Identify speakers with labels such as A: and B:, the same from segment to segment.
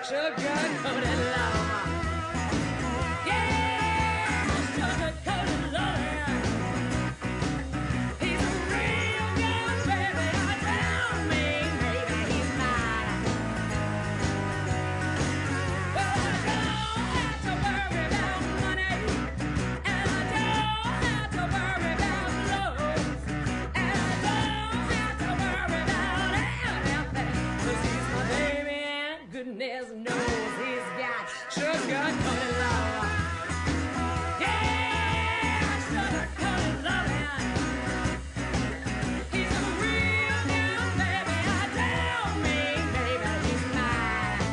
A: sugar-coated love. Yeah, sugar-coated love. He's a real good baby. I tell me, maybe he's mine. Well, I don't have to worry about money, and I don't have to worry about clothes, and I don't have to worry about anything, 'cause he's my baby and goodness knows he's got sugar-coated love. Yeah, sugar-coated loving. He's a real good baby. I tell me, baby, he's mine.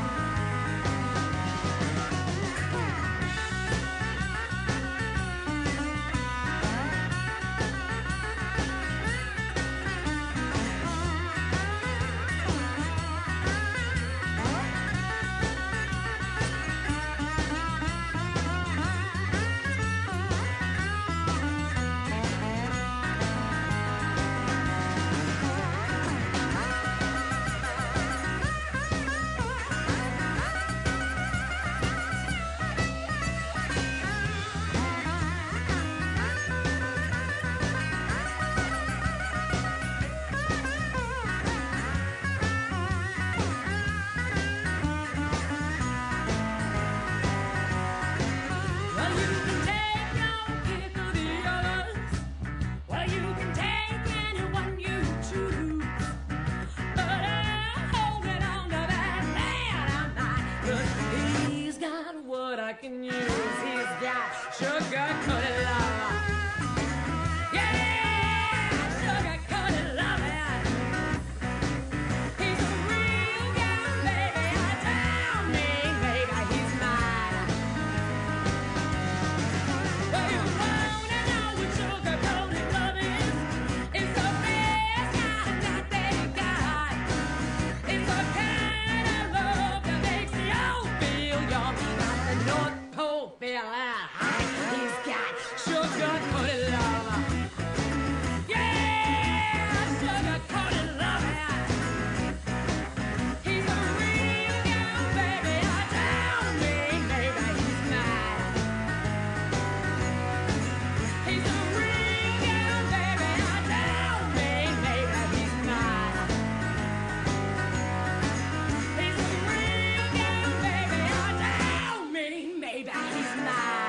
A: Well, you can take your pick of the others. Well, you can take anyone you choose. But I'm holding on to that man of mine, 'cause he's got what I can use. He's got sugar-coated love. Yeah, sugar-coated loving. He's a real good baby. I tell me, baby, he's mine. Well, you wanna know what sugar-coated love is? It's the best kind that they got. It's the kind of love that makes you feel young, like the North Pole feeling hot. He's got sugar-coated love. Yeah, sugar-coated loving. He's a real good baby. I tell me, baby, he's mine. He's a real good baby. I tell me, baby, he's mine. He's a real good baby. I tell me, maybe he's mine.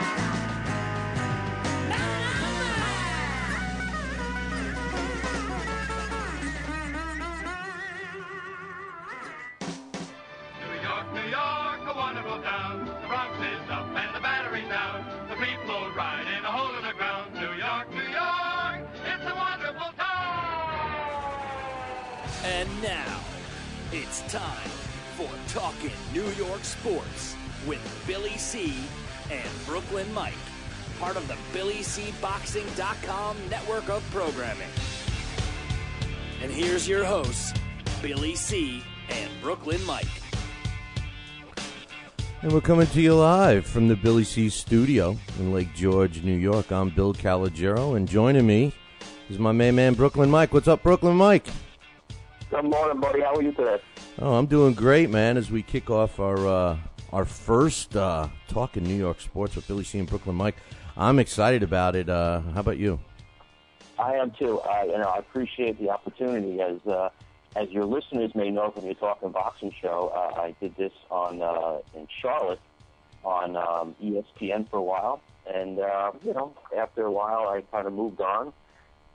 B: New York, New York, a wonderful town. The Bronx is up and the Battery's down. The people ride in a hole in the ground. New York, New York, it's a wonderful town.
C: And now, it's time for Talkin' New York Sports with Billy C. and Brooklyn Mike, part of the BillyCBoxing.com network of programming. And here's your hosts, Billy C. and Brooklyn Mike.
D: And we're coming to you live from the Billy C studio in Lake George, New York. I'm Bill Calogero, and joining me is my main man, Brooklyn Mike. What's up, Brooklyn Mike?
E: Good morning, buddy. How are you today?
D: Oh, I'm doing great, man, as we kick off our first Talkin' New York Sports with Billy C and Brooklyn Mike. I'm excited about it. How about you?
E: I am too. I appreciate the opportunity. As your listeners may know from your Talkin' Boxing show, I did this on in Charlotte on ESPN for a while, and after a while, I kind of moved on.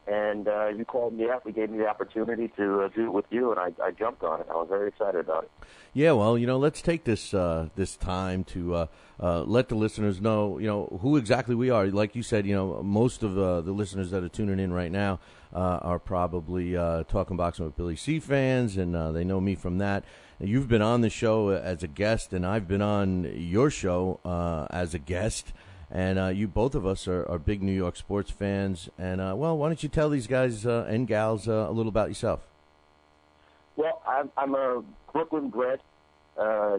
E: And you called me up. You gave me the opportunity to do it with you, and I jumped on it. I was very excited about it.
D: Yeah, well, let's take this this time to let the listeners know, who exactly we are. Like you said, most of the listeners that are tuning in right now are probably Talking Boxing with Billy C fans, and they know me from that. You've been on the show as a guest, and I've been on your show as a guest. And you, both of us, are big New York sports fans. And, well, why don't you tell these guys and gals a little about yourself?
E: Well, I'm a Brooklyn-bred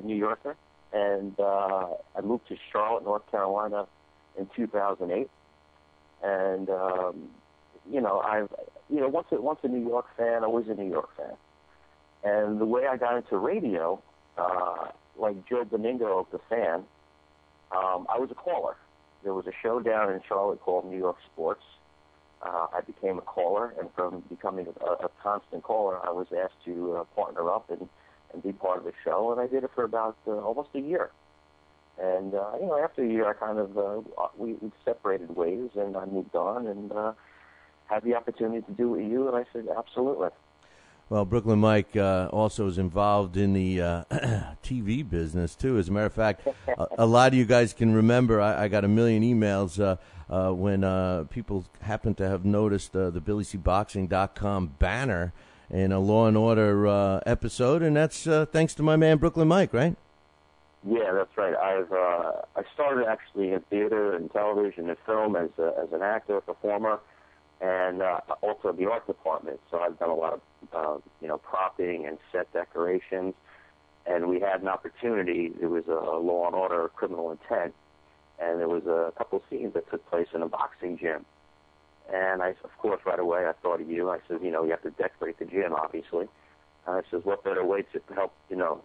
E: New Yorker, and I moved to Charlotte, North Carolina in 2008. And, once a New York fan, always a New York fan. And the way I got into radio, like Joe Beningo of the Fan, I was a caller. There was a show down in Charlotte called New York Sports. I became a caller, and from becoming a constant caller, I was asked to partner up and be part of the show, and I did it for about almost a year. And, after a year, I kind of, we separated ways, and I moved on and had the opportunity to do it with you, and I said, absolutely.
D: Well, Brooklyn Mike also is involved in the TV business, too. As a matter of fact, a lot of you guys can remember, I got a million emails when people happen to have noticed the BillyCBoxing.com banner in a Law & Order episode, and that's thanks to my man Brooklyn Mike, right?
E: Yeah, that's right. I started actually in theater and television and film as an actor, performer, and also the art department. So I've done a lot of propping and set decorations. And we had an opportunity. There was a Law and Order Criminal Intent, and there was a couple of scenes that took place in a boxing gym. And I, of course, right away I thought of you. I said, you have to decorate the gym, obviously. And I said, what better way to help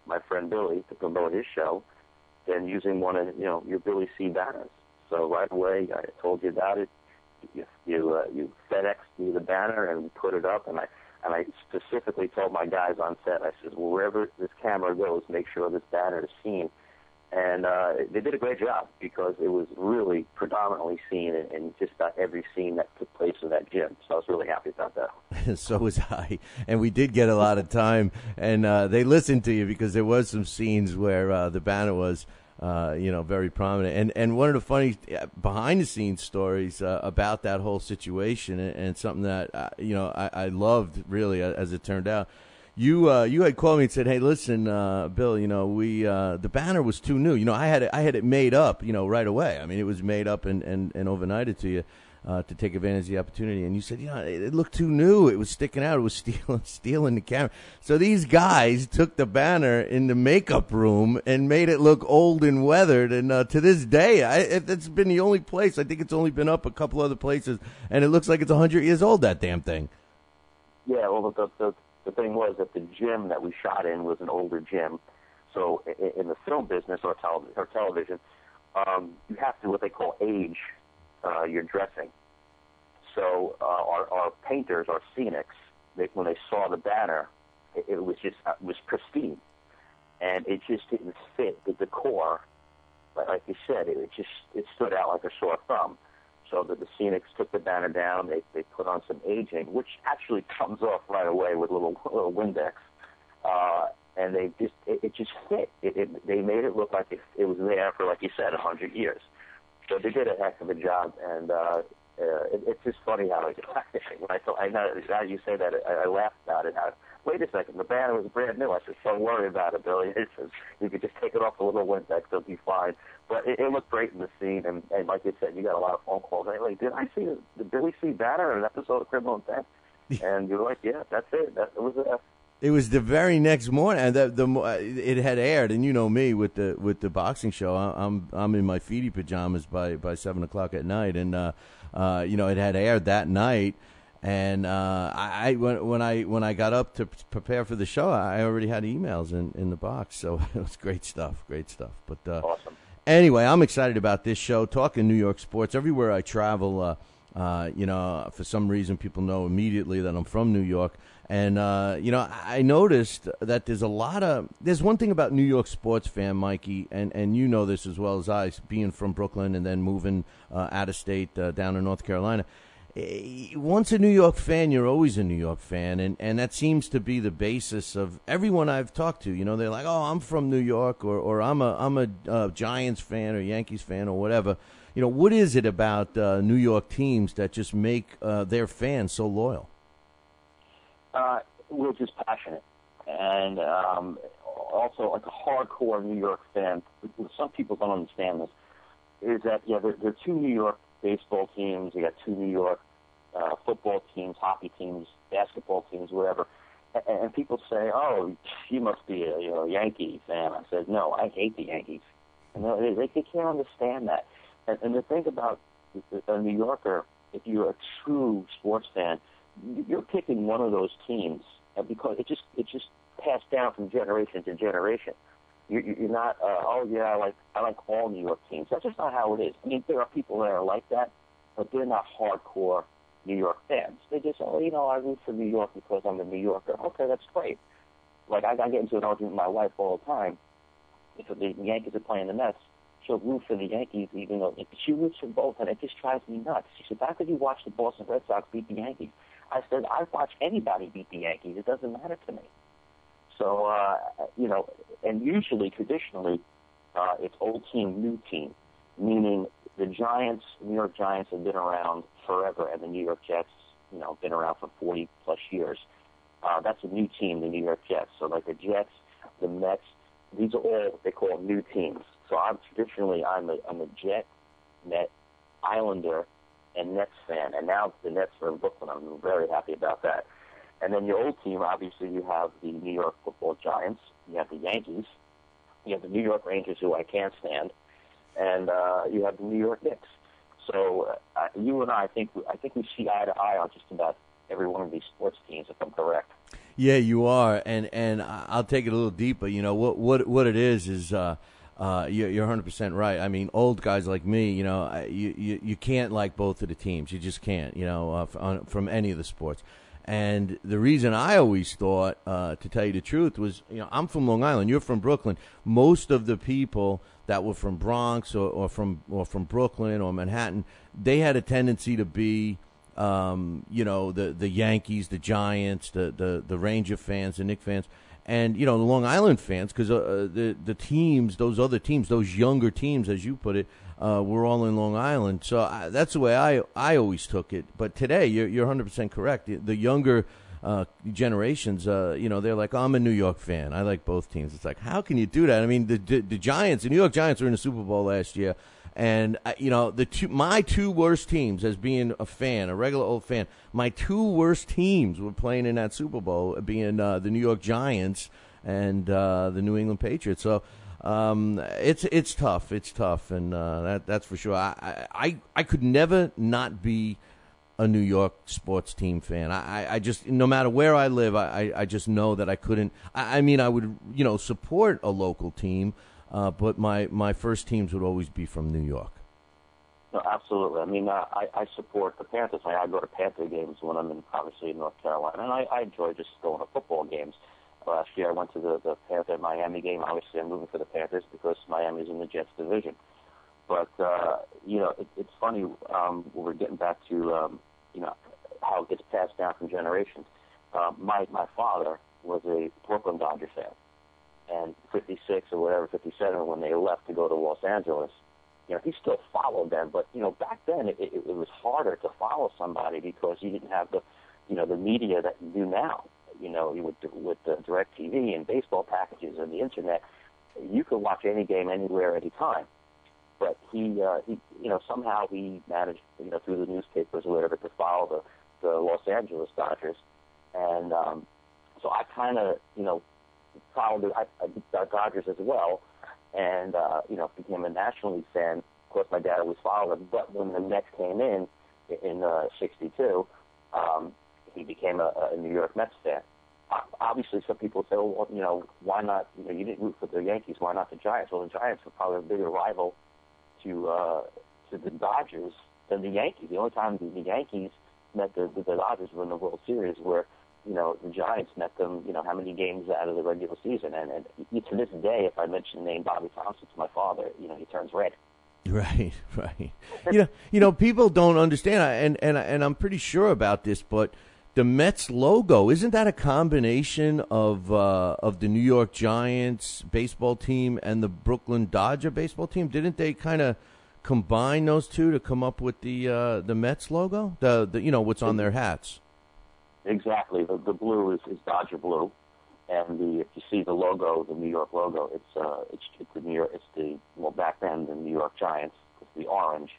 E: my friend Billy to promote his show than using one of your Billy C banners? So right away I told you about it. You FedExed me the banner and we put it up, and I specifically told my guys on set, I said, wherever this camera goes, make sure this banner is seen. And they did a great job because it was really predominantly seen in just about every scene that took place in that gym. So I was really happy about that.
D: So was I. And we did get a lot of time. And they listened to you because there was some scenes where the banner was, very prominent. And one of the funny behind-the-scenes stories about that whole situation and something that, I loved, really, as it turned out. You had called me and said, "Hey, listen, Bill, we the banner was too new. I had it made up, right away. I mean, it was made up and overnighted to you to take advantage of the opportunity. And you said, it looked too new. It was sticking out. It was stealing the camera. So these guys took the banner in the makeup room and made it look old and weathered. And to this day, it's been the only place. I think it's only been up a couple other places, and it looks like it's 100 years old. That damn thing."
E: Yeah, well, the thing was that the gym that we shot in was an older gym. So in the film business or television, you have to what they call age your dressing. So our painters, our scenics, when they saw the banner, it was pristine, and it just didn't fit the decor. Like you said, it stood out like a sore thumb. So the scenics took the banner down. They put on some aging, which actually comes off right away with little Windex, and it just fit. They made it look like it was there for, like you said, 100 years. So they did a heck of a job, and it's just funny how now you say that, I laughed about it. Wait a second, the banner was brand new. I said, don't worry about it, Billy. It says you could just take it off a little Windex, it'll be fine. But it looked great in the scene, and like you said, you got a lot of phone calls. Like, did I see the Billy C banner in an episode of Criminal Intent? And you're like, yeah, that's it.
D: It was the very next morning, and it had aired. And you know me with the boxing show, I'm in my feety pajamas by 7:00 at night, and it had aired that night. And when I got up to prepare for the show, I already had emails in the box, so it was great stuff. But
E: awesome.
D: Anyway, I'm excited about this show, talking New York sports. Everywhere I travel, for some reason, people know immediately that I'm from New York. And, I noticed that there's one thing about New York sports fan, Mikey, and you know this as well as I, being from Brooklyn and then moving out of state down in North Carolina. Once a New York fan, you're always a New York fan, and that seems to be the basis of everyone I've talked to. They're like, "Oh, I'm from New York," or I'm a Giants fan or Yankees fan or whatever. What is it about New York teams that just make their fans so loyal?
E: We're just passionate, and also like a hardcore New York fan. Some people don't understand this. Is that there are two New York baseball teams. You got two New York football teams, hockey teams, basketball teams, whatever. And people say, "Oh, you must be a Yankee fan." I said, "No, I hate the Yankees." And they can't understand that. And the thing about a New Yorker, if you're a true sports fan, you're picking one of those teams because it just passed down from generation to generation. You're not. Oh yeah, I like all New York teams. That's just not how it is. I mean, there are people that are like that, but they're not hardcore New York fans. They just, I root for New York because I'm a New Yorker. Okay, that's great. Like I get into an argument with my wife all the time. If the Yankees are playing the Mets, she'll root for the Yankees, even though she roots for both, and it just drives me nuts. She said, "How could you watch the Boston Red Sox beat the Yankees?" I said, "I watch anybody beat the Yankees. It doesn't matter to me." So, and usually, traditionally, it's old team, new team, meaning the Giants, New York Giants, have been around forever, and the New York Jets, been around for 40-plus years. That's a new team, the New York Jets. So, like the Jets, the Mets, these are all what they call new teams. So, I'm a Jet, Met, Islander, and Nets fan. And now the Nets are in Brooklyn. I'm very happy about that. And then your old team, obviously, you have the New York Football Giants, you have the Yankees, you have the New York Rangers, who I can't stand, and you have the New York Knicks. So you and I think we see eye to eye on just about every one of these sports teams, if I'm correct.
D: Yeah, you are, and I'll take it a little deeper. What it is you're 100% right. I mean, old guys like me, you can't like both of the teams. You just can't, from any of the sports. And the reason I always thought, to tell you the truth, was, I'm from Long Island. You're from Brooklyn. Most of the people that were from Bronx or from Brooklyn or Manhattan, they had a tendency to be, the Yankees, the Giants, the Ranger fans, the Knicks fans, and the Long Island fans, because the teams, those other teams, those younger teams, as you put it, were all in Long Island. So that's the way I always took it. But today, you're 100% correct. The younger generations, they're like, I'm a New York fan. I like both teams. It's like, how can you do that? I mean, the Giants, the New York Giants were in the Super Bowl last year. And, my two worst teams, as being a fan, a regular old fan, my two worst teams were playing in that Super Bowl, being the New York Giants and the New England Patriots. So it's tough. It's tough, and that's for sure. I could never not be a New York sports team fan. I just, no matter where I live, I just know that I couldn't. I mean, I would, support a local team, but my first teams would always be from New York.
E: No, absolutely. I mean, I support the Panthers. I go to Panther games when I'm obviously in North Carolina, and I enjoy just going to football games. Last year I went to the Panther-Miami game. Obviously, I'm rooting for the Panthers because Miami's in the Jets division. But, it's funny, we're getting back to, how it gets passed down from generations. My father was a Brooklyn Dodger fan. And 56 or whatever, 57, when they left to go to Los Angeles, he still followed them. But, back then it was harder to follow somebody because you didn't have the media that you do now. With the DirecTV and baseball packages and the internet, you could watch any game anywhere, anytime. But he somehow he managed, through the newspapers or whatever, to follow the Los Angeles Dodgers. And so I kind of, followed the Dodgers as well, and, became a National League fan. Of course, my dad always followed them. But when the Mets came in 62, he became a New York Mets fan. Obviously, some people say, well, why not? You didn't root for the Yankees. Why not the Giants? Well, the Giants were probably a bigger rival to the Dodgers than the Yankees. The only time the Yankees met the Dodgers were in the World Series, where the Giants met them. How many games out of the regular season? And to this day, if I mention the name Bobby Thompson to my father, he turns red.
D: Right. People don't understand, and I'm pretty sure about this, but the Mets logo, isn't that a combination of the New York Giants baseball team and the Brooklyn Dodger baseball team? Didn't they kind of combine those two to come up with the Mets logo? The what's on their hats? Exactly.
E: The blue is Dodger blue, and if you see the logo, the New York logo, it's the New York. Back then the New York Giants. It's the orange.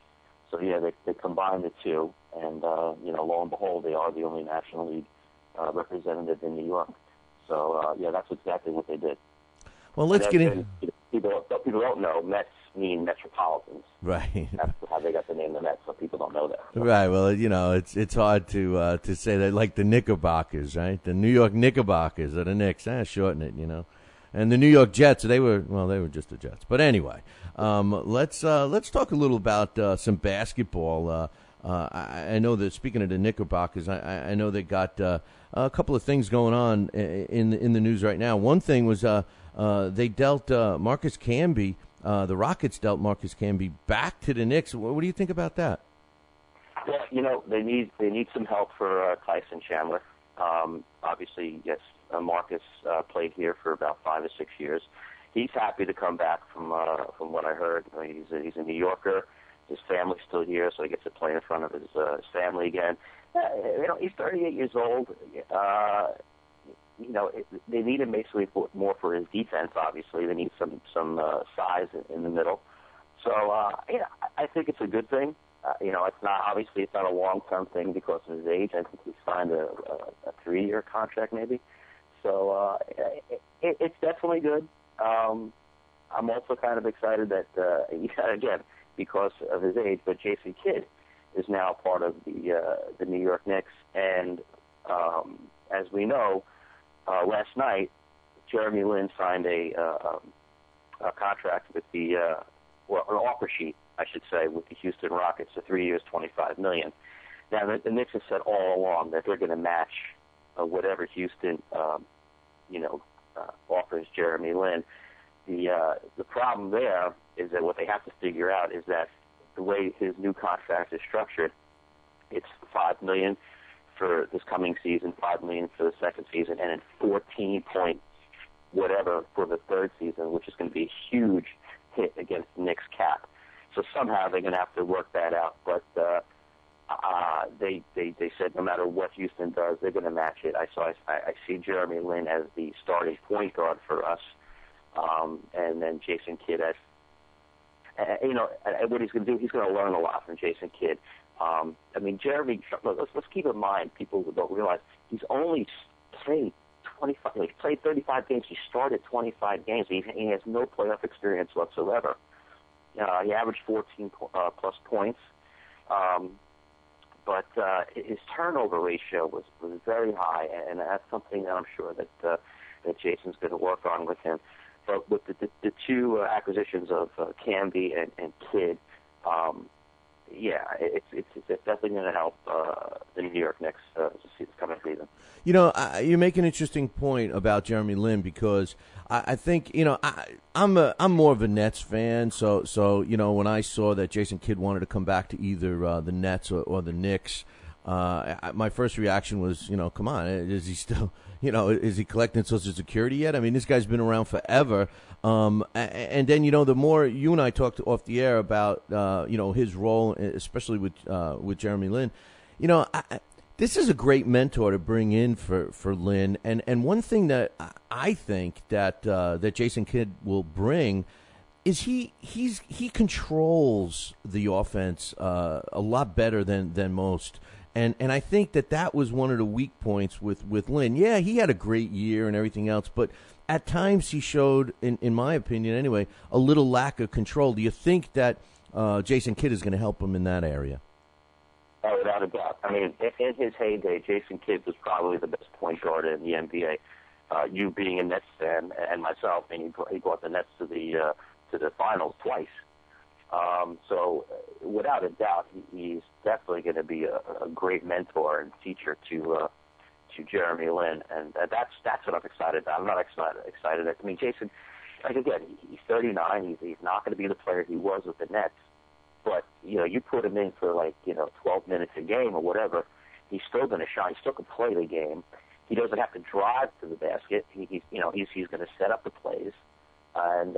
E: So yeah, they combined the two, and lo and behold, they are the only National League representative in New York. So that's exactly what they did.
D: Well, let's get in.
E: People don't know Mets mean metropolitans.
D: Right.
E: That's how they got the name the Mets. So people don't know that. So.
D: Right. Well, it's hard to say that, like the Knickerbockers, right? The New York Knickerbockers or the Knicks. Shorten it. And the New York Jets, they were just the Jets. But anyway, let's talk a little about some basketball. I know that, speaking of the Knickerbockers, I know they got a couple of things going on in the news right now. One thing was they dealt Marcus Camby, the Rockets dealt Marcus Camby back to the Knicks. What do you think about that?
E: Well, they need some help for Tyson Chandler. Obviously, yes, Marcus played here for about 5 or 6 years. He's happy to come back from what I heard. He's a New Yorker. His family's still here, so he gets to play in front of his family again. He's 38 years old. They need him basically more for his defense. Obviously, they need some size in the middle. So I think it's a good thing. It's not a long-term thing because of his age. I think he signed a 3-year contract maybe. So it's definitely good. I'm also kind of excited that again, because of his age, but Jason Kidd is now part of the New York Knicks. And as we know, last night, Jeremy Lin signed a contract with an offer sheet, I should say, with the Houston Rockets for 3 years, $25 million. Now, the Knicks have said all along that they're going to match whatever Houston, offers Jeremy Lin. The problem there is that what they have to figure out is that the way his new contract is structured, it's $5 million for this coming season, $5 million for the second season, and then 14 point whatever for the third season, which is going to be a huge hit against the Knicks cap. So somehow they're going to have to work that out. But they said no matter what Houston does, they're going to match it. I see Jeremy Lin as the starting point guard for us. And then Jason Kidd as, what he's going to do, he's going to learn a lot from Jason Kidd. Jeremy, let's keep in mind, people who don't realize, he's only played 25, he played 35 games. He started 25 games. He has no playoff experience whatsoever. He averaged 14 plus points. But his turnover ratio was very high, and that's something that I'm sure that Jason's going to work on with him. But with the two acquisitions of Camby and Kidd, it's definitely going to help the New York Knicks this coming season.
D: You make an interesting point about Jeremy Lin because I think I'm more of a Nets fan. So when I saw that Jason Kidd wanted to come back to either the Nets or the Knicks, my first reaction was come on, is he still is he collecting Social Security yet? I mean, this guy's been around forever. And then the more you and I talked off the air about his role, especially with Jeremy Lin, this is a great mentor to bring in for Lin. And one thing that I think that Jason Kidd will bring is he controls the offense a lot better than most. And I think that was one of the weak points with Lin. Yeah, he had a great year and everything else, but at times he showed, in my opinion anyway, a little lack of control. Do you think that Jason Kidd is going to help him in that area?
E: Oh, without a doubt. I mean, in his heyday, Jason Kidd was probably the best point guard in the NBA. You being a Nets fan and myself, and he brought the Nets to the finals twice. So without a doubt, he's definitely going to be a great mentor and teacher to Jeremy Lin, and that's what I'm excited about. I'm not excited. I mean, Jason, again, he's 39. He's not going to be the player he was with the Nets, but you put him in for 12 minutes a game or whatever, he's still going to shine. He still can play the game. He doesn't have to drive to the basket. He's going to set up the plays. And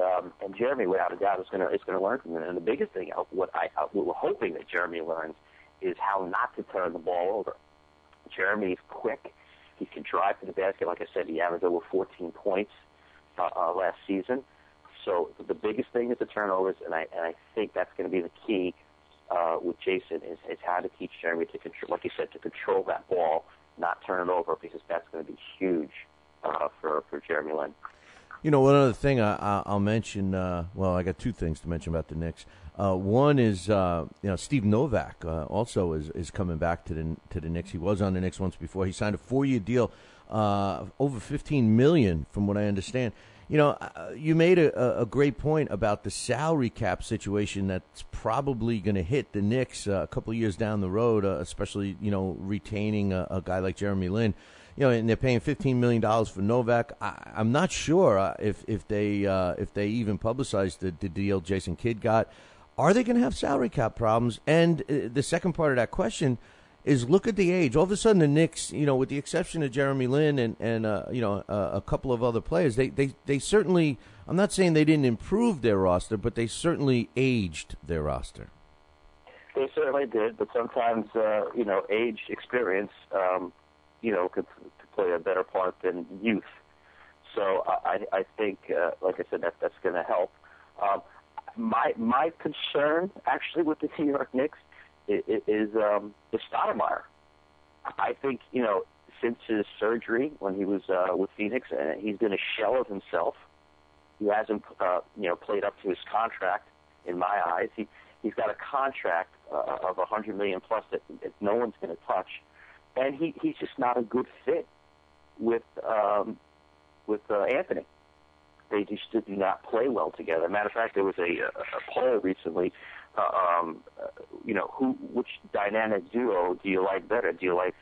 E: Jeremy, without a doubt, is going to learn from him. And the biggest thing, what we're hoping that Jeremy learns, is how not to turn the ball over. Jeremy is quick. He can drive to the basket. Like I said, he averaged over 14 points last season. So the biggest thing is the turnovers, and I think that's going to be the key with Jason is how to teach Jeremy to control, like you said, to control that ball, not turn it over, because that's going to be huge for Jeremy Lin.
D: One other thing I'll mention. I got two things to mention about the Knicks. One is Steve Novak also is coming back to the Knicks. He was on the Knicks once before. He signed a 4-year deal, over $15 million, from what I understand. You made a great point about the salary cap situation that's probably going to hit the Knicks a couple of years down the road, especially, retaining a guy like Jeremy Lin. And they're paying $15 million for Novak. I'm not sure if they even publicized the deal Jason Kidd got. Are they going to have salary cap problems? And the second part of that question is, look at the age. All of a sudden, the Knicks, with the exception of Jeremy Lin and a couple of other players, they certainly, I'm not saying they didn't improve their roster, but they certainly aged their roster.
E: They certainly did, but sometimes, age, experience, could play a better part than youth. So I think, like I said, that's going to help. My concern, actually, with the New York Knicks is Stoudemire. I think, since his surgery when he was with Phoenix, he's been a shell of himself. He hasn't, played up to his contract, in my eyes. He's got a contract of $100 million plus that no one's going to touch. And he's just not a good fit with Anthony. They just do not play well together. Matter of fact, there was a poll recently. Which dynamic duo do you like better? Do you like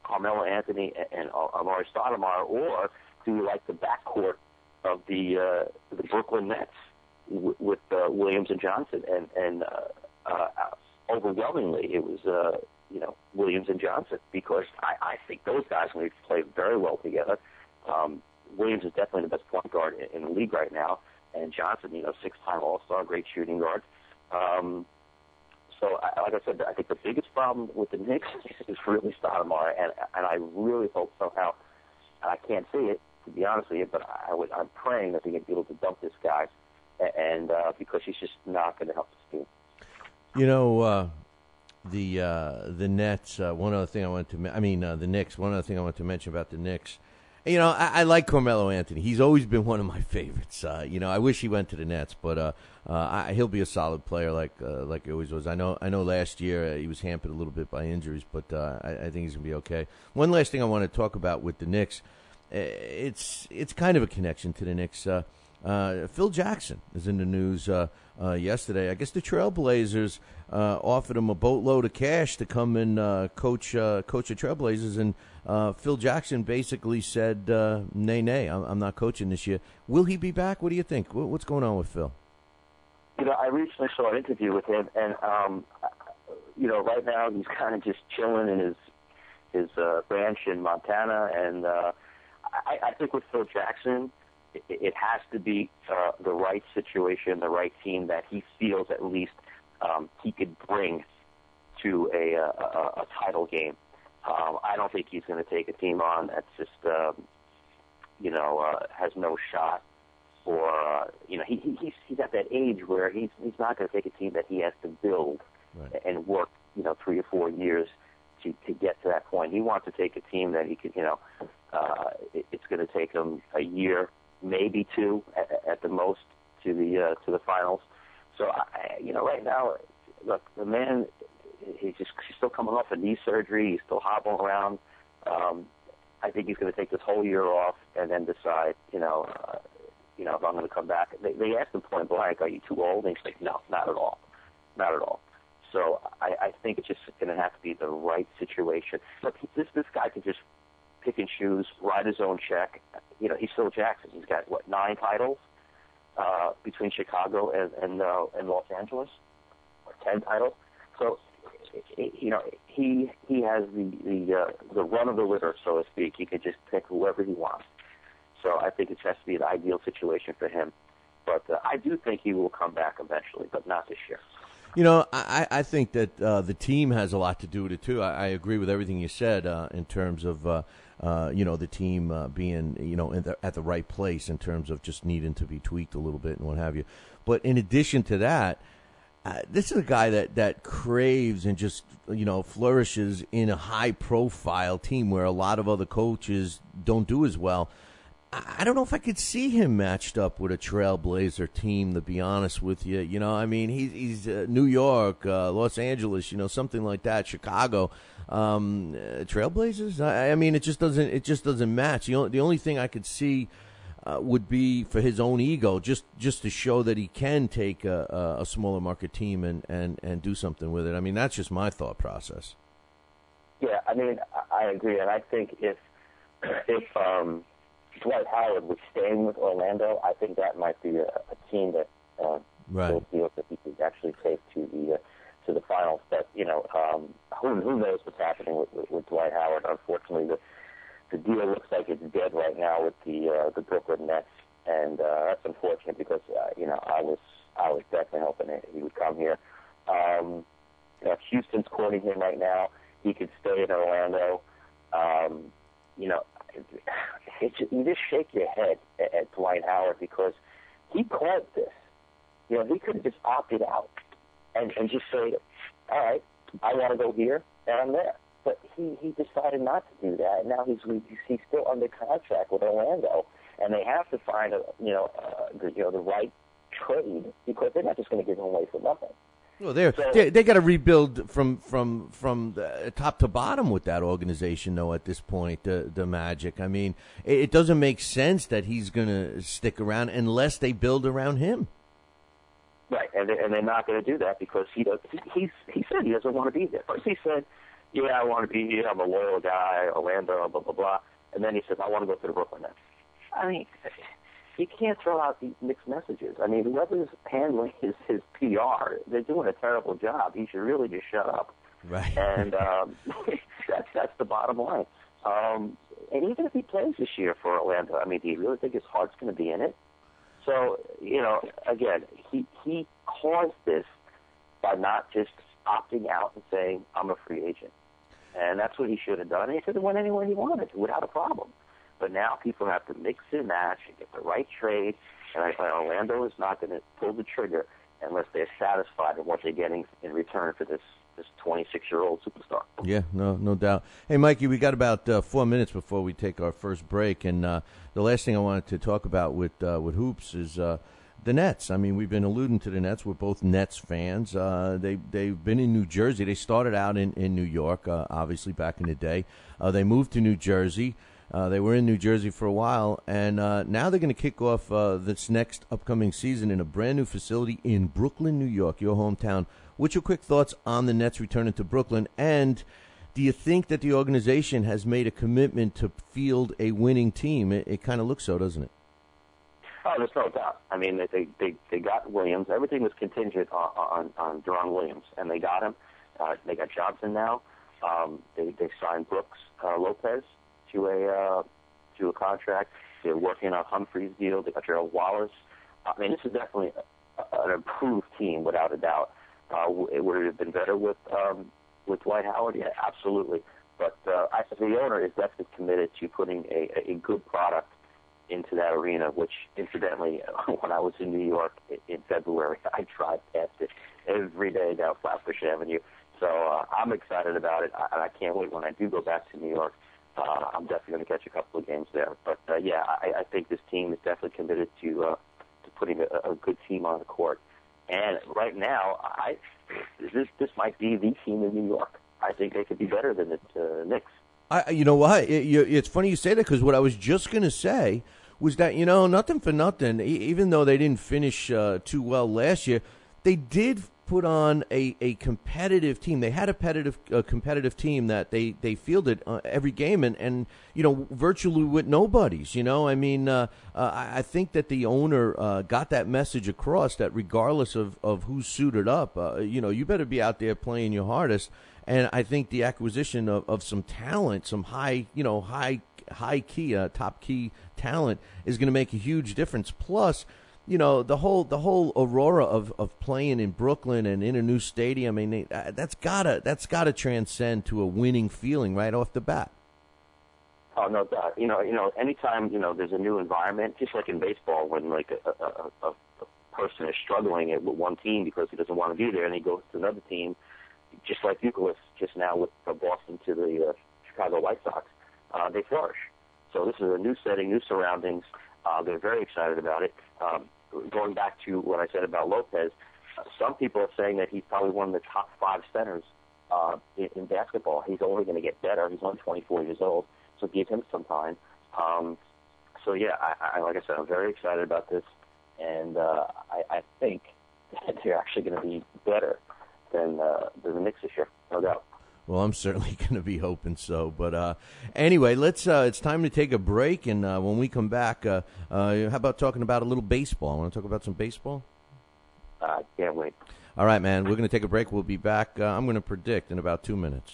E: Carmelo Anthony and Amari Stoudemire, or do you like the backcourt of the Brooklyn Nets with Williams and Johnson? And overwhelmingly, it was Williams and Johnson, because I think those guys will play very well together. Williams is definitely the best point guard in the league right now, and Johnson, six-time All-Star, great shooting guard. So, like I said, I think the biggest problem with the Knicks is really Stoudemire, and I really hope somehow, and I can't see it, to be honest with you, but I'm praying that they get able to dump this guy, and because he's just not going to help this team.
D: The Nets. One other thing I wanted to. The Knicks. One other thing I wanted to mention about the Knicks. I like Carmelo Anthony. He's always been one of my favorites. I wish he went to the Nets, but he'll be a solid player like he always was. I know last year he was hampered a little bit by injuries, but I think he's gonna be okay. One last thing I want to talk about with the Knicks. It's kind of a connection to the Knicks. Phil Jackson is in the news yesterday. I guess the Trailblazers offered him a boatload of cash to come and coach the Trailblazers, and Phil Jackson basically said, nay, I'm not coaching this year. Will he be back? What do you think? What's going on with Phil?
E: I recently saw an interview with him, and right now he's kind of just chilling in his ranch in Montana, and I think with Phil Jackson, it has to be the right situation, the right team that he feels at least he could bring to a title game. I don't think he's going to take a team on that's just, has no shot. Or, he's at that age where he's not going to take a team that he has to build and work, 3 or 4 years to get to that point. He wants to take a team that he could, it's going to take him a year, maybe 2 at the most to the finals. So, right now, look, the man, he's still coming off a knee surgery. He's still hobbling around. I think he's going to take this whole year off and then decide, if I'm going to come back. They asked him point blank, are you too old? And he's like, no, not at all. Not at all. So I think it's just going to have to be the right situation. Look, this guy can just pick and choose, write his own check. He's Phil Jackson. He's got, 9 titles between Chicago and Los Angeles, or 10 titles. So, he has the run of the litter, so to speak. He can just pick whoever he wants. So I think it has to be an ideal situation for him. But I do think he will come back eventually, but not this year.
D: I think that the team has a lot to do with it, too. I agree with everything you said in terms of, the team being, at the right place in terms of just needing to be tweaked a little bit and what have you. But in addition to that, this is a guy that craves and just, flourishes in a high-profile team where a lot of other coaches don't do as well. I don't know if I could see him matched up with a Trailblazer team, to be honest with you. He's New York, Los Angeles, something like that, Chicago. Trailblazers? It just doesn't match. The only thing I could see would be for his own ego, just to show that he can take a smaller market team and do something with it. I mean, that's just my thought process.
E: Yeah, I mean, I agree, and I think if Dwight Howard was staying with Orlando, I think that might be a team that
D: Right.
E: feels that he could actually take to the finals. But who knows what's happening with Dwight Howard? Unfortunately, the deal looks like it's dead right now with the Brooklyn Nets, and that's unfortunate because I was definitely hoping that he would come here. Houston's courting him right now. He could stay in Orlando. You just shake your head at Dwight Howard because he caused this. He could have just opted out and just say, all right, I want to go here, and I'm there. But he decided not to do that, and now he's still under contract with Orlando, and they have to find the right trade because they're not just going to give him away for nothing.
D: Well, they got to rebuild from the top to bottom with that organization, though. At this point, the Magic. I mean, it doesn't make sense that he's going to stick around unless they build around him.
E: Right, and they're not going to do that because he said he doesn't want to be there. First he said, "Yeah, I want to be here. I'm a loyal guy, Orlando, blah blah blah," and then he says, "I want to go to the Brooklyn Nets." I mean, you can't throw out these mixed messages. I mean, whoever's handling his PR, they're doing a terrible job. He should really just shut up.
D: Right.
E: And that's the bottom line. And even if he plays this year for Orlando, I mean, do you really think his heart's going to be in it? So, again, he caused this by not just opting out and saying, I'm a free agent. And that's what he should have done. And he could have went anywhere he wanted without a problem. But now people have to mix and match and get the right trade. And I find Orlando is not going to pull the trigger unless they're satisfied with what they're getting in return for this 26-year-old superstar.
D: Yeah, no doubt. Hey, Mikey, we got about 4 minutes before we take our first break, and the last thing I wanted to talk about with hoops is the Nets. I mean, we've been alluding to the Nets. We're both Nets fans. They've been in New Jersey. They started out in New York, obviously back in the day. They moved to New Jersey. They were in New Jersey for a while, and now they're going to kick off this next upcoming season in a brand-new facility in Brooklyn, New York, your hometown. What's your quick thoughts on the Nets returning to Brooklyn, and do you think that the organization has made a commitment to field a winning team? It kind of looks so, doesn't it?
E: Oh, there's no doubt. I mean, they got Williams. Everything was contingent on Deron Williams, and they got him. They got Johnson now. They signed Brooks Lopez to a contract. They're working on Humphrey's deal. They got Gerald Wallace. I mean, this is definitely an improved team without a doubt. It would have been better with Dwight Howard, yeah, absolutely. But I think the owner is definitely committed to putting a good product into that arena, which, incidentally, when I was in New York in February, I drive past it every day down Flatbush Avenue. So I'm excited about it, and I can't wait when I do go back to New York. I'm definitely going to catch a couple of games there. But, yeah, I think this team is definitely committed to putting a good team on the court. And right now, this might be the team in New York. I think they could be better than the Knicks.
D: You know what? It's funny you say that because what I was just going to say was that, nothing for nothing, even though they didn't finish too well last year, they did put on a competitive team. They had a competitive team that they fielded every game and virtually with nobodies. I mean, I think that the owner got that message across that regardless of who's suited up, you better be out there playing your hardest. And I think the acquisition of some talent, some high key, top key talent is going to make a huge difference. Plus, the whole aurora of playing in Brooklyn and in a new stadium, I mean, that's gotta transcend to a winning feeling right off the bat.
E: Oh, no doubt. Anytime there's a new environment, just like in baseball, when like a person is struggling with one team because he doesn't want to be there, and he goes to another team, just like Euclid just now with Boston to the Chicago White Sox, they flourish. So this is a new setting, new surroundings. They're very excited about it. Going back to what I said about Lopez, some people are saying that he's probably one of the top 5 centers in basketball. He's only going to get better. He's only 24 years old, so give him some time. So yeah, I like I said, I'm very excited about this, and I think that they're actually going to be better than the Knicks this year, no doubt.
D: Well, I'm certainly going to be hoping so. But anyway, let's. It's time to take a break, and when we come back, how about talking about a little baseball? Want to talk about some baseball?
E: Can't wait.
D: All right, man. We're going to take a break. We'll be back. I'm going to predict in about 2 minutes.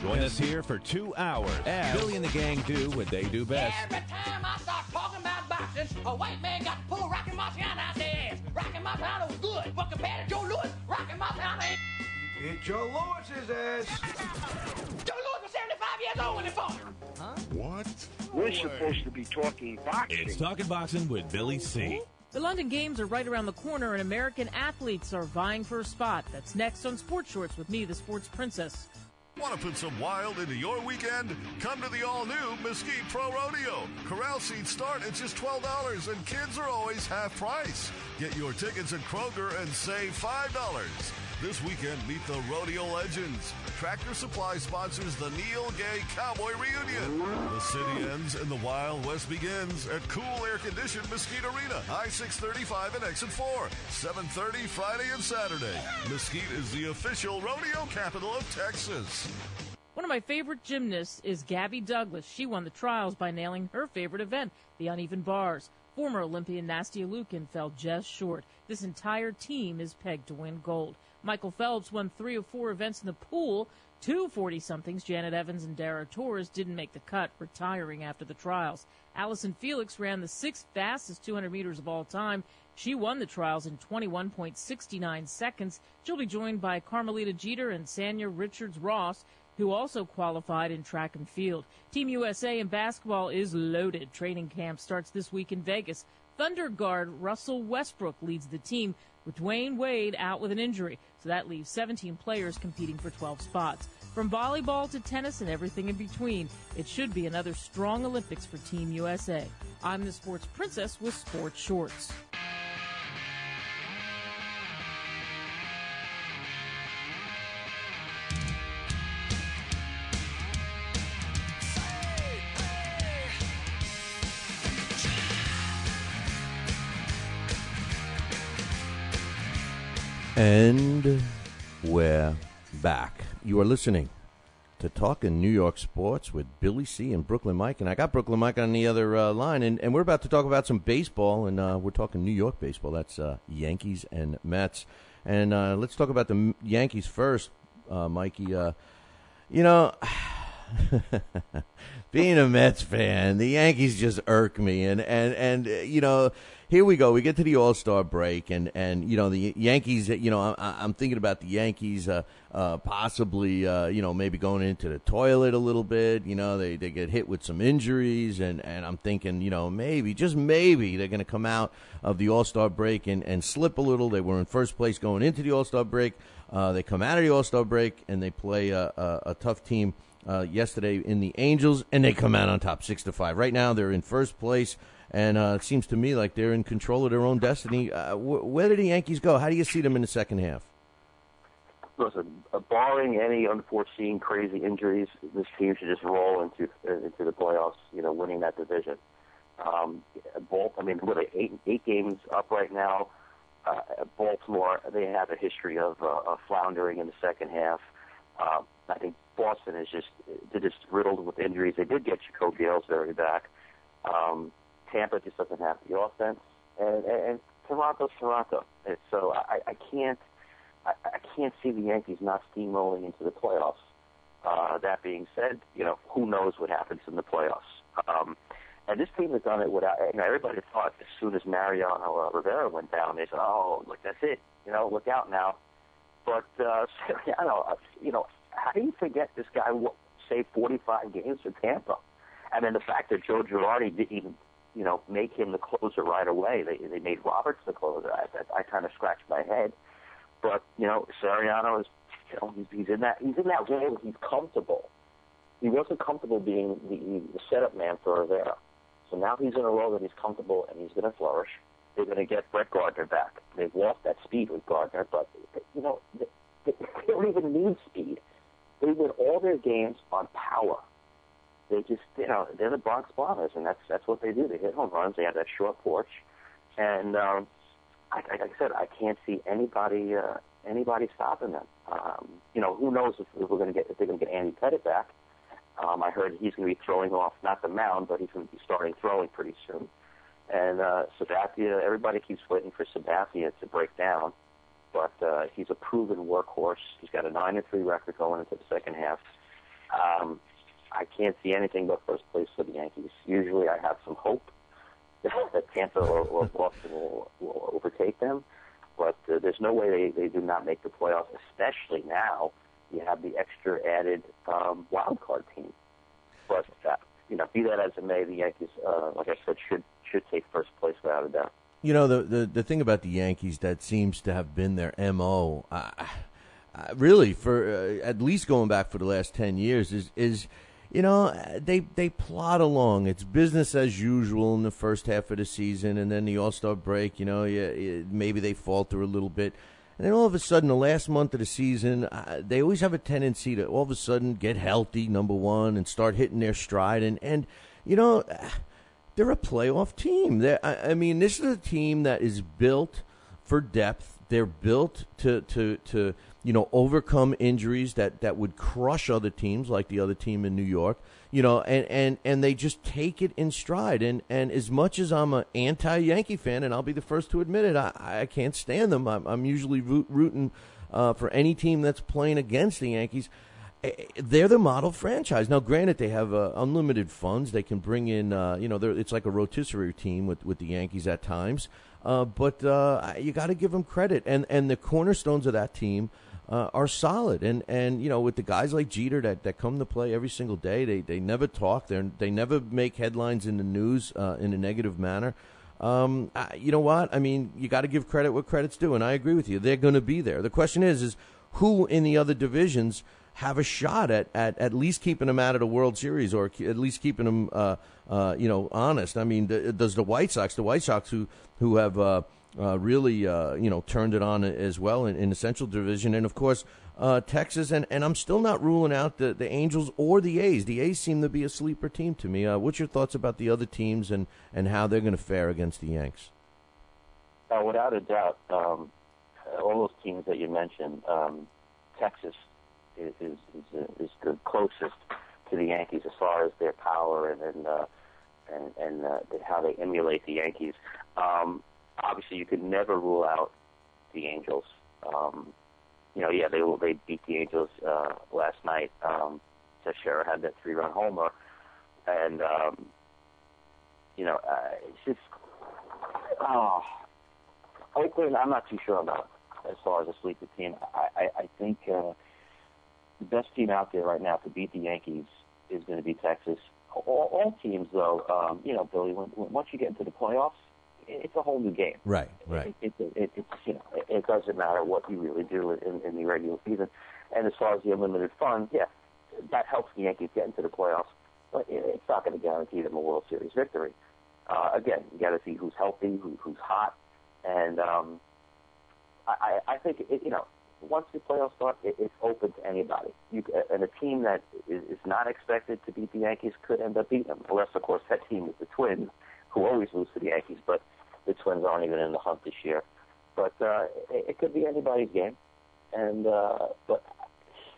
F: Join us here for 2 hours as Billy and the gang do what they do best.
A: Every time I start talking about boxing, a white man got to pull Rocky Marciano out their ass. Rocky Marciano was good, but compared to Joe Louis, Rocky Marciano ain't.
G: Hit Joe Lewis's ass.
A: Joe Louis was 75 years old when he fought.
H: What?
G: We're supposed to be talking boxing.
F: It's Talkin' Boxing with Billy C.
I: The London Games are right around the corner, and American athletes are vying for a spot. That's next on Sports Shorts with me, the Sports Princess.
H: Want to put some wild into your weekend? Come to the all-new Mesquite Pro Rodeo. Corral seats start at just $12, and kids are always half price. Get your tickets at Kroger and save $5. This weekend, meet the rodeo legends. Tractor Supply sponsors the Neil Gay Cowboy Reunion. The city ends and the Wild West begins at cool air-conditioned Mesquite Arena, I-635 and Exit 4, 7:30 Friday and Saturday. Mesquite is the official rodeo capital of Texas.
I: One of my favorite gymnasts is Gabby Douglas. She won the trials by nailing her favorite event, the uneven bars. Former Olympian Nastia Liukin fell just short. This entire team is pegged to win gold. Michael Phelps won 3 of 4 events in the pool. 2 40-somethings, Janet Evans and Dara Torres, didn't make the cut, retiring after the trials. Allison Felix ran the 6th fastest 200 meters of all time. She won the trials in 21.69 seconds. She'll be joined by Carmelita Jeter and Sanya Richards-Ross, who also qualified in track and field. Team USA in basketball is loaded. Training camp starts this week in Vegas. Thunder guard Russell Westbrook leads the team, with Dwayne Wade out with an injury. So that leaves 17 players competing for 12 spots. From volleyball to tennis and everything in between, it should be another strong Olympics for Team USA. I'm the Sports Princess with Sports Shorts.
D: And we're back. You are listening to Talkin' New York Sports with Billy C. and Brooklyn Mike. And I got Brooklyn Mike on the other line. And we're about to talk about some baseball. And we're talking New York baseball. That's Yankees and Mets. And let's talk about the Yankees first, Mikey. You know, being a Mets fan, the Yankees just irk me. And you know, here we go. We get to the All-Star break, and you know, the Yankees, you know, I'm thinking about the Yankees possibly, you know, maybe going into the toilet a little bit. You know, they get hit with some injuries, and I'm thinking, you know, maybe, just maybe, they're going to come out of the All-Star break and slip a little. They were in first place going into the All-Star break. They come out of the All-Star break, and they play a tough team yesterday in the Angels, and they come out on top 6-5. Right now, they're in first place. And it seems to me like they're in control of their own destiny. Where do the Yankees go? How do you see them in the second half?
E: Listen, barring any unforeseen crazy injuries, this team should just roll into the playoffs, you know, winning that division. What are they, 8 games up right now? Baltimore, they have a history of floundering in the second half. I think Boston is just riddled with injuries. They did get Jacoby Ellsbury back. Tampa just doesn't have the offense, and Toronto's Toronto. And so I can't see the Yankees not steamrolling into the playoffs. That being said, you know, who knows what happens in the playoffs? And this team has done it without. You know, everybody thought as soon as Mariano Rivera went down, they said, "Oh, look, that's it. You know, look out now." But Mariano, you know, how do you forget this guy saved 45 games for Tampa? And then the fact that Joe Girardi didn't even, you know, make him the closer right away. They made Roberts the closer. I kind of scratched my head. But, you know, Soriano is, you know, he's in that role. He's comfortable. He wasn't comfortable being the setup man for Rivera. So now he's in a role that he's comfortable and he's going to flourish. They're going to get Brett Gardner back. They've lost that speed with Gardner, but, you know, they don't even need speed. They win all their games on power. they just, they're the Bronx Bombers, and that's what they do. They hit home runs. They have that short porch, and like I said, I can't see anybody stopping them. Who knows if they're going to get Andy Pettit back. I heard he's going to be throwing off, not the mound, but he's going to be starting throwing pretty soon. And Sabathia, everybody keeps waiting for Sabathia to break down, but he's a proven workhorse. He's got a 9-3 record going into the second half. I can't see anything but first place for the Yankees. Usually I have some hope that Tampa or Boston will overtake them, but there's no way they do not make the playoffs, especially now you have the extra added wild card team. But, be that as it may, the Yankees, like I said, should take first place without a doubt.
D: The thing about the Yankees that seems to have been their M.O., really, for at least going back for the last 10 years, is they plod along. It's business as usual in the first half of the season, and then the All-Star break, maybe they falter a little bit. And then all of a sudden, the last month of the season, they always have a tendency to all of a sudden get healthy, number one, and start hitting their stride. And they're a playoff team. This is a team that is built for depth. They're built to overcome injuries that would crush other teams like the other team in New York, and they just take it in stride. And as much as I'm an anti-Yankee fan, and I'll be the first to admit it, I can't stand them. I'm usually rooting for any team that's playing against the Yankees. They're the model franchise. Now, granted, they have unlimited funds. They can bring in, it's like a rotisserie team with the Yankees at times. But you got to give them credit. And the cornerstones of that team are solid. And with the guys like Jeter that come to play every single day, they never talk. They never make headlines in the news in a negative manner. You know what? You got to give credit what credit's due. And I agree with you. They're going to be there. The question is who in the other divisions have a shot at least keeping them out of the World Series, or at least keeping them, honest. Does the White Sox who have really, turned it on as well in the Central Division, and of course Texas, and I'm still not ruling out the Angels or the A's. The A's seem to be a sleeper team to me. What's your thoughts about the other teams and how they're going to fare against the Yanks?
E: Without a doubt, all those teams that you mentioned, Texas is the closest to the Yankees as far as their power and how they emulate the Yankees. Obviously, you could never rule out the Angels. They beat the Angels last night. Teixeira had that 3-run homer, and it's just Oakland. I'm not too sure about as far as a sleeper team. I think. The best team out there right now to beat the Yankees is going to be Texas. All teams, though, Billy, once you get into the playoffs, it's a whole new game.
D: Right.
E: It doesn't matter what you really do in the regular season. And as far as the unlimited funds, that helps the Yankees get into the playoffs, but it's not going to guarantee them a World Series victory. Again, you got to see who's healthy, who's hot, and I think once the playoffs start, it's open to anybody. And a team that is not expected to beat the Yankees could end up beating them. Unless, of course, that team is the Twins, who always lose to the Yankees, but the Twins aren't even in the hunt this year. But it could be anybody's game. But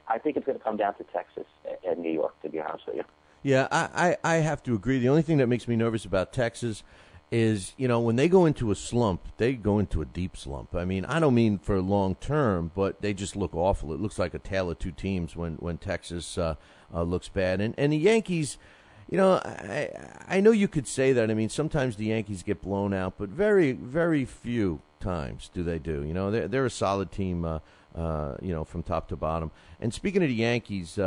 E: I think it's going to come down to Texas and New York, to be honest with you.
D: Yeah, I have to agree. The only thing that makes me nervous about Texas is, when they go into a slump, they go into a deep slump. I don't mean for long term, but they just look awful. It looks like a tale of two teams when Texas looks bad. And the Yankees, I know you could say that. Sometimes the Yankees get blown out, but very, very few times do they do. They're a solid team, from top to bottom. And speaking of the Yankees,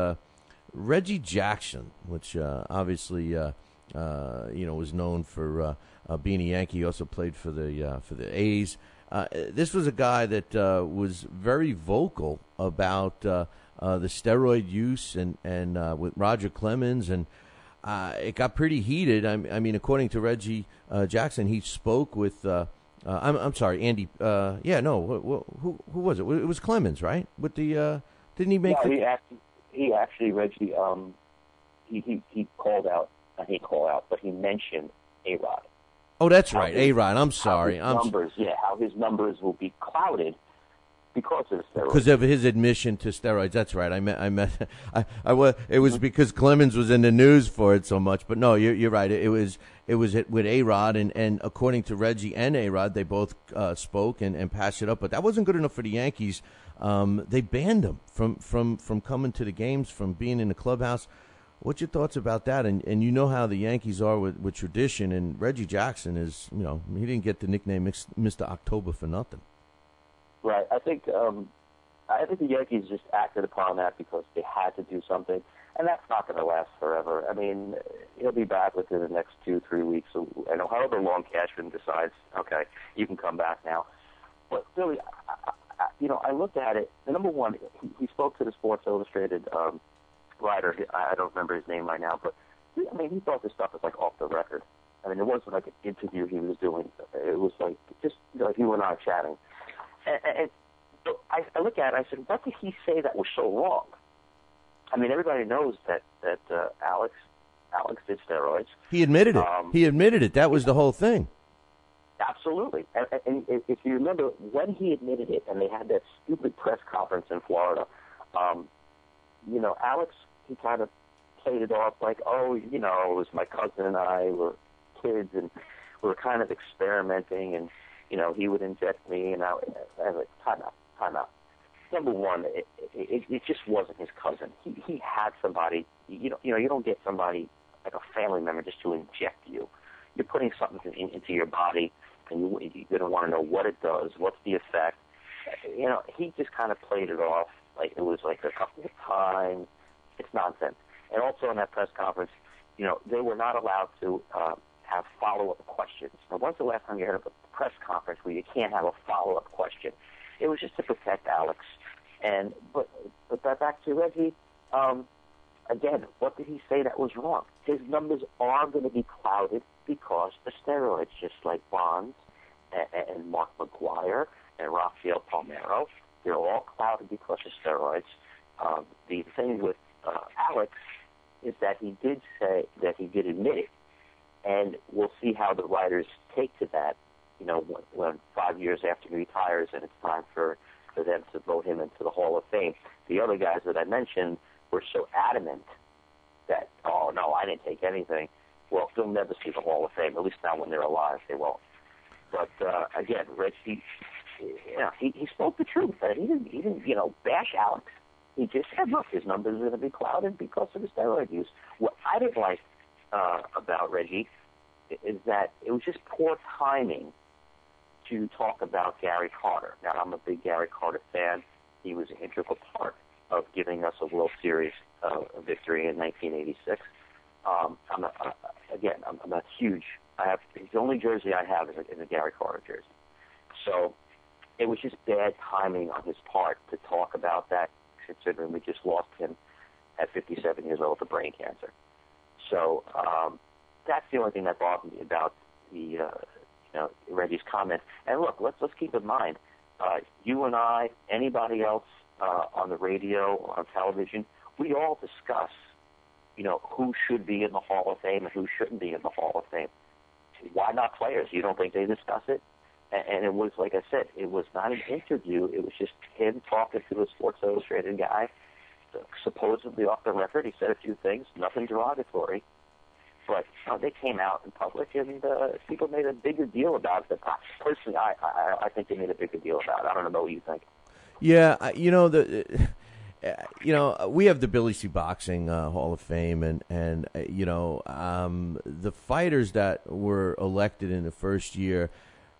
D: Reggie Jackson, which obviously, was known for being a Yankee. He also played for the A's. This was a guy that was very vocal about the steroid use and with Roger Clemens, and it got pretty heated. According to Reggie Jackson, he spoke with I'm sorry, Andy. Who was it? It was Clemens, right? With the didn't he make?
E: No, he actually Reggie. he called out, I hate call out, but he mentioned A-Rod.
D: Oh, that's right, A-Rod. I'm sorry.
E: How his numbers will be clouded because of steroids.
D: Because of his admission to steroids. That's right. It was because Clemens was in the news for it so much. But no, you're right. It was with A-Rod, and according to Reggie and A-Rod, they both spoke and passed it up. But that wasn't good enough for the Yankees. They banned him from coming to the games, from being in the clubhouse. What's your thoughts about that? And you know how the Yankees are with tradition, and Reggie Jackson is, he didn't get the nickname Mr. October for nothing.
E: Right. I think the Yankees just acted upon that because they had to do something, and that's not going to last forever. I mean, he'll be back within the next 2-3 weeks, and however long Cashman decides, okay, you can come back now. But really, I looked at it. Number one, he spoke to the Sports Illustrated writer. I don't remember his name right now, but he thought this stuff was like off the record. I mean, it wasn't like an interview he was doing. It was like just you and I chatting. And so I look at it, I said, what did he say that was so wrong? I mean, everybody knows that Alex did steroids.
D: He admitted it. He admitted it. That was the whole thing.
E: Absolutely. And if you remember, when he admitted it, and they had that stupid press conference in Florida, Alex, he kind of played it off like, it was my cousin and I were kids, and we were kind of experimenting, and he would inject me, and I was like, time out. Number one, it just wasn't his cousin. He had somebody. You don't get somebody like a family member just to inject you. You're putting something into your body, and you're going to want to know what it does, what's the effect. He just kind of played it off like it was like a couple of times. It's nonsense. And also in that press conference, they were not allowed to have follow-up questions. Now, when's the last time you heard of a press conference where you can't have a follow-up question? It was just to protect Alex. But back to Reggie, again, what did he say that was wrong? His numbers are going to be clouded because of steroids, just like Bonds and Mark McGwire and Rafael Palmeiro. They're all clouded because of steroids. The thing with Alex is that he did say that he did admit it, and we'll see how the writers take to that, when 5 years after he retires and it's time for them to vote him into the Hall of Fame. The other guys that I mentioned were so adamant that, oh, no, I didn't take anything. Well, they'll never see the Hall of Fame, at least not when they're alive. They won't. But, again, Reggie, he spoke the truth. He didn't, bash Alex. He just said, look, his numbers are going to be clouded because of the steroid use. What I didn't like about Reggie is that it was just poor timing to talk about Gary Carter. Now, I'm a big Gary Carter fan. He was an integral part of giving us a World Series victory in 1986. I'm a huge. The only jersey I have is a Gary Carter jersey. So it was just bad timing on his part to talk about that, considering we just lost him at 57 years old to brain cancer. So that's the only thing that bothered me about the Reggie's comment. And look, let's keep in mind, you and I, anybody else on the radio or on television, we all discuss, who should be in the Hall of Fame and who shouldn't be in the Hall of Fame. Why not players? You don't think they discuss it? And it was, like I said, it was not an interview. It was just him talking to a Sports Illustrated guy, supposedly off the record. He said a few things, nothing derogatory. But they came out in public, and people made a bigger deal about it. Personally, I think they made a bigger deal about it. I don't know what you think.
D: Yeah, we have the BillyCBoxing Hall of Fame, and the fighters that were elected in the first year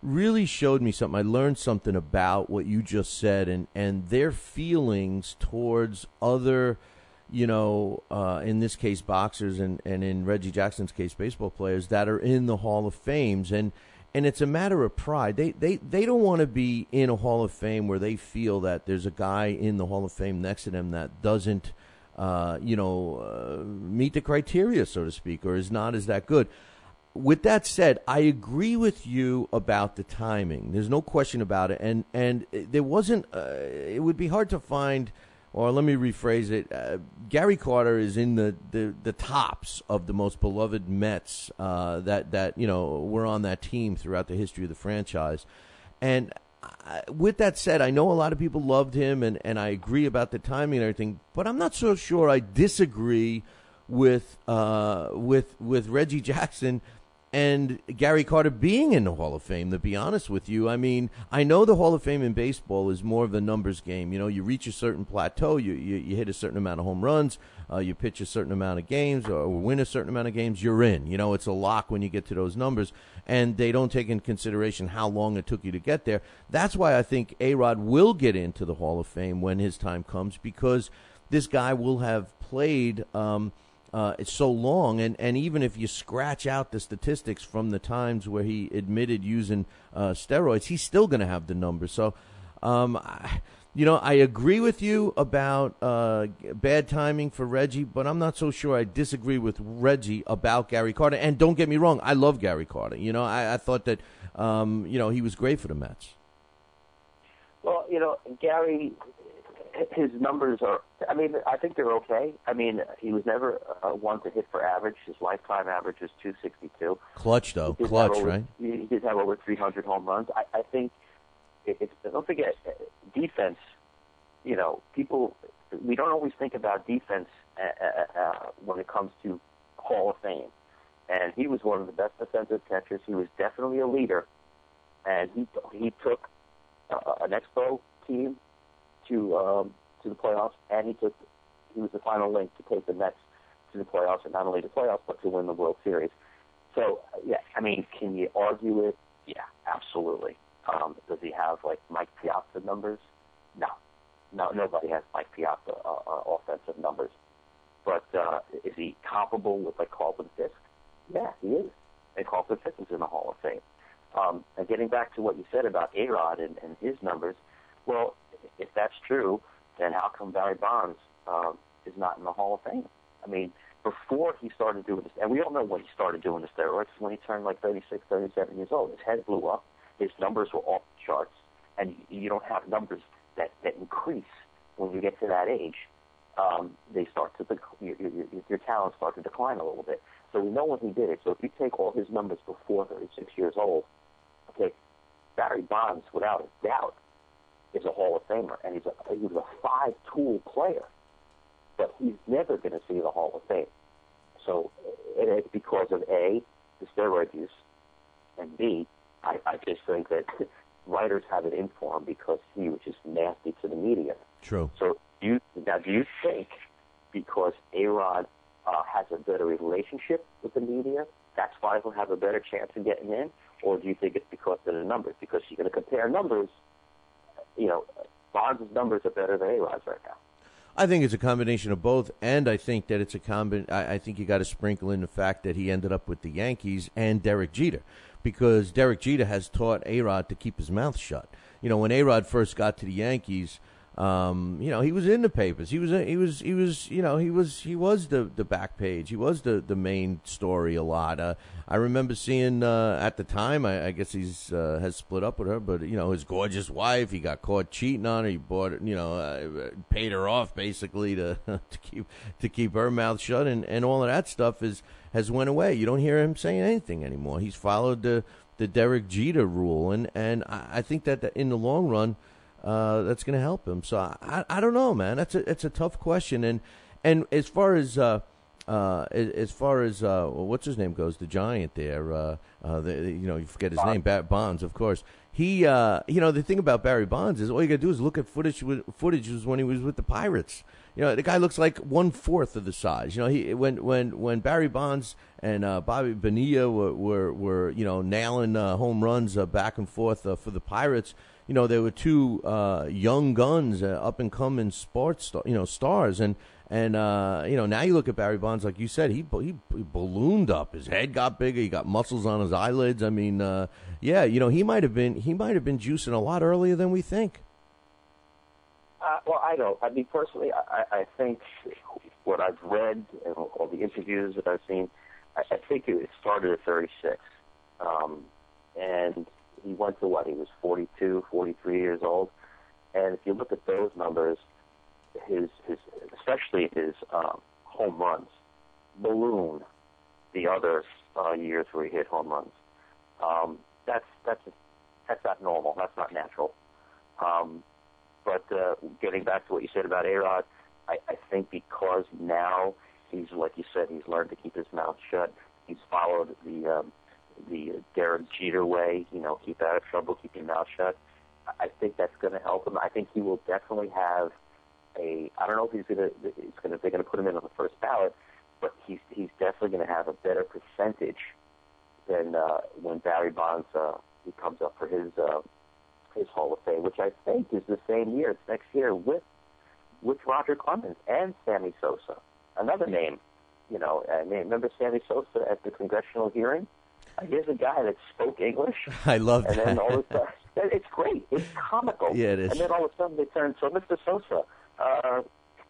D: really showed me something. I learned something about what you just said, and their feelings towards other, in this case boxers, and in Reggie Jackson's case baseball players that are in the Hall of Fames, and it's a matter of pride. They don't want to be in a Hall of Fame where they feel that there's a guy in the Hall of Fame next to them that doesn't meet the criteria, so to speak, or is not as that good. With that said, I agree with you about the timing. There's no question about it, and there wasn't. It would be hard to find or let me rephrase it. Gary Carter is in the tops of the most beloved Mets that were on that team throughout the history of the franchise. And with that said, I know a lot of people loved him, and I agree about the timing and everything, but I'm not so sure I disagree with Reggie Jackson and Gary Carter being in the Hall of Fame, to be honest with you. I mean, I know the Hall of Fame in baseball is more of a numbers game. You reach a certain plateau, you hit a certain amount of home runs, you pitch a certain amount of games or win a certain amount of games, you're in. It's a lock when you get to those numbers, and they don't take into consideration how long it took you to get there. That's why I think A-Rod will get into the Hall of Fame when his time comes, because this guy will have played it's so long, and even if you scratch out the statistics from the times where he admitted using steroids, he's still going to have the numbers. So, I agree with you about bad timing for Reggie, but I'm not so sure I disagree with Reggie about Gary Carter. And don't get me wrong, I love Gary Carter. I thought that, he was great for the Mets.
E: Well, Gary, his numbers are, I think they're okay. He was never one to hit for average. His lifetime average is 262.
D: Clutch, though. Right?
E: He did have over 300 home runs. I think, don't forget, defense, people, we don't always think about defense when it comes to Hall of Fame. And he was one of the best defensive catchers. He was definitely a leader. And he took an Expo team to the playoffs, and he was the final link to take the Mets to the playoffs, and not only the playoffs, but to win the World Series. So, yeah, can you argue it? Yeah, absolutely. Does he have, Mike Piazza numbers? No, nobody has Mike Piazza offensive numbers. But is he comparable with, Carlton Fisk? Yeah, he is. And Carlton Fisk is in the Hall of Fame. And getting back to what you said about A-Rod and his numbers, well, if that's true, then how come Barry Bonds is not in the Hall of Fame? Before he started doing this, and we all know when he started doing the steroids, when he turned 36, 37 years old. His head blew up. His numbers were off the charts. And you don't have numbers that increase when you get to that age. They start to your talent starts to decline a little bit. So we know when he did it. So if you take all his numbers before 36 years old, okay, Barry Bonds, without a doubt, is a Hall of Famer, and he was a five-tool player, but he's never going to see the Hall of Fame. So it's because of A, the steroid use, and B, I just think that writers have it in for him because he was just nasty to the media.
D: True.
E: So do you think because A-Rod has a better relationship with the media, that's why he'll have a better chance of getting in? Or do you think it's because of the numbers? Because you're going to compare numbers, Bonds' numbers are better than A-Rod's right now.
D: I think it's a combination of both, and I think that it's I think you got to sprinkle in the fact that he ended up with the Yankees and Derek Jeter, because Derek Jeter has taught A-Rod to keep his mouth shut. When A-Rod first got to the Yankees, he was in the papers. He was the back page. He was the main story a lot. I remember seeing at the time. I guess he's has split up with her, but his gorgeous wife. He got caught cheating on her. He bought paid her off basically to keep her mouth shut, and all of that stuff has went away. You don't hear him saying anything anymore. He's followed the Derek Jeter rule, and I think that in the long run, that's going to help him. So I don't know, man. It's a tough question. And as far as what's his name goes, the Giant there, you forget his name, Bonds, of course. He, the thing about Barry Bonds is all you got to do is look at footage when he was with the Pirates. The guy looks like 1/4 of the size. When Barry Bonds and Bobby Bonilla were nailing home runs back and forth for the Pirates. There were two young guns, up and coming sports, stars, and now you look at Barry Bonds, like you said, he ballooned up. His head got bigger. He got muscles on his eyelids. I mean, he might have been juicing a lot earlier than we think.
E: Well, I don't. Personally, I think what I've read and all the interviews that I've seen, I think it started at 36, and he went to he was 42, 43 years old. And if you look at those numbers, his especially his home runs balloon the other years where he hit home runs. That's not normal. That's not natural. But getting back to what you said about A-Rod, I think because now he's, like you said, he's learned to keep his mouth shut. He's followed the Derek Jeter way, keep out of trouble, keep your mouth shut. I think that's going to help him. I think he will definitely have I don't know if they're going to put him in on the first ballot, but he's definitely going to have a better percentage than when Barry Bonds he comes up for his Hall of Fame, which I think is the same year. It's next year with Roger Clemens and Sammy Sosa, another name. Remember Sammy Sosa at the congressional hearing? Here's a guy that spoke English.
D: I love that.
E: And then all of a sudden, it's great. It's comical.
D: Yeah, it is.
E: And then all of a sudden they turn, so Mr. Sosa,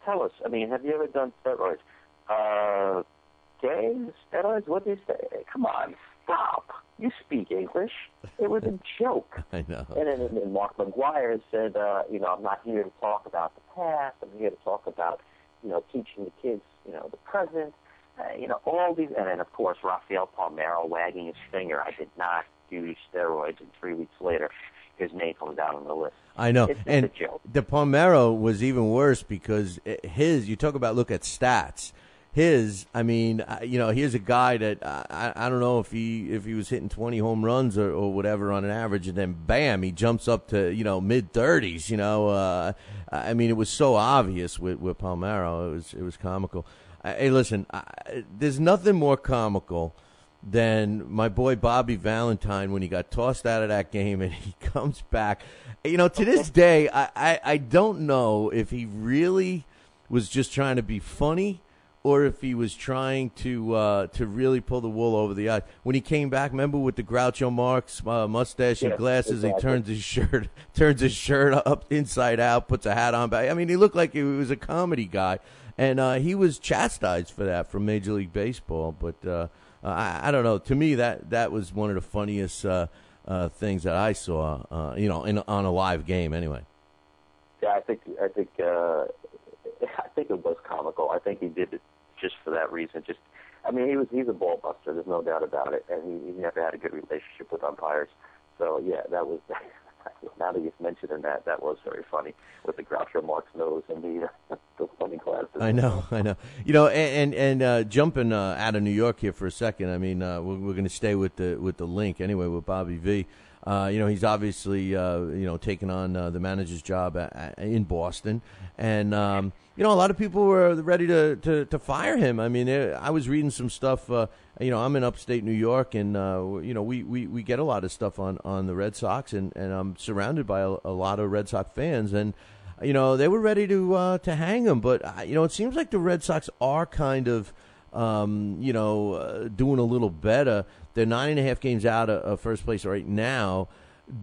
E: tell us, have you ever done steroids? Steroids? What do you say? Come on, stop. You speak English. It was a joke.
D: I know.
E: And then Mark McGuire said, I'm not here to talk about the past. I'm here to talk about, teaching the kids, the present. All these, and then of course Rafael Palmeiro wagging his finger. I did not use steroids, and 3 weeks later, his name comes down on the list.
D: I know,
E: it's
D: and
E: a joke.
D: The Palmeiro was even worse because you talk about look at stats. Here's a guy that I don't know if he was hitting 20 home runs or whatever on an average, and then bam, he jumps up to mid-30s. It was so obvious with Palmeiro. It was comical. Hey, listen, there's nothing more comical than my boy Bobby Valentine when he got tossed out of that game and he comes back. To this day, I don't know if he really was just trying to be funny or if he was trying to really pull the wool over the eyes. When he came back, remember with the Groucho Marx mustache and glasses,
E: exactly.
D: He turns his shirt up inside out, puts a hat on back. He looked like he was a comedy guy. And he was chastised for that from Major League Baseball. But I don't know. To me, that was one of the funniest things that I saw, on a live game anyway.
E: Yeah, I think it was comical. I think he did it just for that reason. He's a ball buster. There's no doubt about it. And he never had a good relationship with umpires. So, yeah, that was... Now that you've mentioned that was very funny with the Groucho Marx nose and the funny glasses. I know.
D: And jumping out of New York here for a second. We're going to stay with the link anyway with Bobby V. He's obviously taking on the manager's job in Boston, and a lot of people were ready to fire him. I was reading some stuff. I'm in upstate New York, and we get a lot of stuff on the Red Sox, and I'm surrounded by a lot of Red Sox fans, and they were ready to hang him, but it seems like the Red Sox are kind of doing a little better. They're 9.5 games out of first place right now.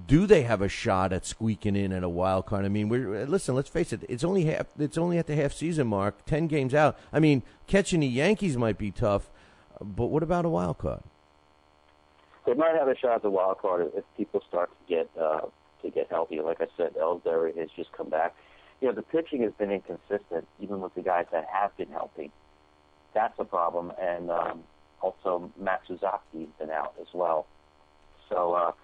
D: Do they have a shot at squeaking in at a wild card? Listen. Let's face it. It's only at the half season mark. 10 games out. Catching the Yankees might be tough, but what about a wild card?
E: They might have a shot at the wild card if people start to get healthy. Like I said, Ellsbury has just come back. The pitching has been inconsistent, even with the guys that have been healthy. That's a problem, and also Matt Suzaki's been out as well. So.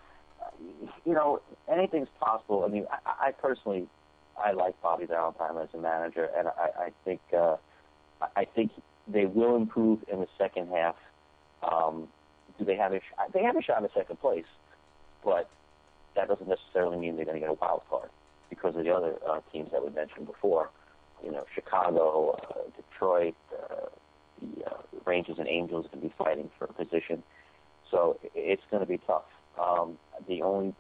E: Anything's possible. I personally, I like Bobby Valentine as a manager, and I think they will improve in the second half. Do they have a shot? They have a shot in second place, but that doesn't necessarily mean they're going to get a wild card because of the other teams that we mentioned before. Chicago, Detroit, the Rangers and Angels are going to be fighting for a position. So it's going to be tough. The only,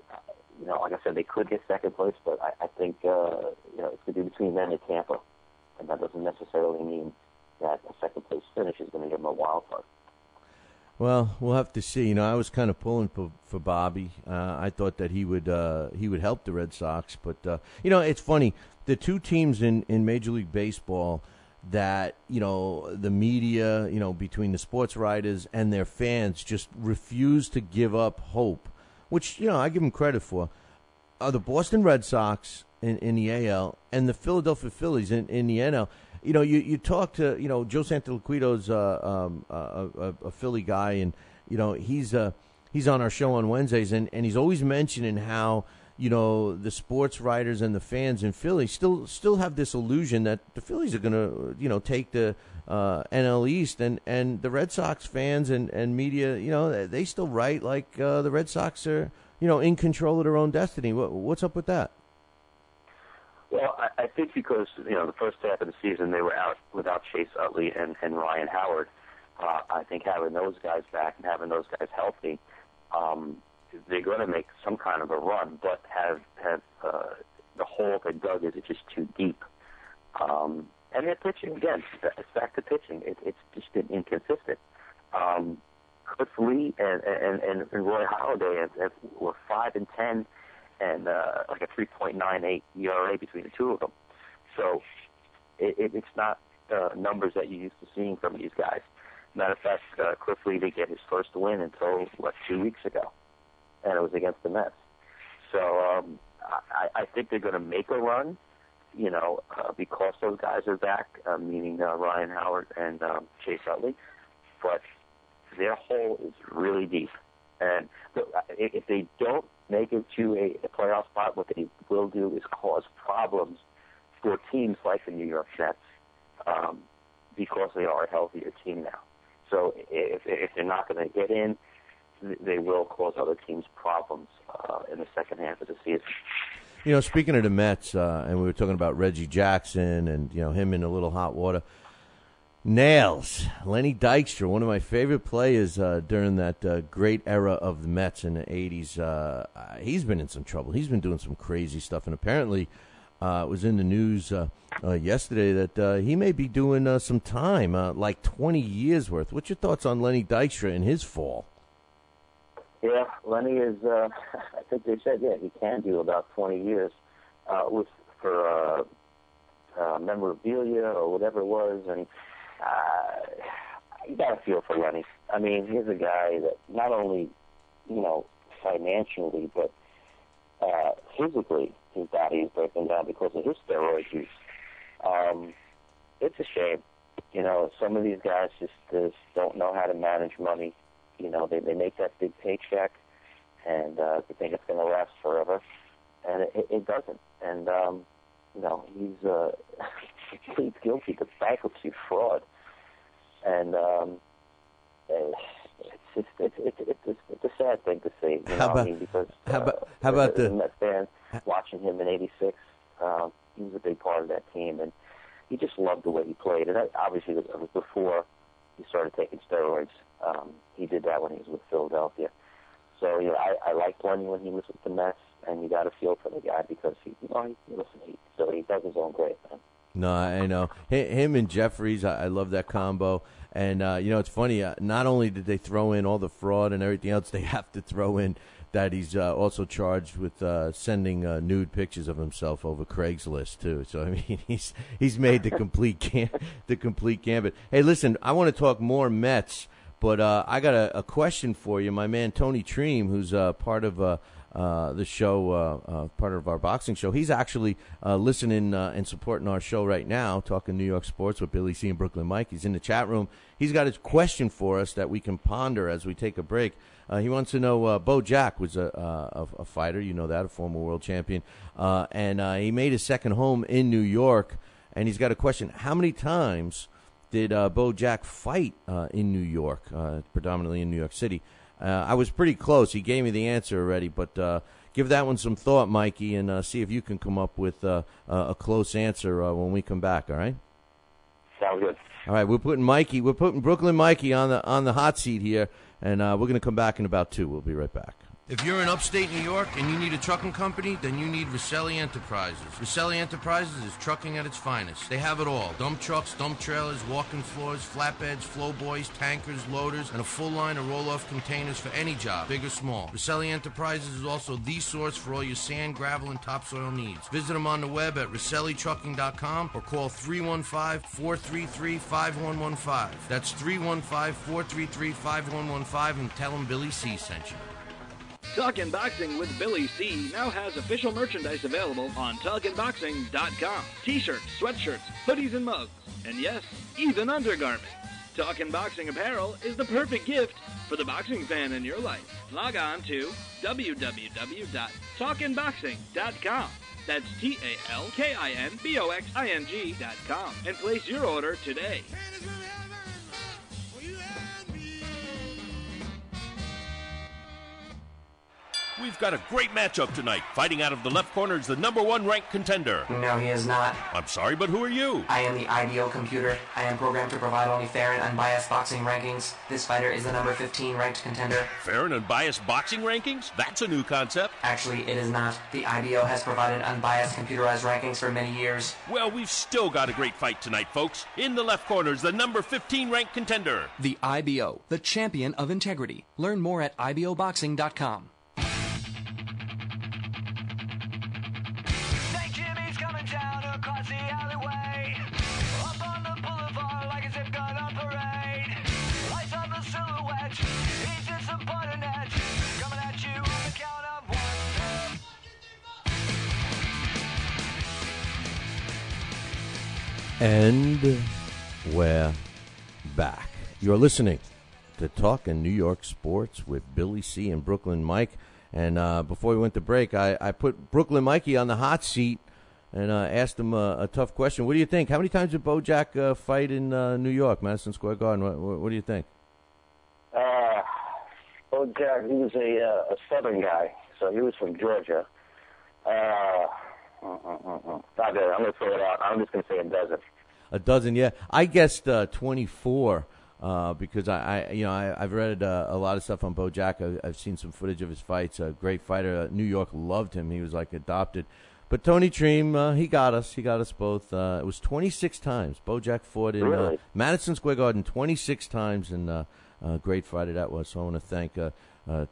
E: like I said, they could get second place, but I think, it's going to be between them and Tampa. And that doesn't necessarily mean that a second place finish is going to give them a wild card.
D: Well, we'll have to see. I was kind of pulling for Bobby. I thought that he would help the Red Sox, but it's funny. The two teams in Major League Baseball that the media, between the sports writers and their fans, just refuse to give up hope, which I give them credit for, are the Boston Red Sox in the AL and the Philadelphia Phillies in the NL. You know, you talk to, you know, Joe Santoliquido's a Philly guy, and you know he's on our show on Wednesdays, and he's always mentioning how, you know, the sports writers and the fans in Philly still have this illusion that the Phillies are going to, you know, take the NL East, and the Red Sox fans and media, you know, they still write like the Red Sox are, you know, in control of their own destiny. What's up with that?
E: Well, I think because, you know, the first half of the season they were out without Chase Utley and Ryan Howard. I think having those guys back and having those guys healthy, they're going to make some kind of a run, but have the hole they dug is just too deep. And their pitching, again, it's back to pitching. It's just been inconsistent. Cliff Lee and Roy Halladay were 5-10. And like a 3.98 ERA between the two of them. So it's not numbers that you're used to seeing from these guys. Matter of fact, Cliff Lee didn't get his first win until, 2 weeks ago, and it was against the Mets. So I think they're going to make a run, you know, because those guys are back, meaning Ryan Howard and Chase Utley. But their hole is really deep. And if they don't make it to a playoff spot, what they will do is cause problems for teams like the New York Jets because they are a healthier team now. So if they're not going to get in, they will cause other teams problems in the second half of the season.
D: You know, speaking of the Mets, and we were talking about Reggie Jackson and, you know, him in a little hot water. Nails, Lenny Dykstra, one of my favorite players during that great era of the Mets in the 80s. He's been in some trouble. He's been doing some crazy stuff, and apparently it was in the news yesterday that he may be doing some time, like 20 years worth. What's your thoughts on Lenny Dykstra and his fall?
E: Yeah, Lenny is, I think they said, he can do about 20 years for memorabilia or whatever it was, and you got to feel for Lenny. I mean, he's a guy that not only, you know, financially, but physically, his body is breaking down because of his steroid use. It's a shame. You know, some of these guys just don't know how to manage money. You know, they make that big paycheck, and they think it's going to last forever, and it doesn't. And, you know, he pleads guilty to bankruptcy fraud, and it's a sad thing to see. You know, I mean, because
D: how about the
E: Mets fans watching him in '86? He was a big part of that team, and he just loved the way he played. And that, obviously, it was before he started taking steroids. He did that when he was with Philadelphia. So, you know, I liked Lenny when he was with the Mets, and you got to feel for the guy because he does his own great, man.
D: No, I know. Him and Jeffries, I love that combo. And, you know, it's funny. Not only did they throw in all the fraud and everything else, they have to throw in that he's also charged with sending nude pictures of himself over Craigslist, too. So, I mean, he's made the complete gambit. Hey, listen, I want to talk more Mets, but I got a question for you. My man Tony Treem, who's part of the show, part of our boxing show, he's actually listening and supporting our show right now, talking New York sports with Billy C and Brooklyn Mike. He's in the chat room. He's got his question for us that we can ponder as we take a break. He wants to know, Bo Jack was a fighter, you know that, a former world champion, and he made his second home in New York, and he's got a question. How many times did Bo Jack fight in New York, predominantly in New York City? I was pretty close. He gave me the answer already, but give that one some thought, Mikey, and see if you can come up with a close answer when we come back. All right?
E: Sounds good.
D: All right, we're putting Brooklyn Mikey on the hot seat here, and we're going to come back in about 2. We'll be right back.
J: If you're in upstate New York and you need a trucking company, then you need Rosselli Enterprises. Rosselli Enterprises is trucking at its finest. They have it all. Dump trucks, dump trailers, walk-in floors, flatbeds, flow boys, tankers, loaders, and a full line of roll-off containers for any job, big or small. Rosselli Enterprises is also the source for all your sand, gravel, and topsoil needs. Visit them on the web at RosselliTrucking.com or call 315-433-5115. That's 315-433-5115 and tell them Billy C sent you.
K: Talkin Boxing with Billy C. now has official merchandise available on TalkinBoxing.com. T-shirts, sweatshirts, hoodies, and mugs. And yes, even undergarments. Talkin Boxing apparel is the perfect gift for the boxing fan in your life. Log on to www.talkinboxing.com. That's TalkinBoxing.com and place your order today.
L: We've got a great matchup tonight. Fighting out of the left corner is the #1 ranked contender.
M: No, he is not.
L: I'm sorry, but who are you?
M: I am the IBO computer. I am programmed to provide only fair and unbiased boxing rankings. This fighter is the number 15 ranked contender.
L: Fair and unbiased boxing rankings? That's a new concept.
M: Actually, it is not. The IBO has provided unbiased computerized rankings for many years.
L: Well, we've still got a great fight tonight, folks. In the left corner is the number 15 ranked contender.
N: The IBO, the champion of integrity. Learn more at IBOBoxing.com.
A: Across the alleyway, up on the boulevard like a zip gun on parade. Lights on the silhouette, he's in some buttonette, coming at you on the count of one.
D: And we're back. You're listening to Talkin' New York Sports with Billy C. and Brooklyn Mike. And before we went to break, I put Brooklyn Mikey on the hot seat and asked him a tough question. What do you think? How many times did Bojack fight in New York, Madison Square Garden? What do you think?
E: Bojack, he was a Southern guy, so he was from Georgia. Not good. I'm going to throw it out. I'm just going to say a dozen.
D: A dozen, yeah. I guessed 24 because I've read a lot of stuff on Bojack. I've seen some footage of his fights. A great fighter. New York loved him. He was like adopted. But Tony Treem, he got us. He got us both. It was 26 times. Bojack fought in Madison Square Garden 26 times, and a great fighter that was. So I want to thank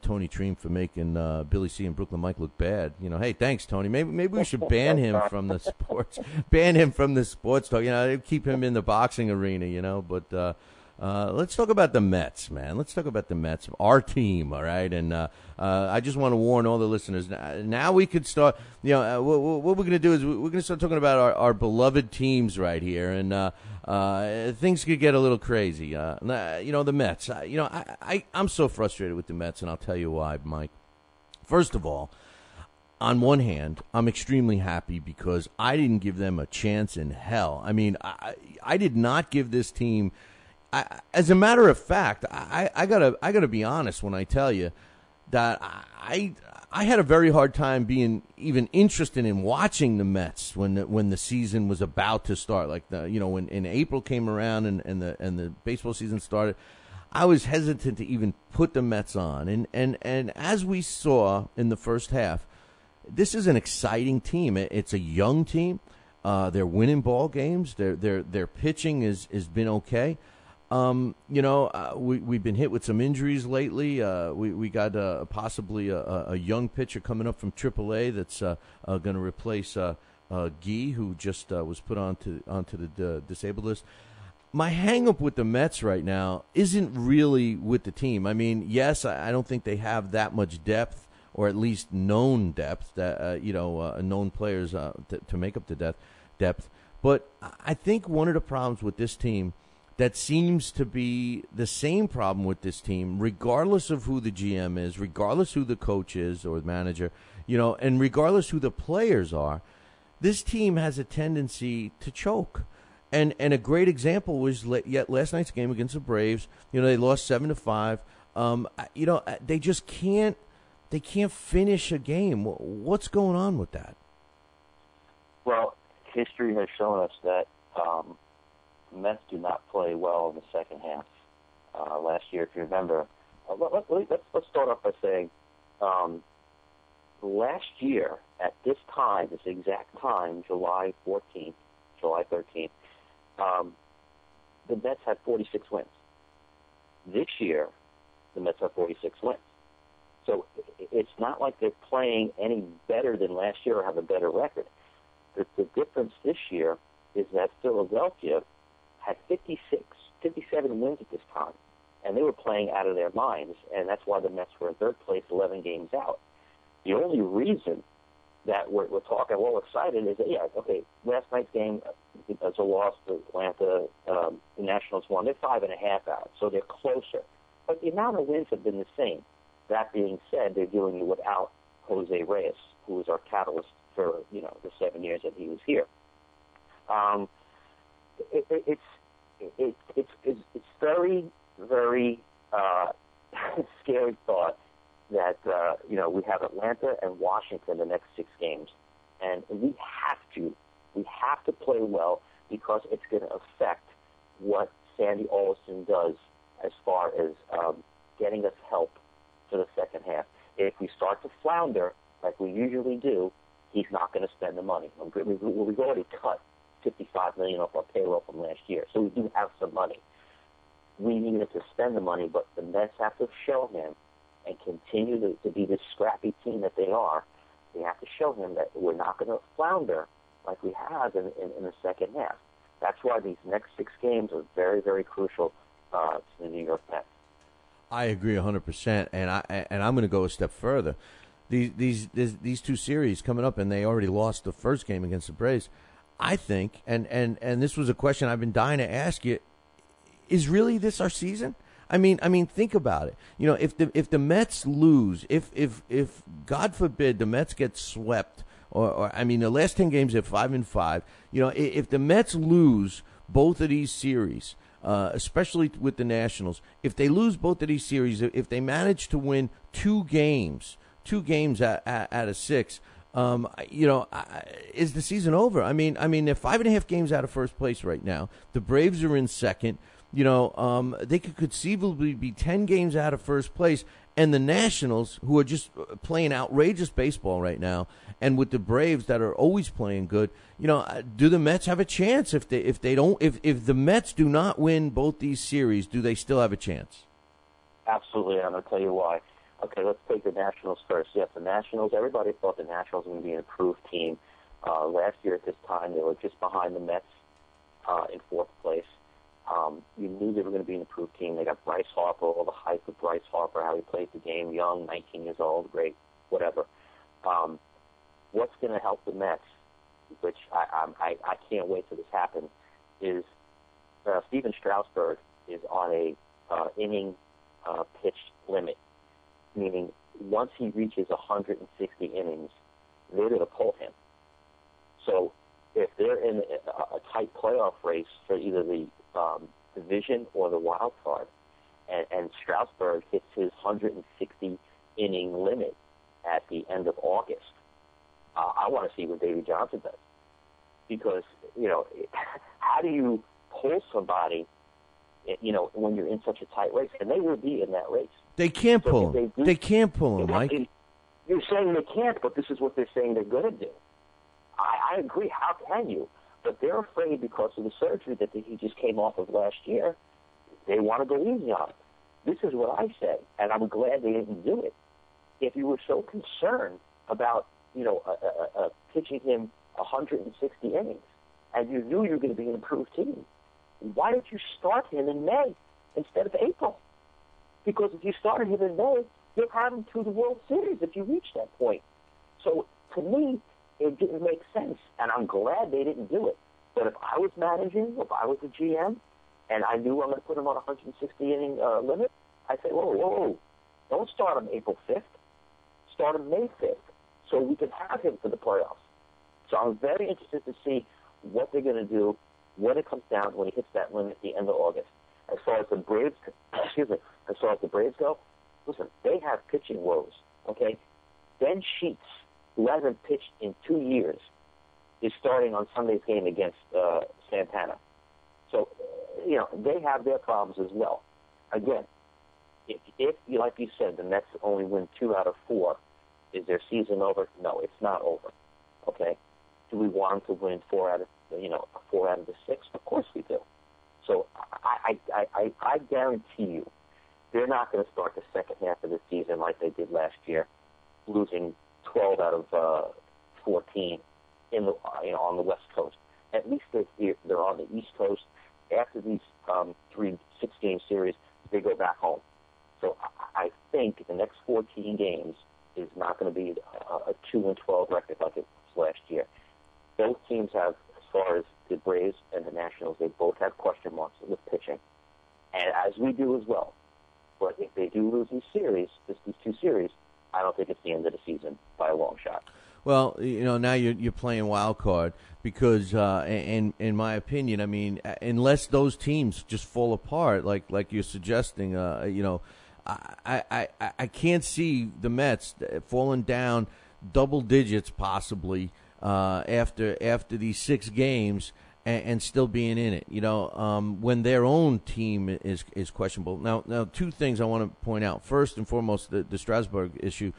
D: Tony Treem for making Billy C. and Brooklyn Mike look bad. Hey, thanks, Tony. Maybe we should ban him from the sports. Ban him from the sports talk. Keep him in the boxing arena. But let's talk about the Mets, man. Let's talk about the Mets, our team, all right? And I just want to warn all the listeners. Now we could start, what we're going to do is we're going to start talking about our beloved teams right here. And things could get a little crazy. The Mets. I'm so frustrated with the Mets, and I'll tell you why, Mike. First of all, on one hand, I'm extremely happy because I didn't give them a chance in hell. I mean, I did not give this team... as a matter of fact, I gotta be honest when I tell you that I had a very hard time being even interested in watching the Mets when the season was about to start. Like when April came around and the baseball season started, I was hesitant to even put the Mets on. And as we saw in the first half, this is an exciting team. It's a young team. They're winning ball games. Their pitching has been okay. We've been hit with some injuries lately. We got possibly a young pitcher coming up from AAA that's going to replace Guy, who just was put onto the disabled list. My hang-up with the Mets right now isn't really with the team. I mean, yes, I don't think they have that much depth, or at least known depth, known players to make up the depth. But I think one of the problems with this team that seems to be the same problem with this team, regardless of who the GM is, regardless who the coach is or the manager, and regardless who the players are, this team has a tendency to choke. And a great example was last night's game against the Braves. They lost 7-5. They just can't finish a game. What's going on with that?
E: Well, history has shown us that Mets do not play well in the second half. Last year, if you remember, let's start off by saying last year at this time, this exact time, July 13th, the Mets had 46 wins. This year, the Mets have 46 wins. So it's not like they're playing any better than last year or have a better record. The difference this year is that Philadelphia had 57 wins at this time, and they were playing out of their minds, and that's why the Mets were in third place, 11 games out. The only reason that we're talking well excited is that, last night's game is a loss to Atlanta. The Nationals won. They're 5.5 out, so they're closer. But the amount of wins have been the same. That being said, they're dealing without Jose Reyes, who was our catalyst for, the 7 years that he was here. It's very, very scary thought that, we have Atlanta and Washington the next 6 games. And we have to play well because it's going to affect what Sandy Alderson does as far as getting us help for the second half. If we start to flounder, like we usually do, he's not going to spend the money. We've already cut $55 million off our payroll from last year, so we do have some money. We needed to spend the money, but the Mets have to show him and continue to be this scrappy team that they are. They have to show him that we're not going to flounder like we have in the second half. That's why these next 6 games are very, very crucial to the New York Mets.
D: I agree 100%, and I'm going to go a step further. These 2 series coming up, and they already lost the first game against the Braves. I think, and this was a question I've been dying to ask you, is really this our season? I mean, think about it. If the Mets lose, if God forbid the Mets get swept, or the last 10 games they're 5-5. If the Mets lose both of these series, especially with the Nationals, if they lose both of these series, if they manage to win 2 games out of 6. Is the season over? I mean, they're 5.5 games out of first place right now. The Braves are in second. They could conceivably be 10 games out of first place, and the Nationals, who are just playing outrageous baseball right now, and with the Braves that are always playing good, do the Mets have a chance? If the Mets do not win both these series, do they still have a chance?
E: Absolutely, and I'll tell you why. Okay, let's take the Nationals first. Yes, the Nationals, everybody thought the Nationals were going to be an improved team. Last year at this time, they were just behind the Mets in 4th place. You knew they were going to be an improved team. They got Bryce Harper, all the hype of Bryce Harper, how he played the game, young, 19 years old, great, whatever. What's going to help the Mets, which I can't wait till this happens, is Steven Strasburg is on a inning pitch limit, meaning once he reaches 160 innings, they're going to pull him. So if they're in a tight playoff race for either the division or the wild card, and Strasburg hits his 160-inning limit at the end of August, I want to see what Davey Johnson does. Because, how do you pull somebody, when you're in such a tight race? And they will be in that race.
D: They can't pull him. They can't pull him, Mike.
E: You're saying they can't, but this is what they're saying they're going to do. I agree. How can you? But they're afraid because of the surgery that he just came off of last year. They want to go easy on it. This is what I say, and I'm glad they didn't do it. If you were so concerned about, pitching him 160 innings, and you knew you were going to be an improved team, why didn't you start him in May instead of April? Because if you started him in May, you'd have him to the World Series if you reach that point. So, to me, it didn't make sense, and I'm glad they didn't do it. But if I was managing, if I was the GM, and I knew I'm going to put him on a 160-inning limit, I'd say, whoa, don't start him April 5th. Start him May 5th so we can have him for the playoffs. So I'm very interested to see what they're going to do when it comes down, when he hits that limit at the end of August. As far as the Braves, go, listen, they have pitching woes, okay? Ben Sheets, who hasn't pitched in 2 years, is starting on Sunday's game against Santana. So, they have their problems as well. Again, if like you said, the Mets only win 2 out of 4, is their season over? No, it's not over. Okay? Do we want them to win 4 out of the 6? Of course we do. So I guarantee you, they're not going to start the second half of the season like they did last year, losing 12 out of 14 on the West Coast. At least they're on the East Coast. After these 3 6-game series, they go back home. So I think the next 14 games is not going to be a 2-12 record like it was last year. Both teams have, as far as the Braves and the Nationals, they both have question marks with pitching, and as we do as well. But if they do lose these two series, I don't think it's the end of the season by a long shot.
D: Well, now you're playing wild card because, in my opinion, I mean, unless those teams just fall apart, like you're suggesting, I can't see the Mets falling down double digits possibly after these 6 games and still being in it. When their own team is questionable. Now, 2 things I want to point out. First and foremost, the Strasburg issue.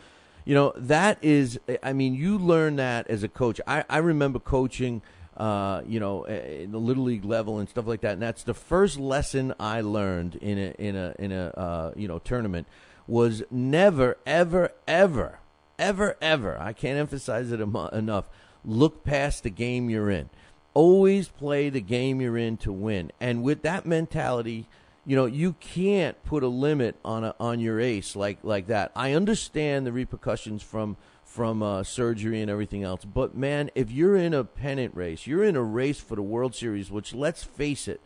D: That is, I mean, you learn that as a coach. I remember coaching, in the Little League level and stuff like that. And that's the first lesson I learned in a tournament was never, ever, ever, ever, ever, I can't emphasize it enough, look past the game you're in. Always play the game you're in to win. And with that mentality, you can't put a limit on your ace like that. I understand the repercussions from surgery and everything else, but man, if you're in a pennant race, you're in a race for the World Series, which, let's face it,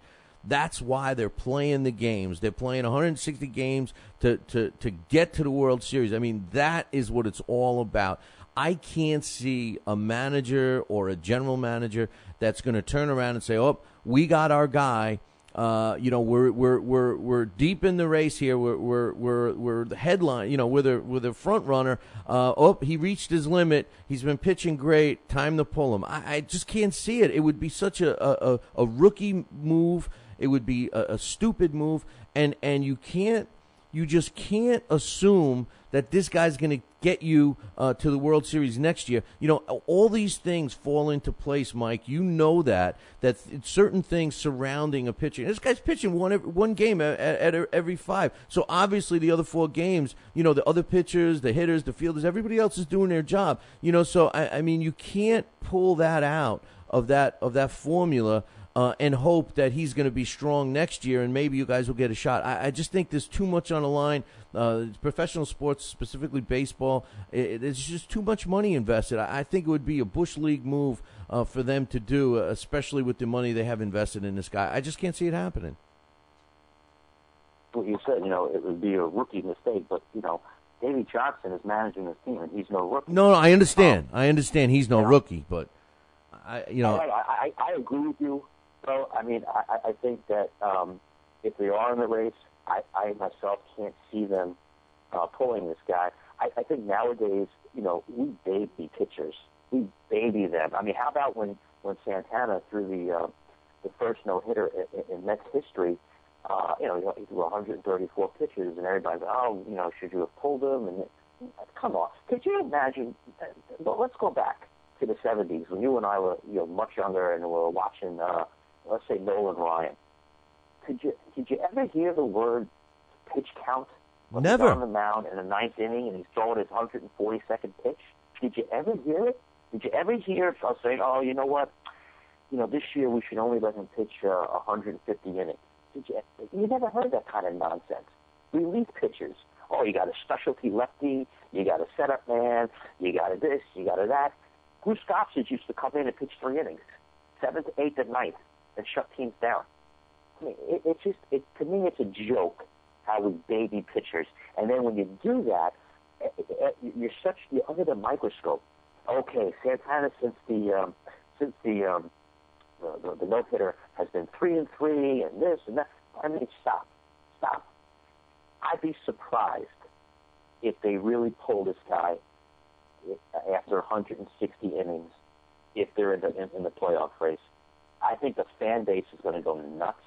D: that's why they're playing the games. They're playing 160 games to get to the World Series. I mean, that is what it's all about. I can't see a manager or a general manager that's going to turn around and say, "Oh, we got our guy. We're deep in the race here. We're the headline. We're the front runner. He reached his limit. He's been pitching great. Time to pull him." I just can't see it. It would be such a rookie move. It would be a stupid move, and you just can't assume that this guy's going to get you to the World Series next year. All these things fall into place, Mike. You know that certain things surrounding a pitcher. This guy's pitching one game at every 5. So obviously the other 4 games, the other pitchers, the hitters, the fielders, everybody else is doing their job. So I mean, you can't pull that out of that formula and hope that he's going to be strong next year and maybe you guys will get a shot. I just think there's too much on the line. Professional sports, specifically baseball, there's just too much money invested. I think it would be a Bush League move for them to do, especially with the money they have invested in this guy. I just can't see it happening.
E: Well, you said, it would be a rookie mistake, but, Davey Johnson is managing his team, and he's no rookie.
D: No, I understand. I understand he's no rookie, but,
E: I agree with you. So, I mean, I think that if they are in the race, I myself can't see them pulling this guy. I think nowadays, we baby pitchers. We baby them. I mean, how about when Santana threw the first no-hitter in Mets history, he threw 134 pitches, and everybody's like, should you have pulled him? And come on. Could you imagine? Well, let's go back to the 70s when you and I were much younger and were watching let's say Nolan Ryan. Did you ever hear the word pitch count?
D: Never.
E: He's on the mound in the 9th inning and he's throwing his 142nd pitch. Did you ever hear it? Did you ever hear us saying, "Oh, you know what? This year we should only let him pitch 150 innings"? You never heard that kind of nonsense. Relief pitchers. Oh, you got a specialty lefty. You got a setup man. You got a this. You got a that. Bruce Gossage used to come in and pitch 3 innings, 7th, 8th, and 9th. And shut teams down. I mean, to me, it's a joke how we baby pitchers. And then when you do that, you're under the microscope. Okay, Santana since the no hitter has been 3-3 and this and that. I mean, stop. I'd be surprised if they really pull this guy after 160 innings if they're in the playoff race. I think the fan base is going to go nuts.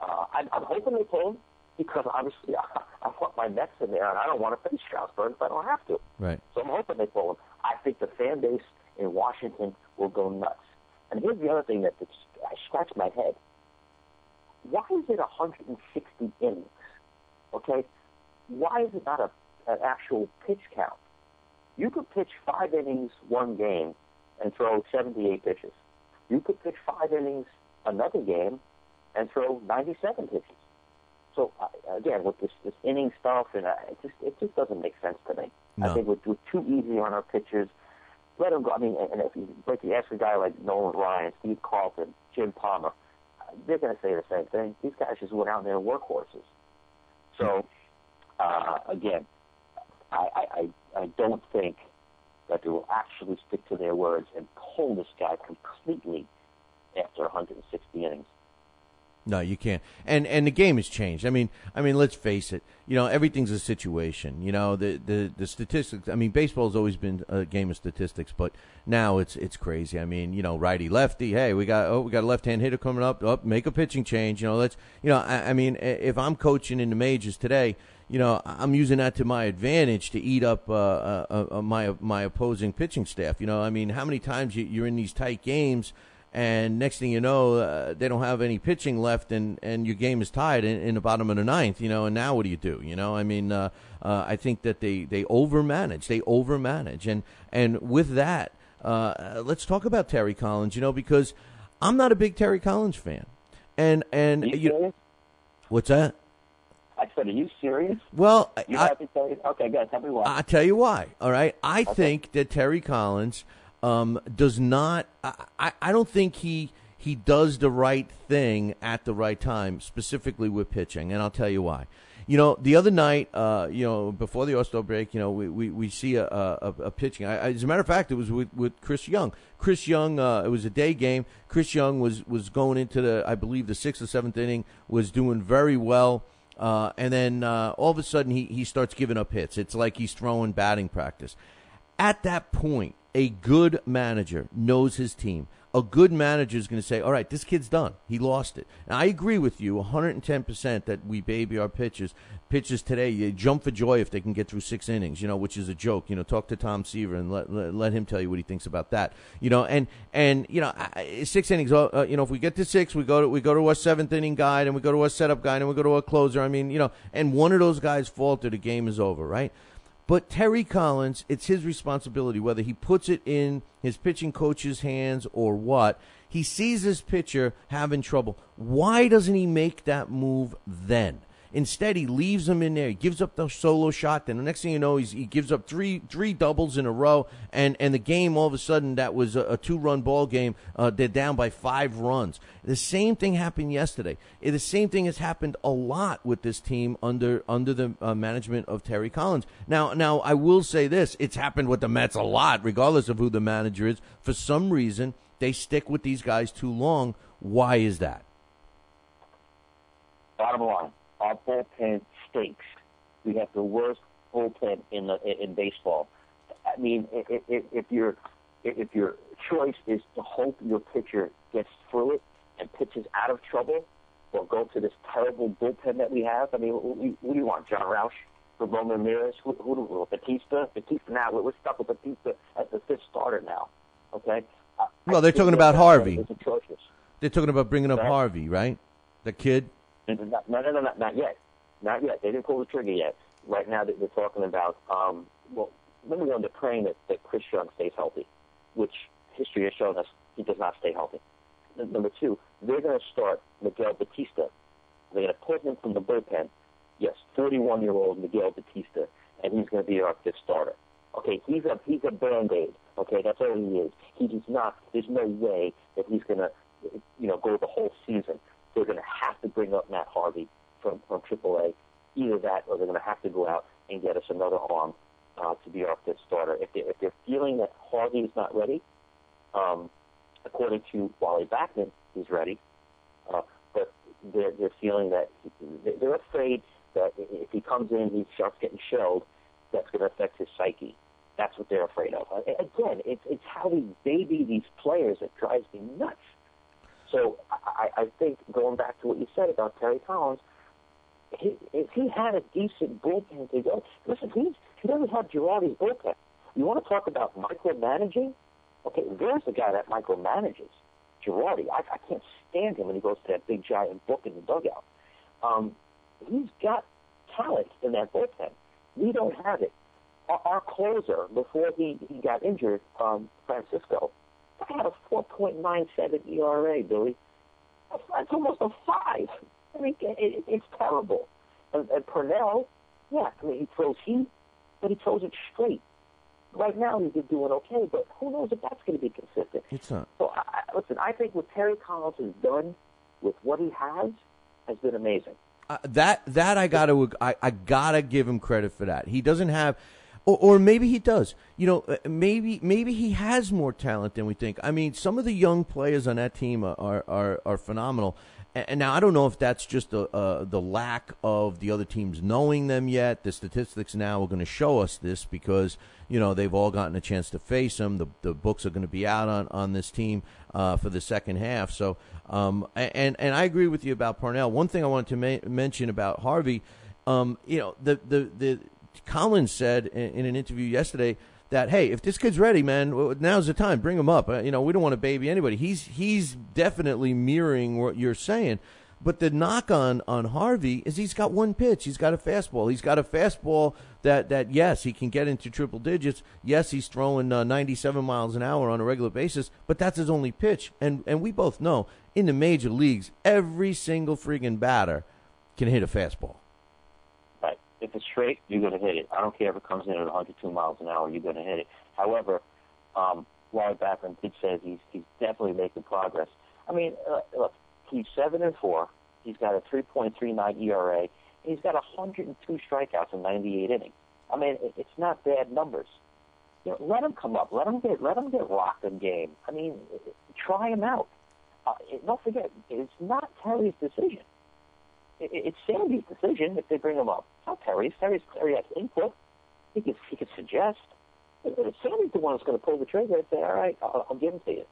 E: I'm hoping they pull him because obviously I want my Mets in there and I don't want to face Strasburg if I don't have to.
D: Right.
E: So I'm hoping they pull him. I think the fan base in Washington will go nuts. And here's the other thing that I scratch my head. Why is it 160 innings? Okay? Why is it not an actual pitch count? You could pitch 5 innings one game and throw 78 pitches. You could pitch 5 innings another game and throw 97 pitches. So again, with this inning stuff, and it just doesn't make sense to me.
D: No.
E: I think we're too easy on our pitchers. Let them go. I mean, and if you ask a guy like Nolan Ryan, Steve Carlton, Jim Palmer, they're going to say the same thing. These guys just went out and they're workhorses. So again, I don't think that they will actually stick to their words and pull this guy completely after 160 innings.
D: No, you can't. And the game has changed. I mean, let's face it. You know, everything's a situation. You know, the statistics. I mean, baseball's always been a game of statistics, but now it's crazy. I mean, you know, righty lefty. Hey, we got a left-hand hitter coming up. Make a pitching change. You know, I mean, if I'm coaching in the majors today, you know, I'm using that to my advantage to eat up my opposing pitching staff. You know, I mean, how many times you're in these tight games, and next thing you know, they don't have any pitching left, and your game is tied in the bottom of the ninth, you know, and now what do you do? You know, I mean, I think that they overmanage. They overmanage. And with that, let's talk about Terry Collins, you know, because I'm not a big Terry Collins fan. And what's that?
E: I said, are you serious?
D: Well,
E: okay, guys, tell me why.
D: I'll tell you why, all right? I think that Terry Collins does not I don't think he does the right thing at the right time, specifically with pitching, and I'll tell you why. You know, the other night, you know, before the All-Star break, you know, we see a pitching. As a matter of fact, it was with Chris Young. Chris Young, it was a day game. Chris Young was going into I believe, the 6th or 7th inning, was doing very well. And then all of a sudden he starts giving up hits. It's like he's throwing batting practice. At that point, a good manager knows his team. A good manager is going to say, all right, this kid's done. He lost it. And I agree with you 110% that we baby our pitchers. Pitchers today, you jump for joy if they can get through 6 innings, you know, which is a joke. You know, talk to Tom Seaver and let him tell you what he thinks about that. You know, and you know, 6 innings, you know, if we get to 6, we go to our 7th inning guy, and we go to our setup guy, and we go to our closer. I mean, you know, and one of those guys falter, the game is over, right? But Terry Collins, it's his responsibility, whether he puts it in his pitching coach's hands or what. He sees his pitcher having trouble. Why doesn't he make that move then? Instead, he leaves him in there. He gives up the solo shot. Then the next thing you know, he gives up three doubles in a row. And the game, all of a sudden, that was a 2-run ball game. They're down by 5 runs. The same thing happened yesterday. The same thing has happened a lot with this team under the management of Terry Collins. Now, I will say this. It's happened with the Mets a lot, regardless of who the manager is. For some reason, they stick with these guys too long. Why is that?
E: Bottom line. Our bullpen stinks. We have the worst bullpen in baseball. I mean, if your choice is to hope your pitcher gets through it and pitches out of trouble, or go to this terrible bullpen that we have, I mean, who do you want? John Roush, Ramon Ramirez, who do we want? Batista? Now we're stuck with Batista as the 5th starter now. Okay.
D: Well, they're talking about Harvey.
E: Atrocious.
D: They're talking about bringing up Harvey, right? The kid.
E: No, not yet. Not yet. They didn't pull the trigger yet. Right now, they're talking about, well, number one, they're praying that Chris Young stays healthy, which history has shown us he does not stay healthy. Number two, they're going to start Miguel Batista. They're going to put him from the bullpen. Yes, 31-year-old Miguel Batista, and he's going to be our 5th starter. Okay, he's a Band-Aid. Okay, that's all he is. He does not. There's no way that he's going to, go the whole season. They're going to have to bring up Matt Harvey from AAA. Either that, or they're going to have to go out and get us another arm to be our 5th starter. If they're feeling that Harvey is not ready, according to Wally Backman, he's ready. But they're feeling that they're afraid that if he comes in, he starts getting shelled. That's going to affect his psyche. That's what they're afraid of. Again, it's how we baby these players that drives me nuts. So I think, going back to what you said about Terry Collins, if he had a decent bullpen to go, listen, he doesn't have Girardi's bullpen. You want to talk about micromanaging? Okay, there's the guy that micromanages, Girardi. I can't stand him when he goes to that big giant book in the dugout. He's got talent in that bullpen. We don't have it. Our closer, before he got injured, Francisco, I had a 4.97 ERA, Billy. That's almost a 5. I mean, it's terrible. And Purnell, yeah, I mean, he throws heat, but he throws it straight. Right now, he's doing okay, but who knows if that's going to be consistent.
D: It's not.
E: So, listen, I think what Terry Collins has done with what he has been amazing.
D: That I gotta give him credit for that. He doesn't have, or maybe he does. You know, maybe he has more talent than we think. I mean, some of the young players on that team are phenomenal. And now I don't know if that's just the lack of the other teams knowing them yet. The statistics now are going to show us this because, you know, they've all gotten a chance to face them. The books are going to be out on this team for the second half. So, and I agree with you about Parnell. One thing I wanted to mention about Harvey, you know, the Collins said in an interview yesterday that, hey, if this kid's ready, man, now's the time. Bring him up. You know, we don't want to baby anybody. He's definitely mirroring what you're saying. But the knock on Harvey is he's got one pitch. He's got a fastball. He's got a fastball that yes, he can get into triple digits. Yes, he's throwing 97 miles an hour on a regular basis, but that's his only pitch. And we both know in the major leagues, every single friggin' batter can hit a fastball.
E: Right. If it's straight, you're going to hit it. I don't care if it comes in at 102 miles an hour, you're going to hit it. However, Larry Backman did say he's definitely making progress. I mean, look, he's 7-4. He's got a 3.39 ERA. And he's got 102 strikeouts in 98 innings. I mean, it's not bad numbers. You know, let him come up. Let him get rocked in game. I mean, try him out. Don't forget, it's not Terry's decision. It's Sandy's decision if they bring him up. It's not Terry's. Terry has input. He could suggest. Sandy's the one that's going to pull the trigger and say, all right, I'll give him to you.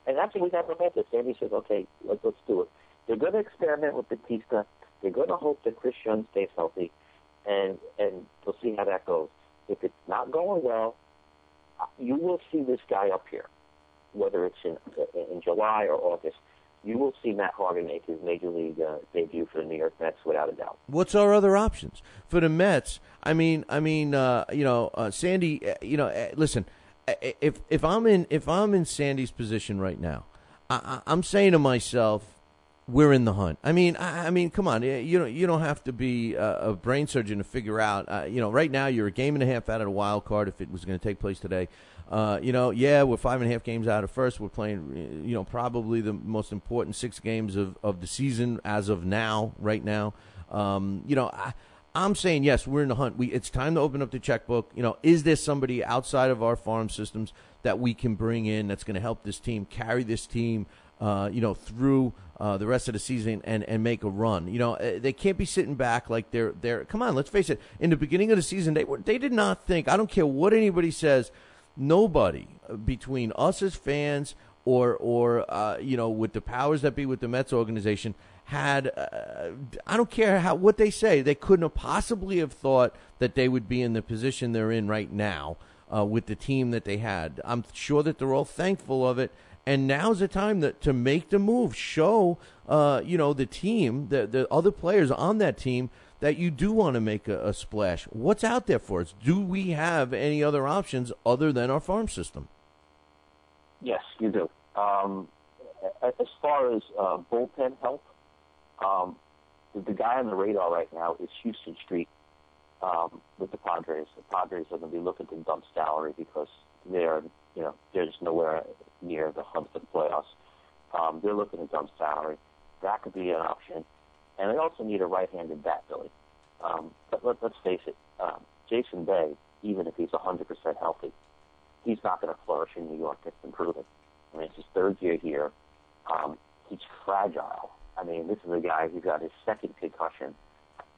E: And that's what we got to look at. Sandy says, okay, let's do it. They're going to experiment with Batista. They're going to hope that Chris Young stays healthy, and we'll see how that goes. If it's not going well, you will see this guy up here, whether it's in July or August. You will see Matt Harvey make his major league debut for the New York Mets without a doubt.
D: What's our other options for the Mets? I mean, you know, Sandy. You know, listen. If I'm in Sandy's position right now, I'm saying to myself, we're in the hunt. I mean, come on. You don't have to be a brain surgeon to figure out. You know, right now you're a game and a half out of the wild card if it was going to take place today. You know, yeah, we're 5.5 games out of first. We're playing, you know, probably the most important 6 games of the season as of now, right now. You know, I'm saying, yes, we're in the hunt. It's time to open up the checkbook. You know, is there somebody outside of our farm systems that we can bring in that's going to help this team, carry this team, you know, through the rest of the season and make a run? You know, they can't be sitting back like they're. Come on, let's face it. In the beginning of the season, they did not think. I don't care what anybody says. Nobody between us as fans or you know, with the powers that be with the Mets organization had I don't care what they say, they couldn't have possibly have thought that they would be in the position they're in right now with the team that they had. I'm sure that they're all thankful of it, and now's the time to make the move. Show you know, the team, the other players on that team, that you do want to make a splash. What's out there for us? Do we have any other options other than our farm system?
E: Yes, you do. As far as bullpen help, the guy on the radar right now is Houston Street with the Padres. The Padres are going to be looking to dump salary because they're just nowhere near the hunt for the playoffs. They're looking to dump salary. That could be an option. And they also need a right-handed bat, Billy. But let's face it, Jason Bay, even if he's 100% healthy, he's not going to flourish in New York. It's been proven. I mean, it's his 3rd year here. He's fragile. I mean, this is a guy who got his 2nd concussion.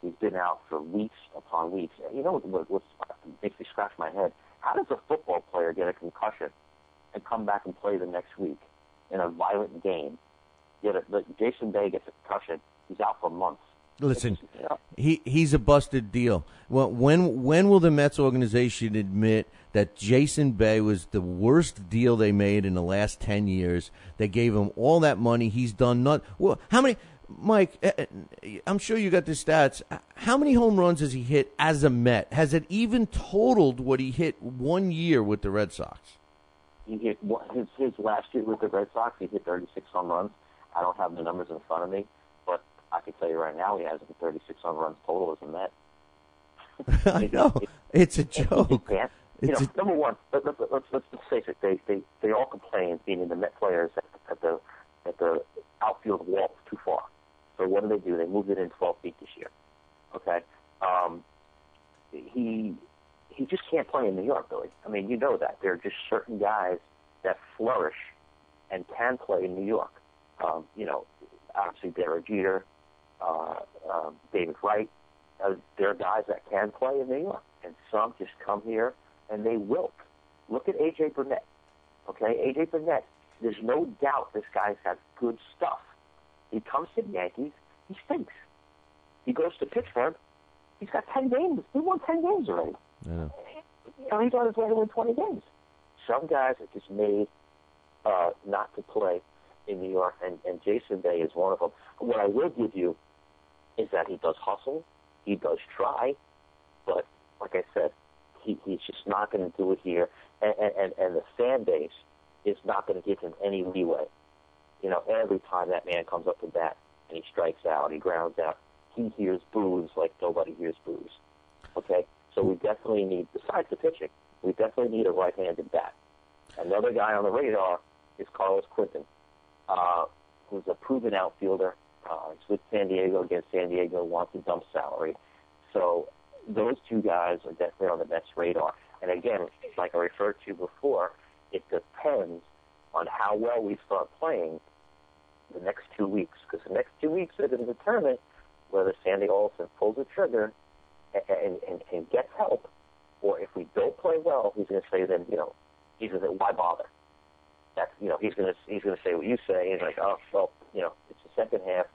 E: He's been out for weeks upon weeks. You know what makes me scratch my head? How does a football player get a concussion and come back and play the next week in a violent game? Jason Bay gets a concussion. He's out for months.
D: Listen, he's a busted deal. Well, when will the Mets organization admit that Jason Bay was the worst deal they made in the last 10 years? They gave him all that money. He's done nothing. Well, how many, Mike, I'm sure you got the stats. How many home runs has he hit as a Met? Has it even totaled what he hit 1 year with the Red Sox?
E: He hit his last year with the Red Sox. He hit 36 home runs. I don't have the numbers in front of me, but I can tell you right now he has 3,600 runs total as a Met.
D: I know. It's a joke.
E: Number one, let's face it. They all complain, meaning the Met players, at the outfield wall is too far. So what do? They moved it in 12 feet this year. Okay. He just can't play in New York, Billy. I mean, you know that. There are just certain guys that flourish and can play in New York. Obviously Derek Jeter, David Wright. There are guys that can play in New York, and some just come here and they wilt. Look at A.J. Burnett. Okay, A.J. Burnett, there's no doubt this guy's got good stuff. He comes to the Yankees, he stinks. He goes to Pittsburgh, he's got 10 games. He won 10 games already.
D: Yeah.
E: He's on his way to win 20 games. Some guys are just made not to play in New York, and Jason Bay is one of them. What I will give you is that he does hustle, he does try, but like I said, he's just not going to do it here, and the fan base is not going to give him any leeway. Every time that man comes up to bat and he strikes out, he grounds out, he hears boos like nobody hears boos. Okay? So we definitely need, besides the pitching, we definitely need a right-handed bat. Another guy on the radar is Carlos Quinton, who's a proven outfielder. He's with San Diego. Again, San Diego wants a dump salary. So those two guys are definitely on the Mets' radar. And again, like I referred to before, it depends on how well we start playing the next 2 weeks, because the next 2 weeks are going to determine whether Sandy Olson pulls the trigger and gets help, or if we don't play well, he's going to say then, he's going to say, why bother? That's, he's going to say what you say. He's like, oh, well, it's the second half.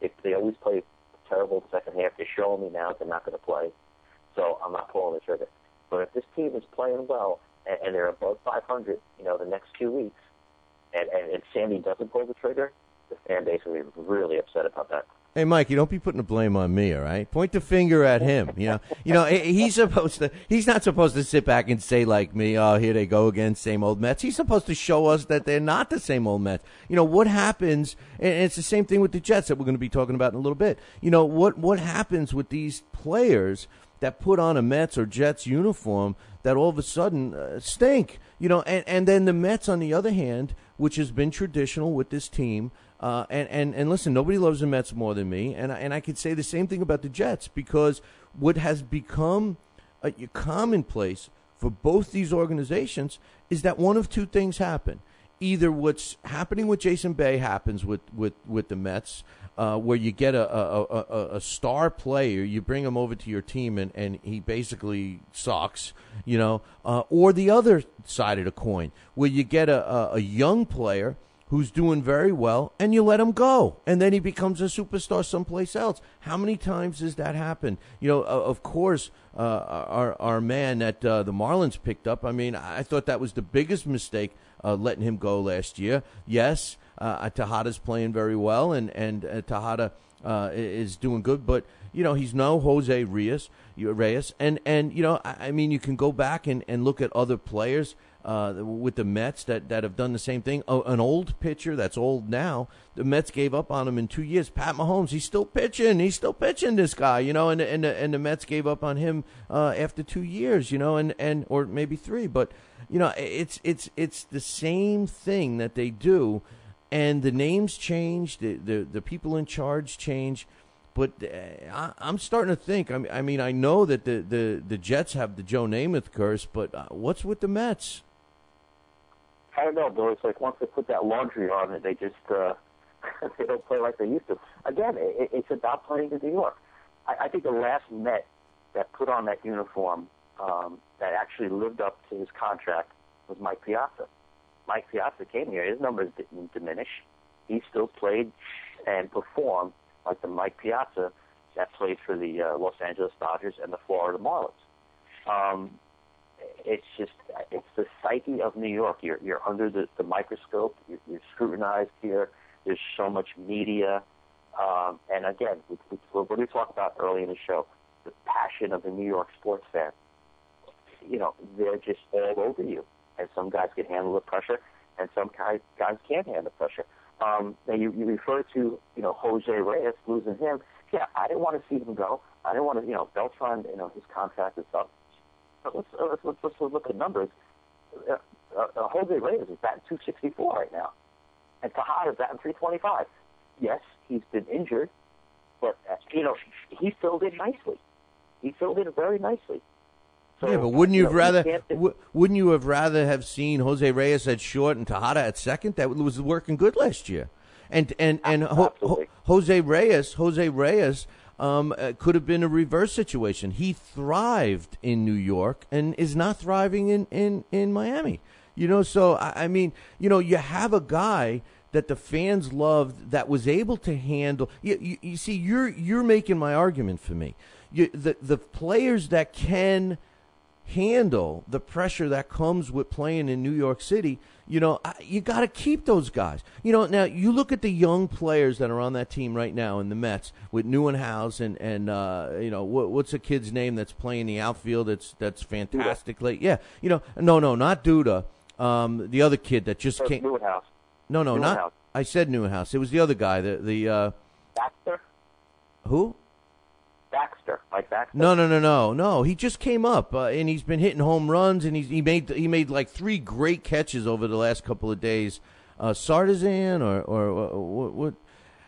E: If they always play terrible the second half, they're showing me now they're not going to play, so I'm not pulling the trigger. But if this team is playing well and they're above 500, the next 2 weeks, and Sandy doesn't pull the trigger, the fan base will be really upset about that.
D: Hey, Mike, you don't be putting the blame on me, all right? Point the finger at him. He's not supposed to sit back and say like me, oh, here they go again, same old Mets. He's supposed to show us that they're not the same old Mets. What happens, and it's the same thing with the Jets that we're going to be talking about in a little bit. What happens with these players that put on a Mets or Jets uniform that all of a sudden stink? And then the Mets, on the other hand, which has been traditional with this team, and listen, nobody loves the Mets more than me, and I could say the same thing about the Jets, because what has become a commonplace for both these organizations is that one of two things happen. Either what's happening with Jason Bay happens with the Mets, where you get a star player, you bring him over to your team, and he basically sucks, or the other side of the coin, where you get a young player who's doing very well, and you let him go, and then he becomes a superstar someplace else. How many times has that happened? Of course, our man that the Marlins picked up, I mean, I thought that was the biggest mistake, letting him go last year. Yes, Tejada's playing very well, and Tejada is doing good, but he's no Jose Reyes, and I mean, you can go back and look at other players with the Mets that have done the same thing. An old pitcher that's old now, the Mets gave up on him in 2 years. Pat Mahomes, he's still pitching, this guy, and the Mets gave up on him after 2 years, and or maybe 3, but it's the same thing that they do, and the names change, the people in charge change. But I'm starting to think. I mean, I know that the Jets have the Joe Namath curse, but what's with the Mets?
E: I don't know, Bill. It's like once they put that laundry on, they just they don't play like they used to. Again, it's about playing in New York. I think the last Met that put on that uniform that actually lived up to his contract was Mike Piazza. Mike Piazza came here. His numbers didn't diminish. He still played and performed like the Mike Piazza that played for the Los Angeles Dodgers and the Florida Marlins. It's the psyche of New York. You're under the microscope. You're scrutinized here. There's so much media. And again, what we talked about early in the show, the passion of the New York sports fan. They're just all over you. And some guys can handle the pressure, and some guys can't handle the pressure. And you refer to, Jose Reyes, losing him. Yeah, I didn't want to see him go. I didn't want to, Beltran, his contract is up. But let's look at numbers. Jose Reyes is batting 264 right now, and Tejada is batting 325. Yes, he's been injured, but he filled in nicely. He filled in very nicely. So,
D: yeah, but wouldn't you have rather have seen Jose Reyes at short and Tejada at second? That was working good last year, and Jose Reyes could have been a reverse situation. He thrived in New York and is not thriving in Miami. So I mean, you have a guy that the fans loved that was able to handle. You see, you're making my argument for me. The players that can handle the pressure that comes with playing in New York City, you got to keep those guys. Now you look at the young players that are on that team right now in the Mets with Neuenhaus and what's the kid's name that's playing the outfield that's fantastically. Yeah, no, not Duda. The other kid that just came.
E: Neuenhaus.
D: No,
E: Neuenhaus.
D: not. I said Neuenhaus. It was the other guy. The
E: Baxter.
D: Who?
E: Baxter, Mike Baxter.
D: No. He just came up, and he's been hitting home runs, and he made like 3 great catches over the last couple of days. Sardazan or what?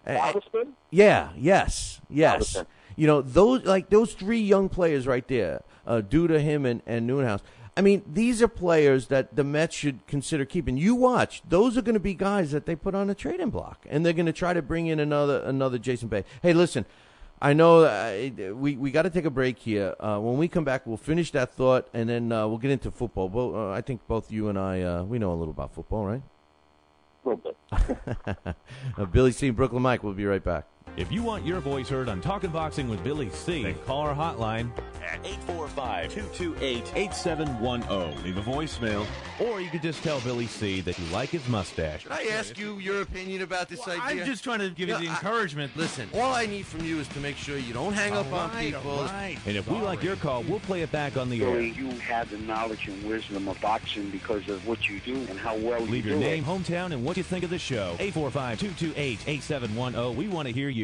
E: Galveston?
D: Yeah. Yes.
E: Galveston.
D: Those 3 young players right there, Duda, him, and Neuenhaus. I mean, these are players that the Mets should consider keeping. You watch; those are going to be guys that they put on a trading block, and they're going to try to bring in another Jason Bay. Hey, listen. I know we got to take a break here. When we come back, we'll finish that thought, and then we'll get into football. I think both you and I, we know a little about football, right?
E: A little bit.
D: Billy C. and Brooklyn Mike. We'll be right back.
F: If you want your voice heard on Talkin' Boxing with Billy C., then call our hotline
L: at 845-228-8710. Leave a voicemail.
F: Or you could just tell Billy C. that you like his mustache.
D: Should I ask you your opinion about this idea?
O: I'm just trying to give you the encouragement.
D: Listen, all I need from you is to make sure you don't hang up on people.
F: Right. And if we like your call, we'll play it back on the air.
G: You have the knowledge and wisdom of boxing because of what you do and how well you do it.
F: Leave your name, hometown, and what you think of the show. 845-228-8710. We want to hear you.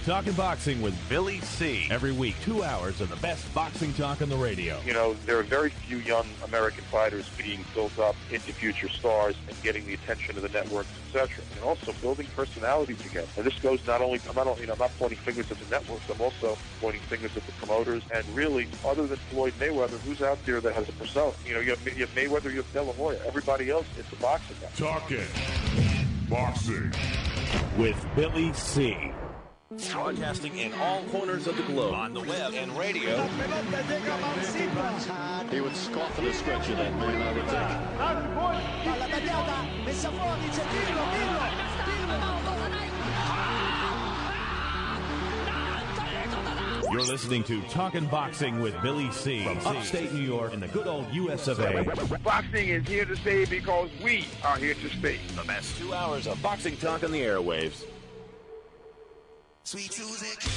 F: Talkin' Boxing with Billy C. Every week, 2 hours of the best boxing talk on the radio.
P: There are very few young American fighters being built up into future stars and getting the attention of the networks, etc. And also building personalities again. And this goes not only, I'm not pointing fingers at the networks, I'm also pointing fingers at the promoters. And really, other than Floyd Mayweather, who's out there that has a persona? You have Mayweather, you have De La Hoya. Everybody else, it's a boxing guy.
H: Talkin' Boxing
L: with Billy C. Broadcasting in all corners of the globe, on the web and radio.
Q: He would scoff at a stretch of that man, I would think.
F: You're listening to Talkin' Boxing with Billy C. From upstate New York in the good old US of A.
G: Boxing is here to stay because we are here to stay.
L: The best 2 hours of boxing talk on the airwaves.
R: Sweet Susie Q,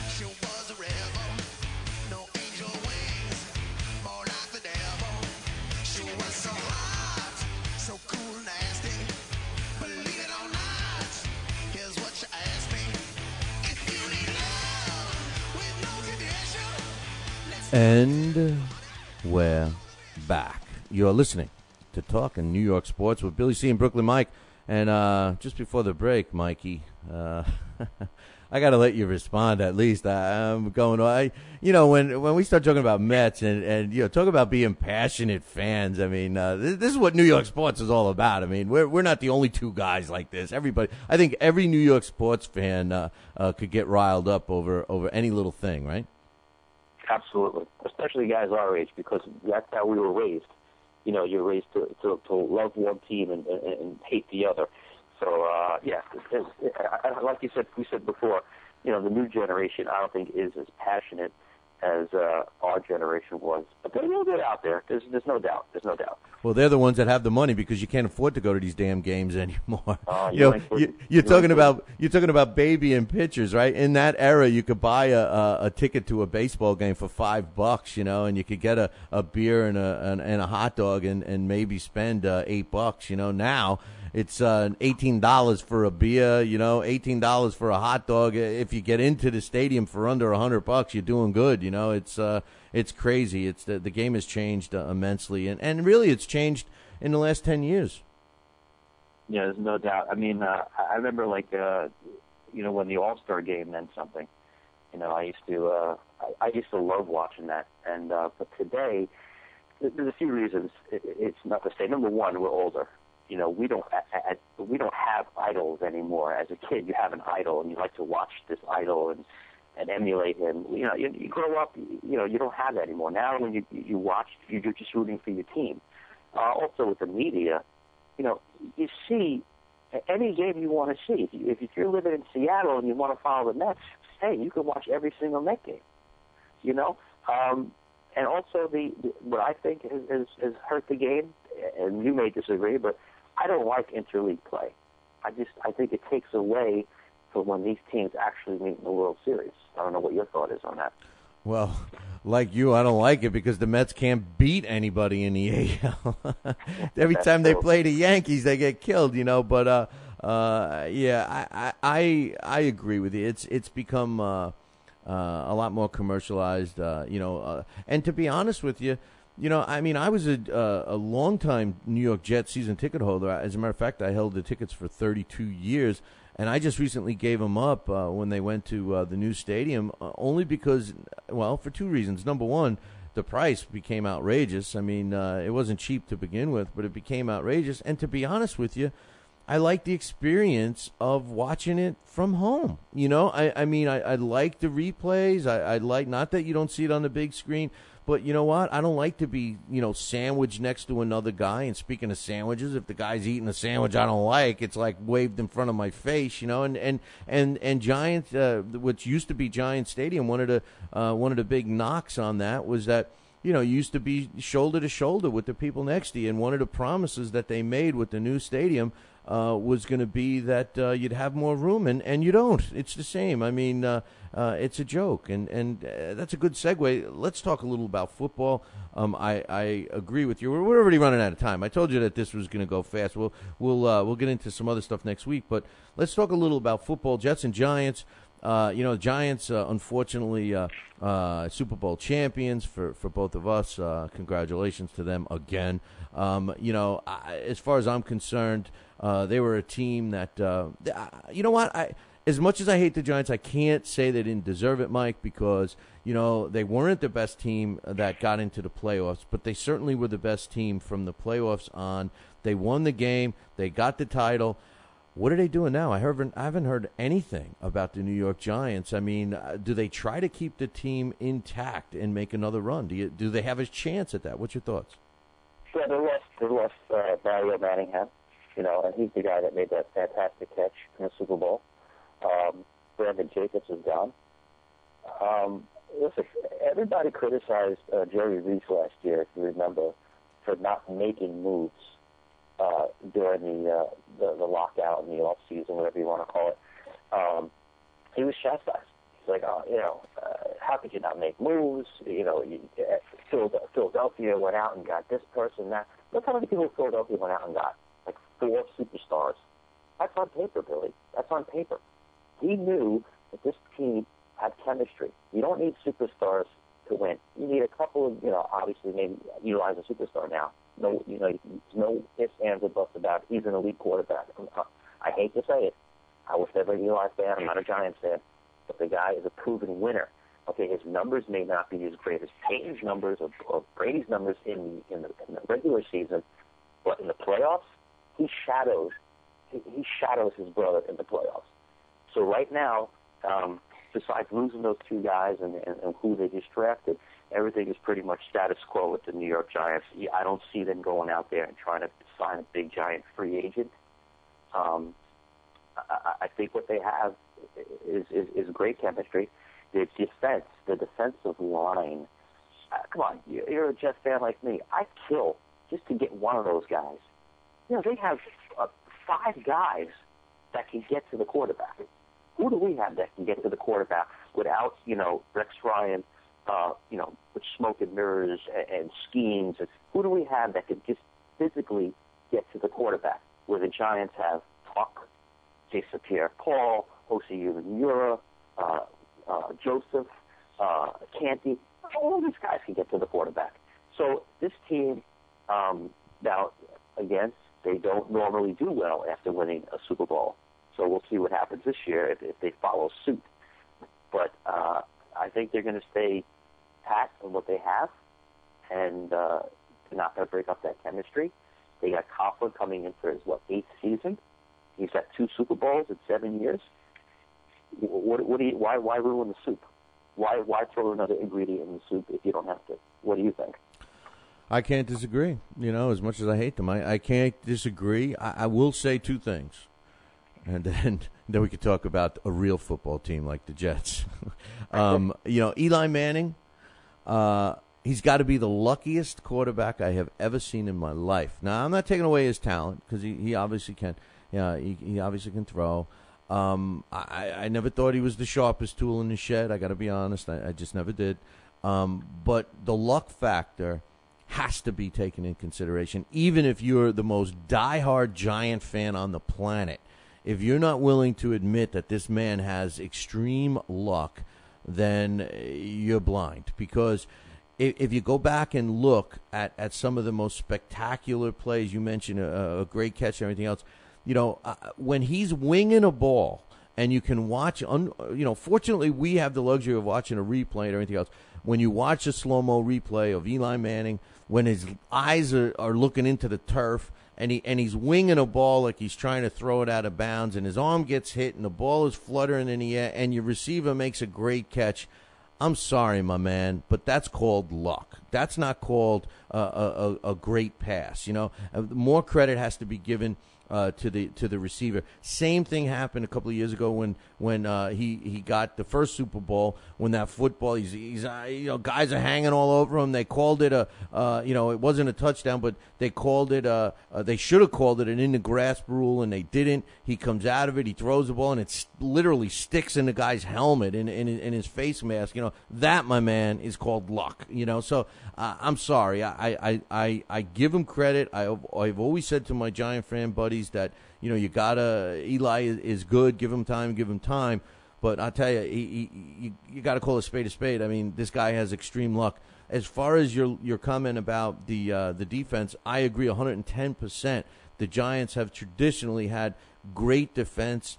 R: she was a rebel, no angel wings, more like the devil. She was so hot, so cool, nasty, believe it or not, here's what she asked me. If you need love with no condition,
D: And we're back. You're listening to Talkin' New York Sports with Billy C. and Brooklyn Mike. And just before the break, Mikey, I got to let you respond at least. I'm going, when we start talking about Mets and talk about being passionate fans, I mean, this is what New York sports is all about. I mean, we're not the only 2 guys like this. Everybody, I think every New York sports fan could get riled up over any little thing, right?
E: Absolutely, especially guys our age, because that's how we were raised. You're raised to love one team and hate the other. So, like we said before, the new generation, I don't think is as passionate as our generation was. But they're a little bit out there. There's no doubt. There's no doubt.
D: Well, they're the ones that have the money because you can't afford to go to these damn games anymore.
E: You're
D: talking about baby and pitchers, right? In that era, you could buy a ticket to a baseball game for $5, and you could get a beer and a hot dog and maybe spend $8. Now it's $18 for a beer, $18 for a hot dog. If you get into the stadium for under $100, you're doing good. It's crazy. It's the game has changed immensely, and really it's changed in the last 10 years.
E: Yeah, there's no doubt. I mean, I remember when the All-Star game meant something. I used to love watching that. And but today, there's a few reasons. It's not to say. Number one, we're older. We don't have idols anymore. As a kid, you have an idol, and you like to watch this idol and emulate him. You grow up, you don't have that anymore. Now when you watch, you're just rooting for your team. Also with the media, you see any game you want to see. If you're living in Seattle and you want to follow the Mets, hey, you can watch every single Met game. And also what I think has hurt the game, and you may disagree, but I don't like interleague play. I think it takes away from when these teams actually meet in the World Series. I don't know what your thought is on that.
D: Well, like you, I don't like it because the Mets can't beat anybody in the AL. Every time they play the Yankees, they get killed, But yeah, I agree with you. It's become a lot more commercialized, and to be honest with you, I was a long-time New York Jets season ticket holder. As a matter of fact, I held the tickets for 32 years, and I just recently gave them up when they went to the new stadium, only because, for two reasons. Number one, the price became outrageous. I mean, it wasn't cheap to begin with, but it became outrageous. And to be honest with you, I like the experience of watching it from home. I like the replays. I like, not that you don't see it on the big screen, but you know what? I don't like to be, sandwiched next to another guy. And speaking of sandwiches, if the guy's eating a sandwich I don't like, it's like waved in front of my face, And Giants, which used to be Giant Stadium, one of the big knocks on that was that, you used to be shoulder to shoulder with the people next to you. And one of the promises that they made with the new stadium was going to be that you'd have more room, and you don't. It's the same. I mean, it's a joke, and that's a good segue. Let's talk a little about football. I agree with you. We're already running out of time. I told you that this was going to go fast. We'll get into some other stuff next week, but let's talk a little about football. Jets and Giants. Giants, unfortunately, Super Bowl champions for both of us. Congratulations to them again. As far as I'm concerned, they were a team that, as much as I hate the Giants, I can't say they didn't deserve it, Mike, because, they weren't the best team that got into the playoffs, but they certainly were the best team from the playoffs on. They won the game. They got the title. What are they doing now? I haven't heard anything about the New York Giants. I mean, do they try to keep the team intact and make another run? Do they have a chance at that? What's your thoughts?
E: Yeah, they lost Mario Manningham, and he's the guy that made that fantastic catch in the Super Bowl. Brandon Jacobs is gone. Listen, everybody criticized Jerry Reese last year, if you remember, for not making moves during the lockout in the off season, whatever you want to call it. He was chastised. He's like, how could you not make moves? Philadelphia went out and got this person, that. Look how many people Philadelphia went out and got, like 4 superstars. That's on paper, Billy. That's on paper. He knew that this team had chemistry. You don't need superstars to win. You need a couple of, obviously maybe utilize a superstar now. No, no ifs, ands, or buts about it. He's an elite quarterback. I hate to say it. I was never an Eli fan. I'm not a Giants fan. But the guy is a proven winner. Okay, his numbers may not be as great as Peyton's numbers or Brady's numbers in the regular season, but in the playoffs, he shadows his brother in the playoffs. So right now, besides losing those two guys and who they just drafted, everything is pretty much status quo with the New York Giants. I don't see them going out there and trying to sign a big giant free agent. I think what they have is great chemistry. the defensive line. Come on, you're a Jets fan like me. I'd kill just to get one of those guys. They have 5 guys that can get to the quarterback. Who do we have that can get to the quarterback without, Rex Ryan, with smoke and mirrors and schemes? Who do we have that can just physically get to the quarterback? Where the Giants have Tuck, Jason Pierre-Paul, Osi Umenyiora, Joseph, Canty. All these guys can get to the quarterback. So this team, now, again, they don't normally do well after winning a Super Bowl. So we'll see what happens this year if they follow suit. But I think they're going to stay pat on what they have, and they're not going to break up that chemistry. They got Coughlin coming in for his, 8th season. He's got 2 Super Bowls in 7 years. Why ruin the soup? Why throw another ingredient in the soup if you don't have to? What do you think?
D: I can't disagree. As much as I hate them, I can't disagree. I will say 2 things, and then we could talk about a real football team like the Jets. Eli Manning, he's got to be the luckiest quarterback I have ever seen in my life. Now, I'm not taking away his talent because he obviously can. Yeah, he obviously can throw. I never thought he was the sharpest tool in the shed. I got to be honest. I just never did. But the luck factor has to be taken in consideration, even if you're the most diehard Giant fan on the planet. If you're not willing to admit that this man has extreme luck, then you're blind. Because if you go back and look at some of the most spectacular plays, you mentioned a great catch and everything else, when he's winging a ball and you can watch, fortunately we have the luxury of watching a replay or anything else. When you watch a slow-mo replay of Eli Manning, when his eyes are looking into the turf and he's winging a ball like he's trying to throw it out of bounds and his arm gets hit and the ball is fluttering in the air and your receiver makes a great catch, I'm sorry, my man, but that's called luck. That's not called a great pass. More credit has to be given to the receiver. Same thing happened a couple of years ago when he got the first Super Bowl, when that football he's guys are hanging all over him. They called it it wasn't a touchdown, but they called it they should have called it an in the grasp rule, and they didn't. He comes out of it, he throws the ball, and it literally sticks in the guy's helmet in his face mask. That, my man, is called luck. So I'm sorry. I give him credit. I've always said to my Giant fan buddies that you gotta, Eli is good, give him time, but I'll tell you, you gotta call a spade. I mean, this guy has extreme luck. As far as your comment about the defense, I agree 110%. The Giants have traditionally had great defenses,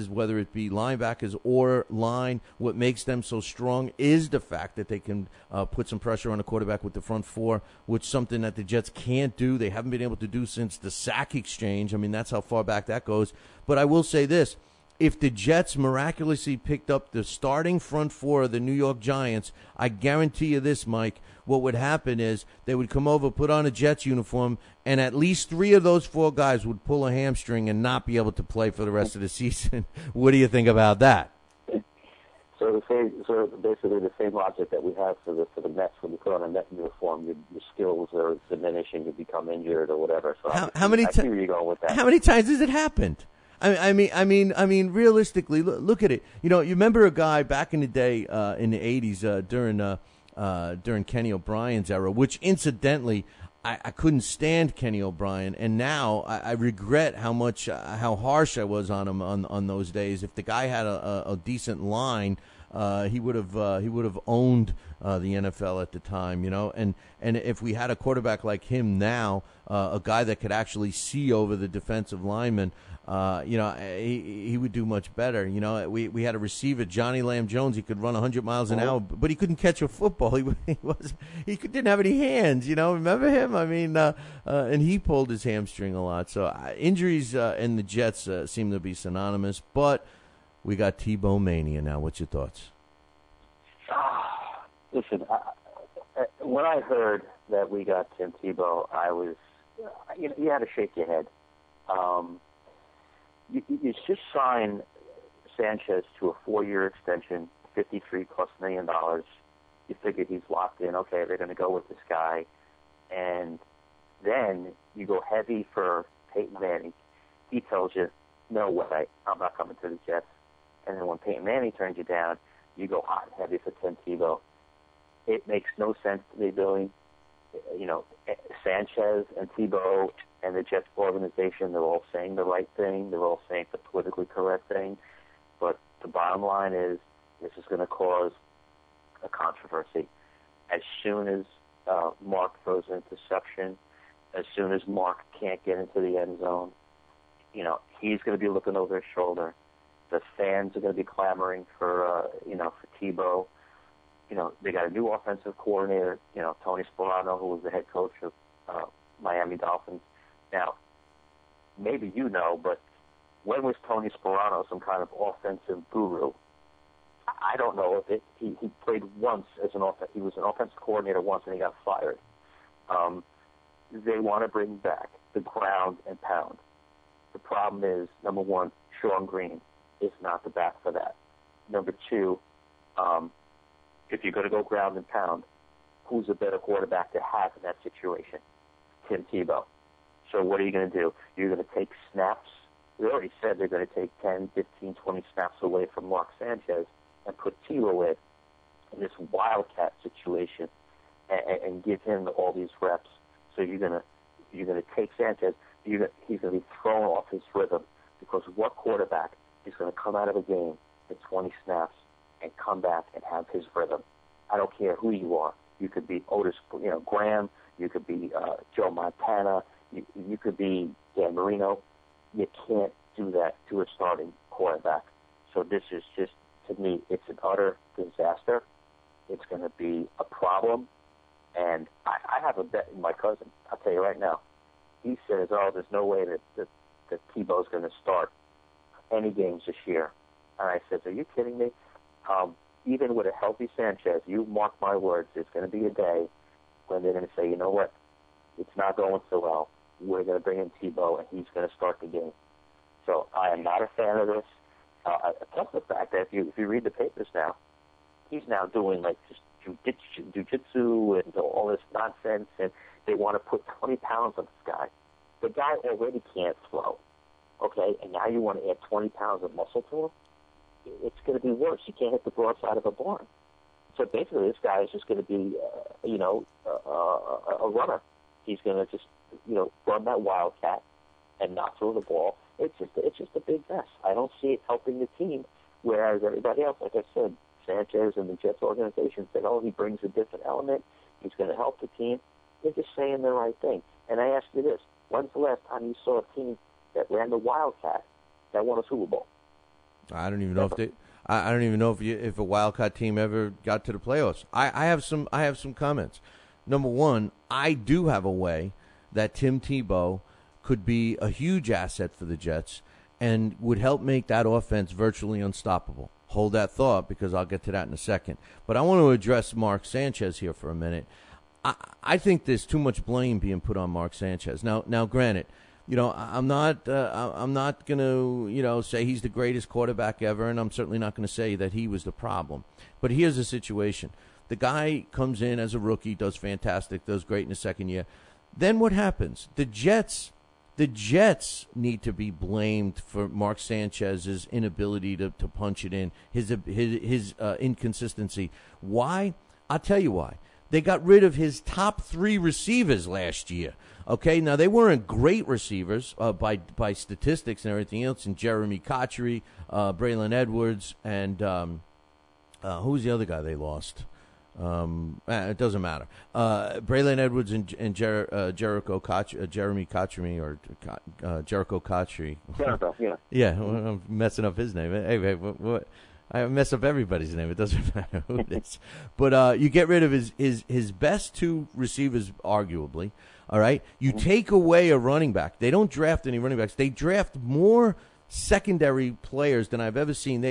D: whether it be linebackers or line. What makes them so strong is the fact that they can put some pressure on the quarterback with the front four, which is something that the Jets can't do. They haven't been able to do since the sack exchange. I mean, that's how far back that goes. But I will say this. If the Jets miraculously picked up the starting front four of the New York Giants, I guarantee you this, Mike, what would happen is they would come over, put on a Jets uniform, and at least 3 of those 4 guys would pull a hamstring and not be able to play for the rest of the season. What do you think about that?
E: So basically the same logic that we have for the Mets when you put on a Met uniform, your skills are diminishing, you become injured or whatever. So
D: how many
E: I see where you're going with that.
D: How many times has it happened? I mean, realistically, look at it. You remember a guy back in the day, in the '80s, during Kenny O'Brien's era, which incidentally, I couldn't stand Kenny O'Brien, and now I regret how harsh I was on him on those days. If the guy had a decent line, he would have owned the NFL at the time, and if we had a quarterback like him now, a guy that could actually see over the defensive lineman, he would do much better. We had a receiver, Johnny Lamb Jones. He could run 100 miles an hour, but he couldn't catch a football. He didn't have any hands. Remember him? I mean, and he pulled his hamstring a lot. So injuries in the Jets seem to be synonymous. But we got Tebow mania now. What's your thoughts?
E: Listen, when I heard that we got Tim Tebow, I was, you had to shake your head. You just signed Sanchez to a 4-year extension, $53+ million. You figure he's locked in. Okay, they're going to go with this guy. And then you go heavy for Peyton Manning. He tells you, no way, I'm not coming to the Jets. And then when Peyton Manning turns you down, you go hot and heavy for Tim Tebow. It makes no sense to me, Billy. You know, Sanchez and Tebow and the Jets organization, they're all saying the right thing. They're all saying the politically correct thing. But the bottom line is this is going to cause a controversy. As soon as Mark throws an interception, as soon as Mark can't get into the end zone, you know, he's going to be looking over his shoulder. The fans are going to be clamoring for Tebow. You know, they got a new offensive coordinator, you know, Tony Sparano, who was the head coach of Miami Dolphins. Now, maybe you know, but when was Tony Sparano some kind of offensive guru? I don't know if he played once as he was an offensive coordinator once and he got fired. They want to bring back the ground and pound. The problem is, number one, Sean Green is not the back for that. Number two, if you're going to go ground and pound, who's a better quarterback to have in that situation? Tim Tebow. So what are you going to do? You're going to take snaps. We already said they're going to take 10, 15, 20 snaps away from Mark Sanchez and put Tebow in this wildcat situation and give him all these reps. So you're going to take Sanchez. He's going to be thrown off his rhythm, because what quarterback is going to come out of a game in 20 snaps and come back and have his rhythm? I don't care who you are. You could be Otis, Graham. You could be Joe Montana. You could be Dan Marino. You can't do that to a starting quarterback. So this is just, to me, it's an utter disaster. It's going to be a problem. And I have a bet in my cousin. I'll tell you right now. He says, there's no way that Tebow's going to start any games this year. And I said, are you kidding me? Even with a healthy Sanchez, you mark my words, there's going to be a day when they're going to say, you know what, it's not going so well. We're going to bring in Tebow, and he's going to start the game. So I am not a fan of this. Plus the fact that if you read the papers now, he's now doing like just jiu-jitsu and all this nonsense, and they want to put 20 pounds on this guy. The guy already can't throw, okay? And now you want to add 20 pounds of muscle to him? It's going to be worse. You can't hit the broadside of a barn. So basically, this guy is just going to be, a runner. He's going to just, run that wildcat and not throw the ball. It's just a big mess. I don't see it helping the team, whereas everybody else, like I said, Sanchez and the Jets organization said, he brings a different element. He's going to help the team. They're just saying the right thing. And I ask you this, when's the last time you saw a team that ran the wildcat that won a Super Bowl?
D: I don't even know I don't even know if a Wildcat team ever got to the playoffs. I have some comments. Number one, I do have a way that Tim Tebow could be a huge asset for the Jets and would help make that offense virtually unstoppable. Hold that thought, because I'll get to that in a second. But I want to address Mark Sanchez here for a minute. I think there's too much blame being put on Mark Sanchez. Now, granted, I'm not going to, say he's the greatest quarterback ever, and I'm certainly not going to say that he was the problem. But here's the situation. The guy comes in as a rookie, does fantastic, does great in the second year. Then what happens? The Jets need to be blamed for Mark Sanchez's inability to punch it in, his inconsistency. Why? I'll tell you why. They got rid of his top 3 receivers last year. Okay, now they weren't great receivers by statistics and everything else. And Jeremy Cotchery, Braylon Edwards, and who's the other guy they lost? It doesn't matter. Braylon Edwards and Jeremy Cotchery or Jericho Cotchery.
E: Jericho, yeah.
D: Yeah, I'm messing up his name. Hey, what? I mess up everybody's name. It doesn't matter who it is. But you get rid of his best 2 receivers, arguably. All right? You take away a running back. They don't draft any running backs. They draft more secondary players than I've ever seen.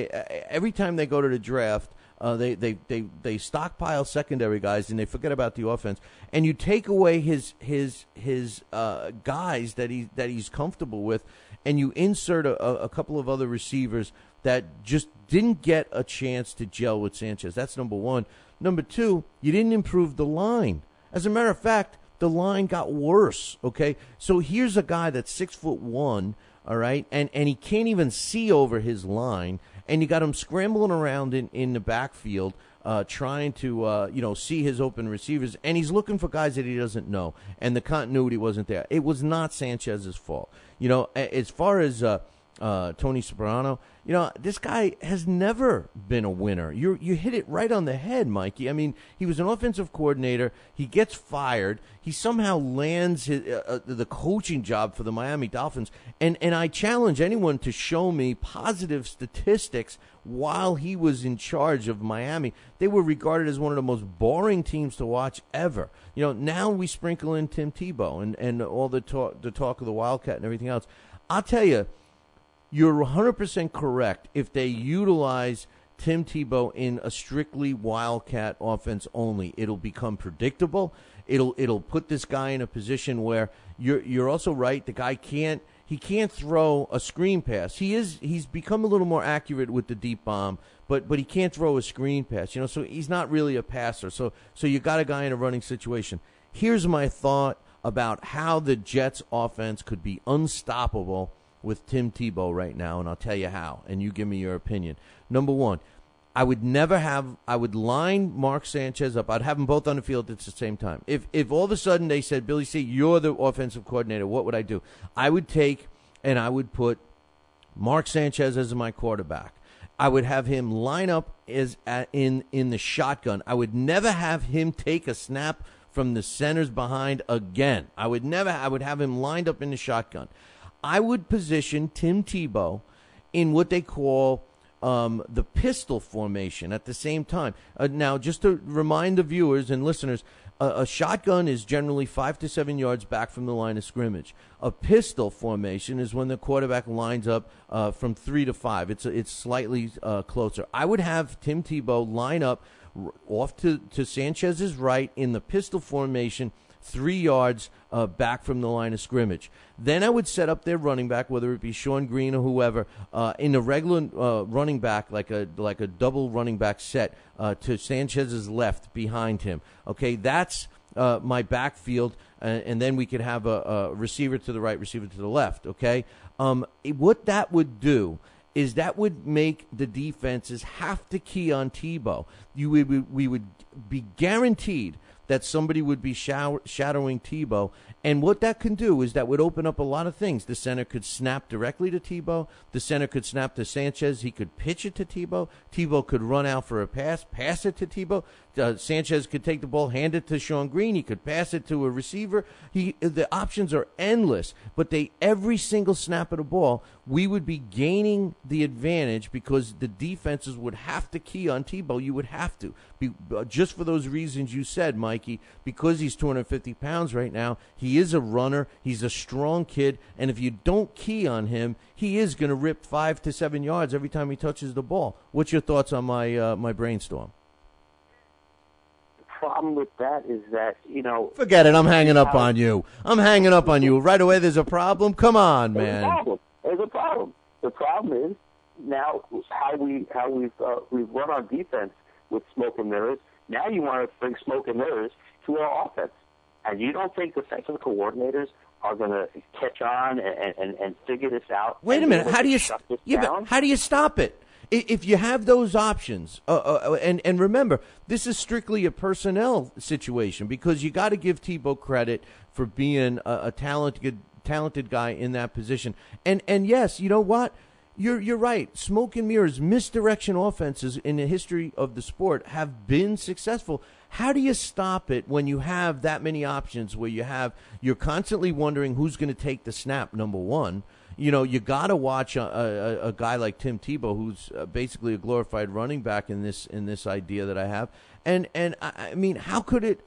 D: Every time they go to the draft, they stockpile secondary guys and they forget about the offense. And you take away his guys that he's comfortable with, and you insert a couple of other receivers that just didn't get a chance to gel with Sanchez. That's number one. Number two, you didn't improve the line. As a matter of fact, the line got worse, okay? So here's a guy that's 6'1", all right, and he can't even see over his line, and you got him scrambling around in the backfield trying to, see his open receivers, and he's looking for guys that he doesn't know, and the continuity wasn't there. It was not Sanchez's fault. As far as Tony Soprano, this guy has never been a winner. You hit it right on the head, Mikey. I mean, he was an offensive coordinator. He gets fired. He somehow lands the coaching job for the Miami Dolphins. And I challenge anyone to show me positive statistics while he was in charge of Miami. They were regarded as one of the most boring teams to watch ever. Now we sprinkle in Tim Tebow and all the talk of the Wildcat and everything else. I'll tell you, you're 100% correct. If they utilize Tim Tebow in a strictly Wildcat offense only, it'll become predictable. It'll put this guy in a position where you're also right. The guy can't throw a screen pass. He's become a little more accurate with the deep bomb, but he can't throw a screen pass. So he's not really a passer. So you got a guy in a running situation. Here's my thought about how the Jets offense could be unstoppable with Tim Tebow right now, and I'll tell you how, and you give me your opinion. Number one, I would line Mark Sanchez up. I'd have them both on the field at the same time. If all of a sudden they said, Billy C., you're the offensive coordinator, what would I do? I would take and I would put Mark Sanchez as my quarterback. I would have him line up in the shotgun. I would never have him take a snap from the centers behind again. I would have him lined up in the shotgun. I would position Tim Tebow in what they call the pistol formation at the same time. Now, just to remind the viewers and listeners, a shotgun is generally 5 to 7 yards back from the line of scrimmage. A pistol formation is when the quarterback lines up from 3 to 5. It's slightly closer. I would have Tim Tebow line up off to Sanchez's right in the pistol formation, 3 yards back from the line of scrimmage. Then I would set up their running back, whether it be Sean Green or whoever, in a regular running back, like a double running back set to Sanchez's left behind him. Okay, that's my backfield, and then we could have a receiver to the right, receiver to the left. Okay, what that would do is that would make the defenses have to key on Tebow. We would be guaranteed that somebody would be shadowing Tebow. And what that can do is that would open up a lot of things. The center could snap directly to Tebow. The center could snap to Sanchez. He could pitch it to Tebow. Tebow could run out for a pass it to Tebow. Sanchez could take the ball, hand it to Sean Green. He could pass it to a receiver. The options are endless. But every single snap of the ball, we would be gaining the advantage because the defenses would have to key on Tebow. You would have to. Just for those reasons you said, Mikey, because he's 250 pounds right now, he is a runner, he's a strong kid, and if you don't key on him, he is going to rip 5 to 7 yards every time he touches the ball. What's your thoughts on my brainstorm?
E: The problem with that is that,
D: Forget it, I'm hanging up on you. Right away, there's a problem? Come on, man.
E: There's a problem. The problem is now how we've run our defense with smoke and mirrors. Now you want to bring smoke and mirrors to our offense. And you don't think defensive coordinators are going to catch on and figure this out?
D: Wait a minute. How do you stop it? If you have those options, and remember, this is strictly a personnel situation because you got to give Tebow credit for being a talented guy in that position. And yes, you know what? You're right. Smoke and mirrors, misdirection offenses in the history of the sport have been successful. How do you stop it when you have that many options where you're constantly wondering who's going to take the snap, number one? You got to watch a guy like Tim Tebow, who's basically a glorified running back in this idea that I have. And I mean, how could it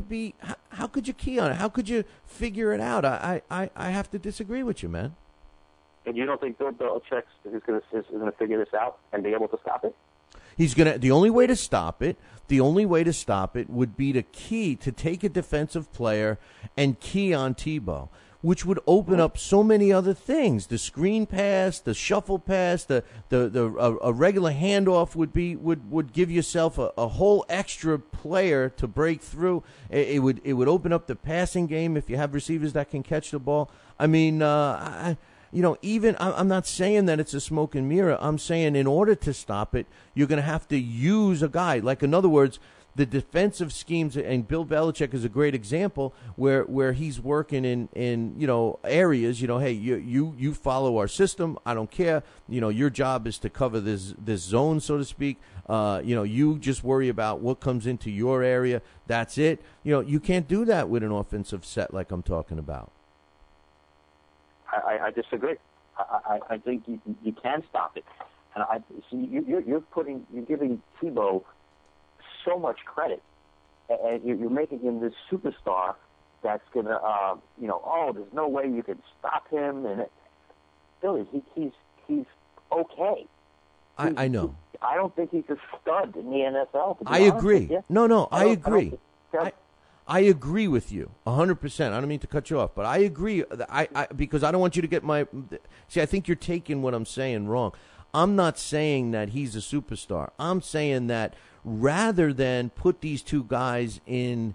D: be? How could you key on it? How could you figure it out? I have to disagree with you, man.
E: And you don't think Bill Belichick is going to figure this out and be able to stop it?
D: The only way to stop it would be to take a defensive player and key on Tebow. which would open up so many other things. The screen pass, the shuffle pass, a regular handoff would give yourself a whole extra player to break through. It would open up the passing game if you have receivers that can catch the ball. I mean, I'm not saying that it's a smoke and mirror. I'm saying in order to stop it, you're going to have to use a guy. Like, in other words, the defensive schemes, and Bill Belichick is a great example where he's working in areas, hey, you follow our system. I don't care. Your job is to cover this zone, so to speak. You just worry about what comes into your area. That's it. You can't do that with an offensive set like I'm talking about.
E: I disagree. I think you can stop it. And you're giving Tebow so much credit, and you're making him this superstar that's gonna, there's no way you can stop him. And Billy, he's okay.
D: I know.
E: I don't think he's a stud in the NFL.
D: I agree. No, I agree. I agree with you 100%. I don't mean to cut you off, but I agree. Because I don't want you to get my. See, I think you're taking what I'm saying wrong. I'm not saying that he's a superstar. I'm saying that rather than put these two guys in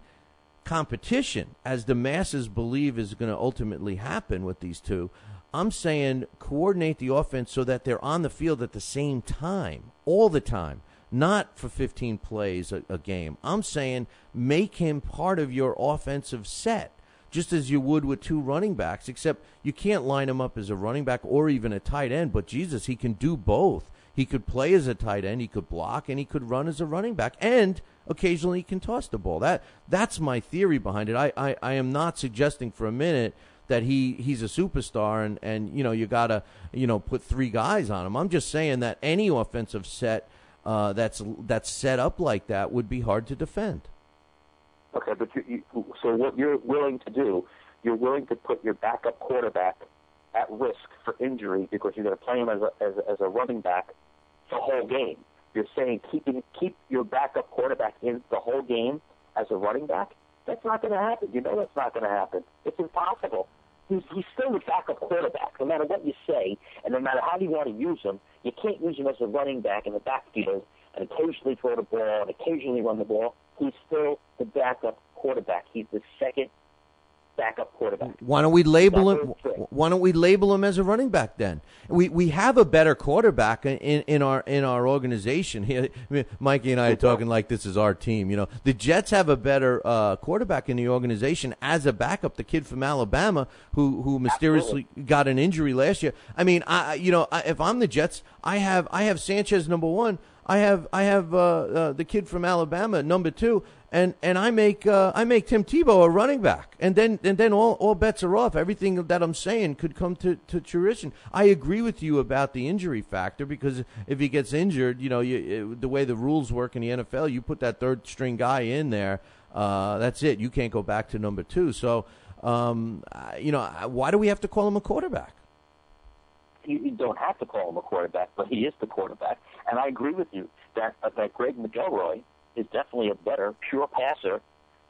D: competition, as the masses believe is going to ultimately happen with these two, I'm saying coordinate the offense so that they're on the field at the same time, all the time, not for 15 plays a game. I'm saying make him part of your offensive set, just as you would with two running backs, except you can't line him up as a running back or even a tight end. But, Jesus, he can do both. He could play as a tight end, he could block, and he could run as a running back. And occasionally he can toss the ball. That's my theory behind it. I am not suggesting for a minute that he's a superstar and you got to, put three guys on him. I'm just saying that any offensive set that's set up like that would be hard to defend.
E: Okay, but so what you're willing to do, you're willing to put your backup quarterback at risk for injury because you're going to play him as a running back the whole game. You're saying keep your backup quarterback in the whole game as a running back? That's not going to happen. You know that's not going to happen. It's impossible. He's still the backup quarterback, no matter what you say, and no matter how you want to use him. You can't use him as a running back in the backfield and occasionally throw the ball and occasionally run the ball. He's still the backup quarterback. He's the second backup quarterback.
D: Why don't we label him? Why don't we label him as a running back then? We have a better quarterback in our organization here. Mikey and I are talking like this is our team. The Jets have a better quarterback in the organization as a backup. The kid from Alabama who mysteriously got an injury last year. I mean, if I'm the Jets, I have Sanchez number one. I have the kid from Alabama number two. And I make Tim Tebow a running back, and then all bets are off. Everything that I'm saying could come to fruition. I agree with you about the injury factor because if he gets injured, the way the rules work in the NFL, you put that third string guy in there, that's it. You can't go back to number two. So, why do we have to call him a quarterback?
E: You don't have to call him a quarterback, but he is the quarterback. And I agree with you that Greg McElroy is definitely a better pure passer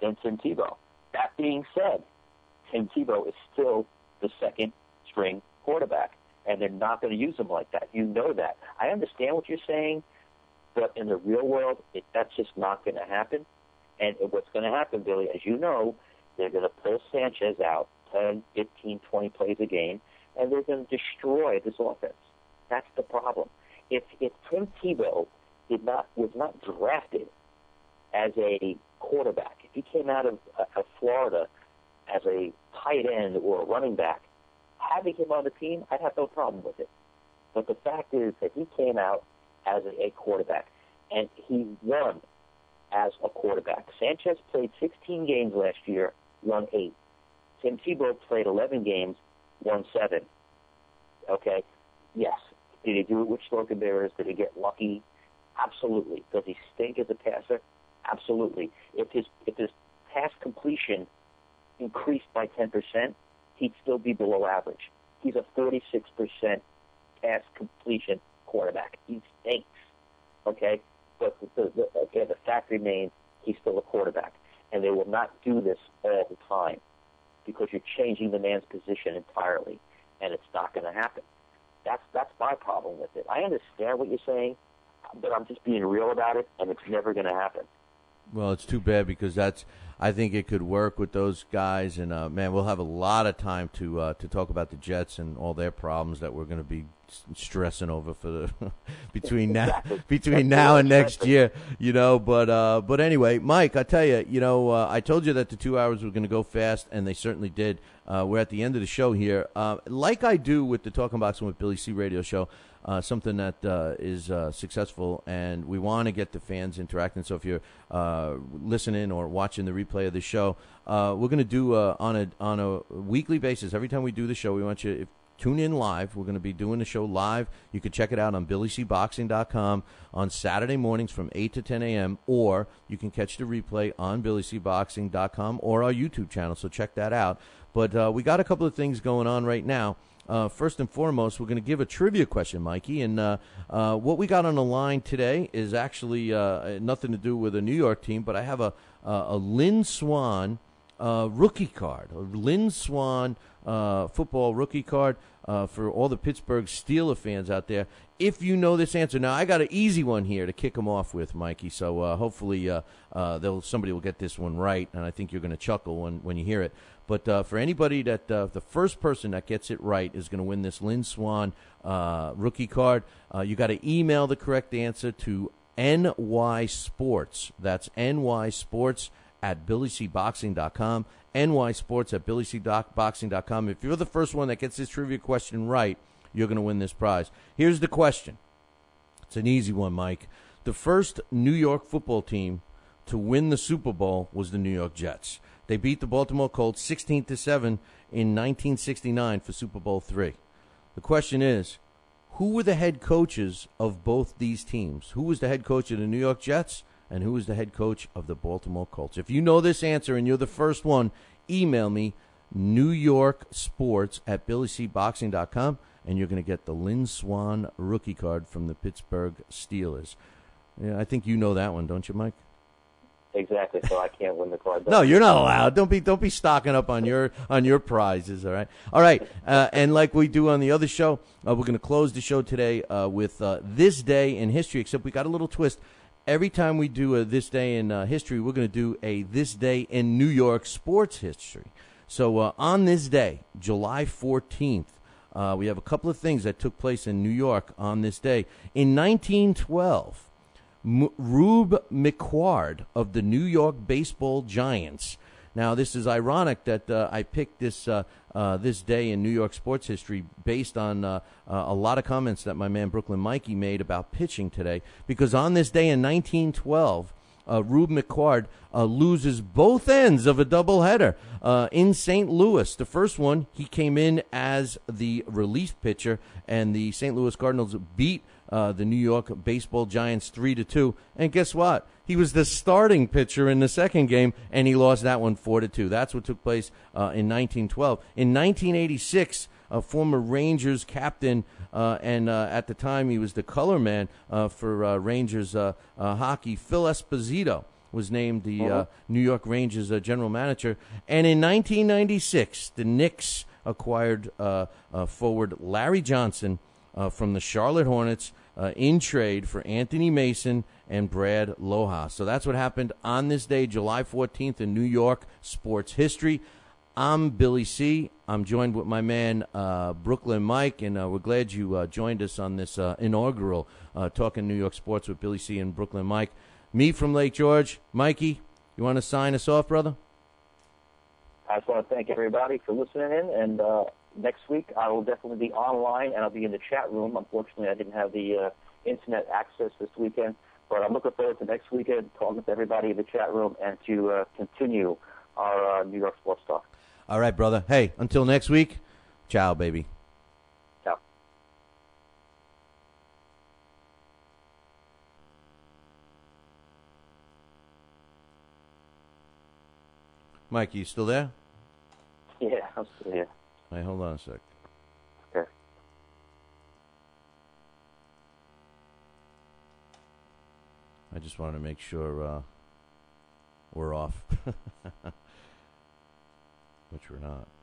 E: than Tim Tebow. That being said, Tim Tebow is still the second-string quarterback, and they're not going to use him like that. You know that. I understand what you're saying, but in the real world, that's just not going to happen. And what's going to happen, Billy, as you know, they're going to pull Sanchez out 10, 15, 20 plays a game, and they're going to destroy this offense. That's the problem. If Tim Tebow was not drafted as a quarterback, if he came out of Florida as a tight end or a running back, having him on the team, I'd have no problem with it. But the fact is that he came out as a quarterback, and he won as a quarterback. Sanchez played 16 games last year, won 8. Tim Tebow played 11 games, won 7. Okay? Yes. Did he do it with stroke and bearers? Did he get lucky? Absolutely. Does he stink as a passer? Absolutely. If his pass completion increased by 10%, he'd still be below average. He's a 46% pass completion quarterback. He stinks. Okay? But the fact remains he's still a quarterback. And they will not do this all the time. because you're changing the man's position entirely, and it's not going to happen. That's my problem with it. I understand what you're saying, but I'm just being real about it, and it's never going to happen.
D: Well, it's too bad because I think it could work with those guys, and man, we'll have a lot of time to talk about the Jets and all their problems that we're going to be stressing over for the between now and next year, But anyway, Mike, I tell you, I told you that the 2 hours were going to go fast, and they certainly did. We're at the end of the show here, like I do with the Talkin' Boxing with Billy C radio show. Something that is successful, and we want to get the fans interacting. So if you're listening or watching the replay of the show, we're going to do on a weekly basis. Every time we do the show, we want you to tune in live. We're going to be doing the show live. You can check it out on BillyCBoxing.com on Saturday mornings from 8 to 10 a.m., or you can catch the replay on BillyCBoxing.com or our YouTube channel, so check that out. But we got a couple of things going on right now. First and foremost, we're going to give a trivia question, Mikey. And what we got on the line today is actually nothing to do with a New York team, but I have a Lynn Swann rookie card, a Lynn Swann football rookie card for all the Pittsburgh Steelers fans out there. If you know this answer. Now, I got an easy one here to kick them off with, Mikey, so hopefully somebody will get this one right, and I think you're going to chuckle when you hear it. But for anybody that the first person that gets it right is going to win this Lynn Swann rookie card. You got to email the correct answer to nysports. That's nysports at BillyCBoxing.com. nysports at BillyCBoxing.com. If you're the first one that gets this trivia question right, you're going to win this prize. Here's the question. It's an easy one, Mike. The first New York football team to win the Super Bowl was the New York Jets. They beat the Baltimore Colts 16-7 in 1969 for Super Bowl III. The question is, who were the head coaches of both these teams? Who was the head coach of the New York Jets, and who was the head coach of the Baltimore Colts? If you know this answer and you're the first one, email me, NewYorkSports at BillyCBoxing.com, and you're going to get the Lynn Swann rookie card from the Pittsburgh Steelers. Yeah, I think you know that one, don't you, Mike?
E: Exactly. So I can't win the card.
D: No, you're not allowed. Don't be stocking up on your prizes. All right. And like we do on the other show, we're going to close the show today with this day in history. Except we got a little twist. Every time we do a this day in history, we're going to do a this day in New York sports history. So on this day, July 14th, we have a couple of things that took place in New York on this day. In 1912. Rube McQuard of the New York Baseball Giants. Now, this is ironic that I picked this day in New York sports history based on a lot of comments that my man Brooklyn Mikey made about pitching today, because on this day in 1912, Rube McQuard loses both ends of a doubleheader in St. Louis. The first one, he came in as the relief pitcher, and the St. Louis Cardinals beat the New York Baseball Giants 3-2. And guess what? He was the starting pitcher in the second game, and he lost that one 4-2. That's what took place in 1912. In 1986, a former Rangers captain, and at the time he was the color man for Rangers hockey, Phil Esposito, was named the New York Rangers general manager. And in 1996, the Knicks acquired forward Larry Johnson from the Charlotte Hornets in trade for Anthony Mason and Brad Loha. So that's what happened on this day, July 14th, in New York sports history. I'm Billy C. I'm joined with my man Brooklyn Mike, and we're glad you joined us on this inaugural Talking New York Sports with Billy C. and Brooklyn Mike. Me from Lake George. Mikey, you want to sign us off, brother?
E: I just want to thank everybody for listening in, and next week I will definitely be online, and I'll be in the chat room. Unfortunately, I didn't have the internet access this weekend, but I'm looking forward to next weekend, talking to everybody in the chat room, and to continue our New York sports talk.
D: All right, brother. Hey, until next week, ciao, baby.
E: Ciao.
D: Mike, you still there?
E: Yeah, I'm still here.
D: Hey, hold on a sec.
E: Okay.
D: I just wanted to make sure we're off. which we're not.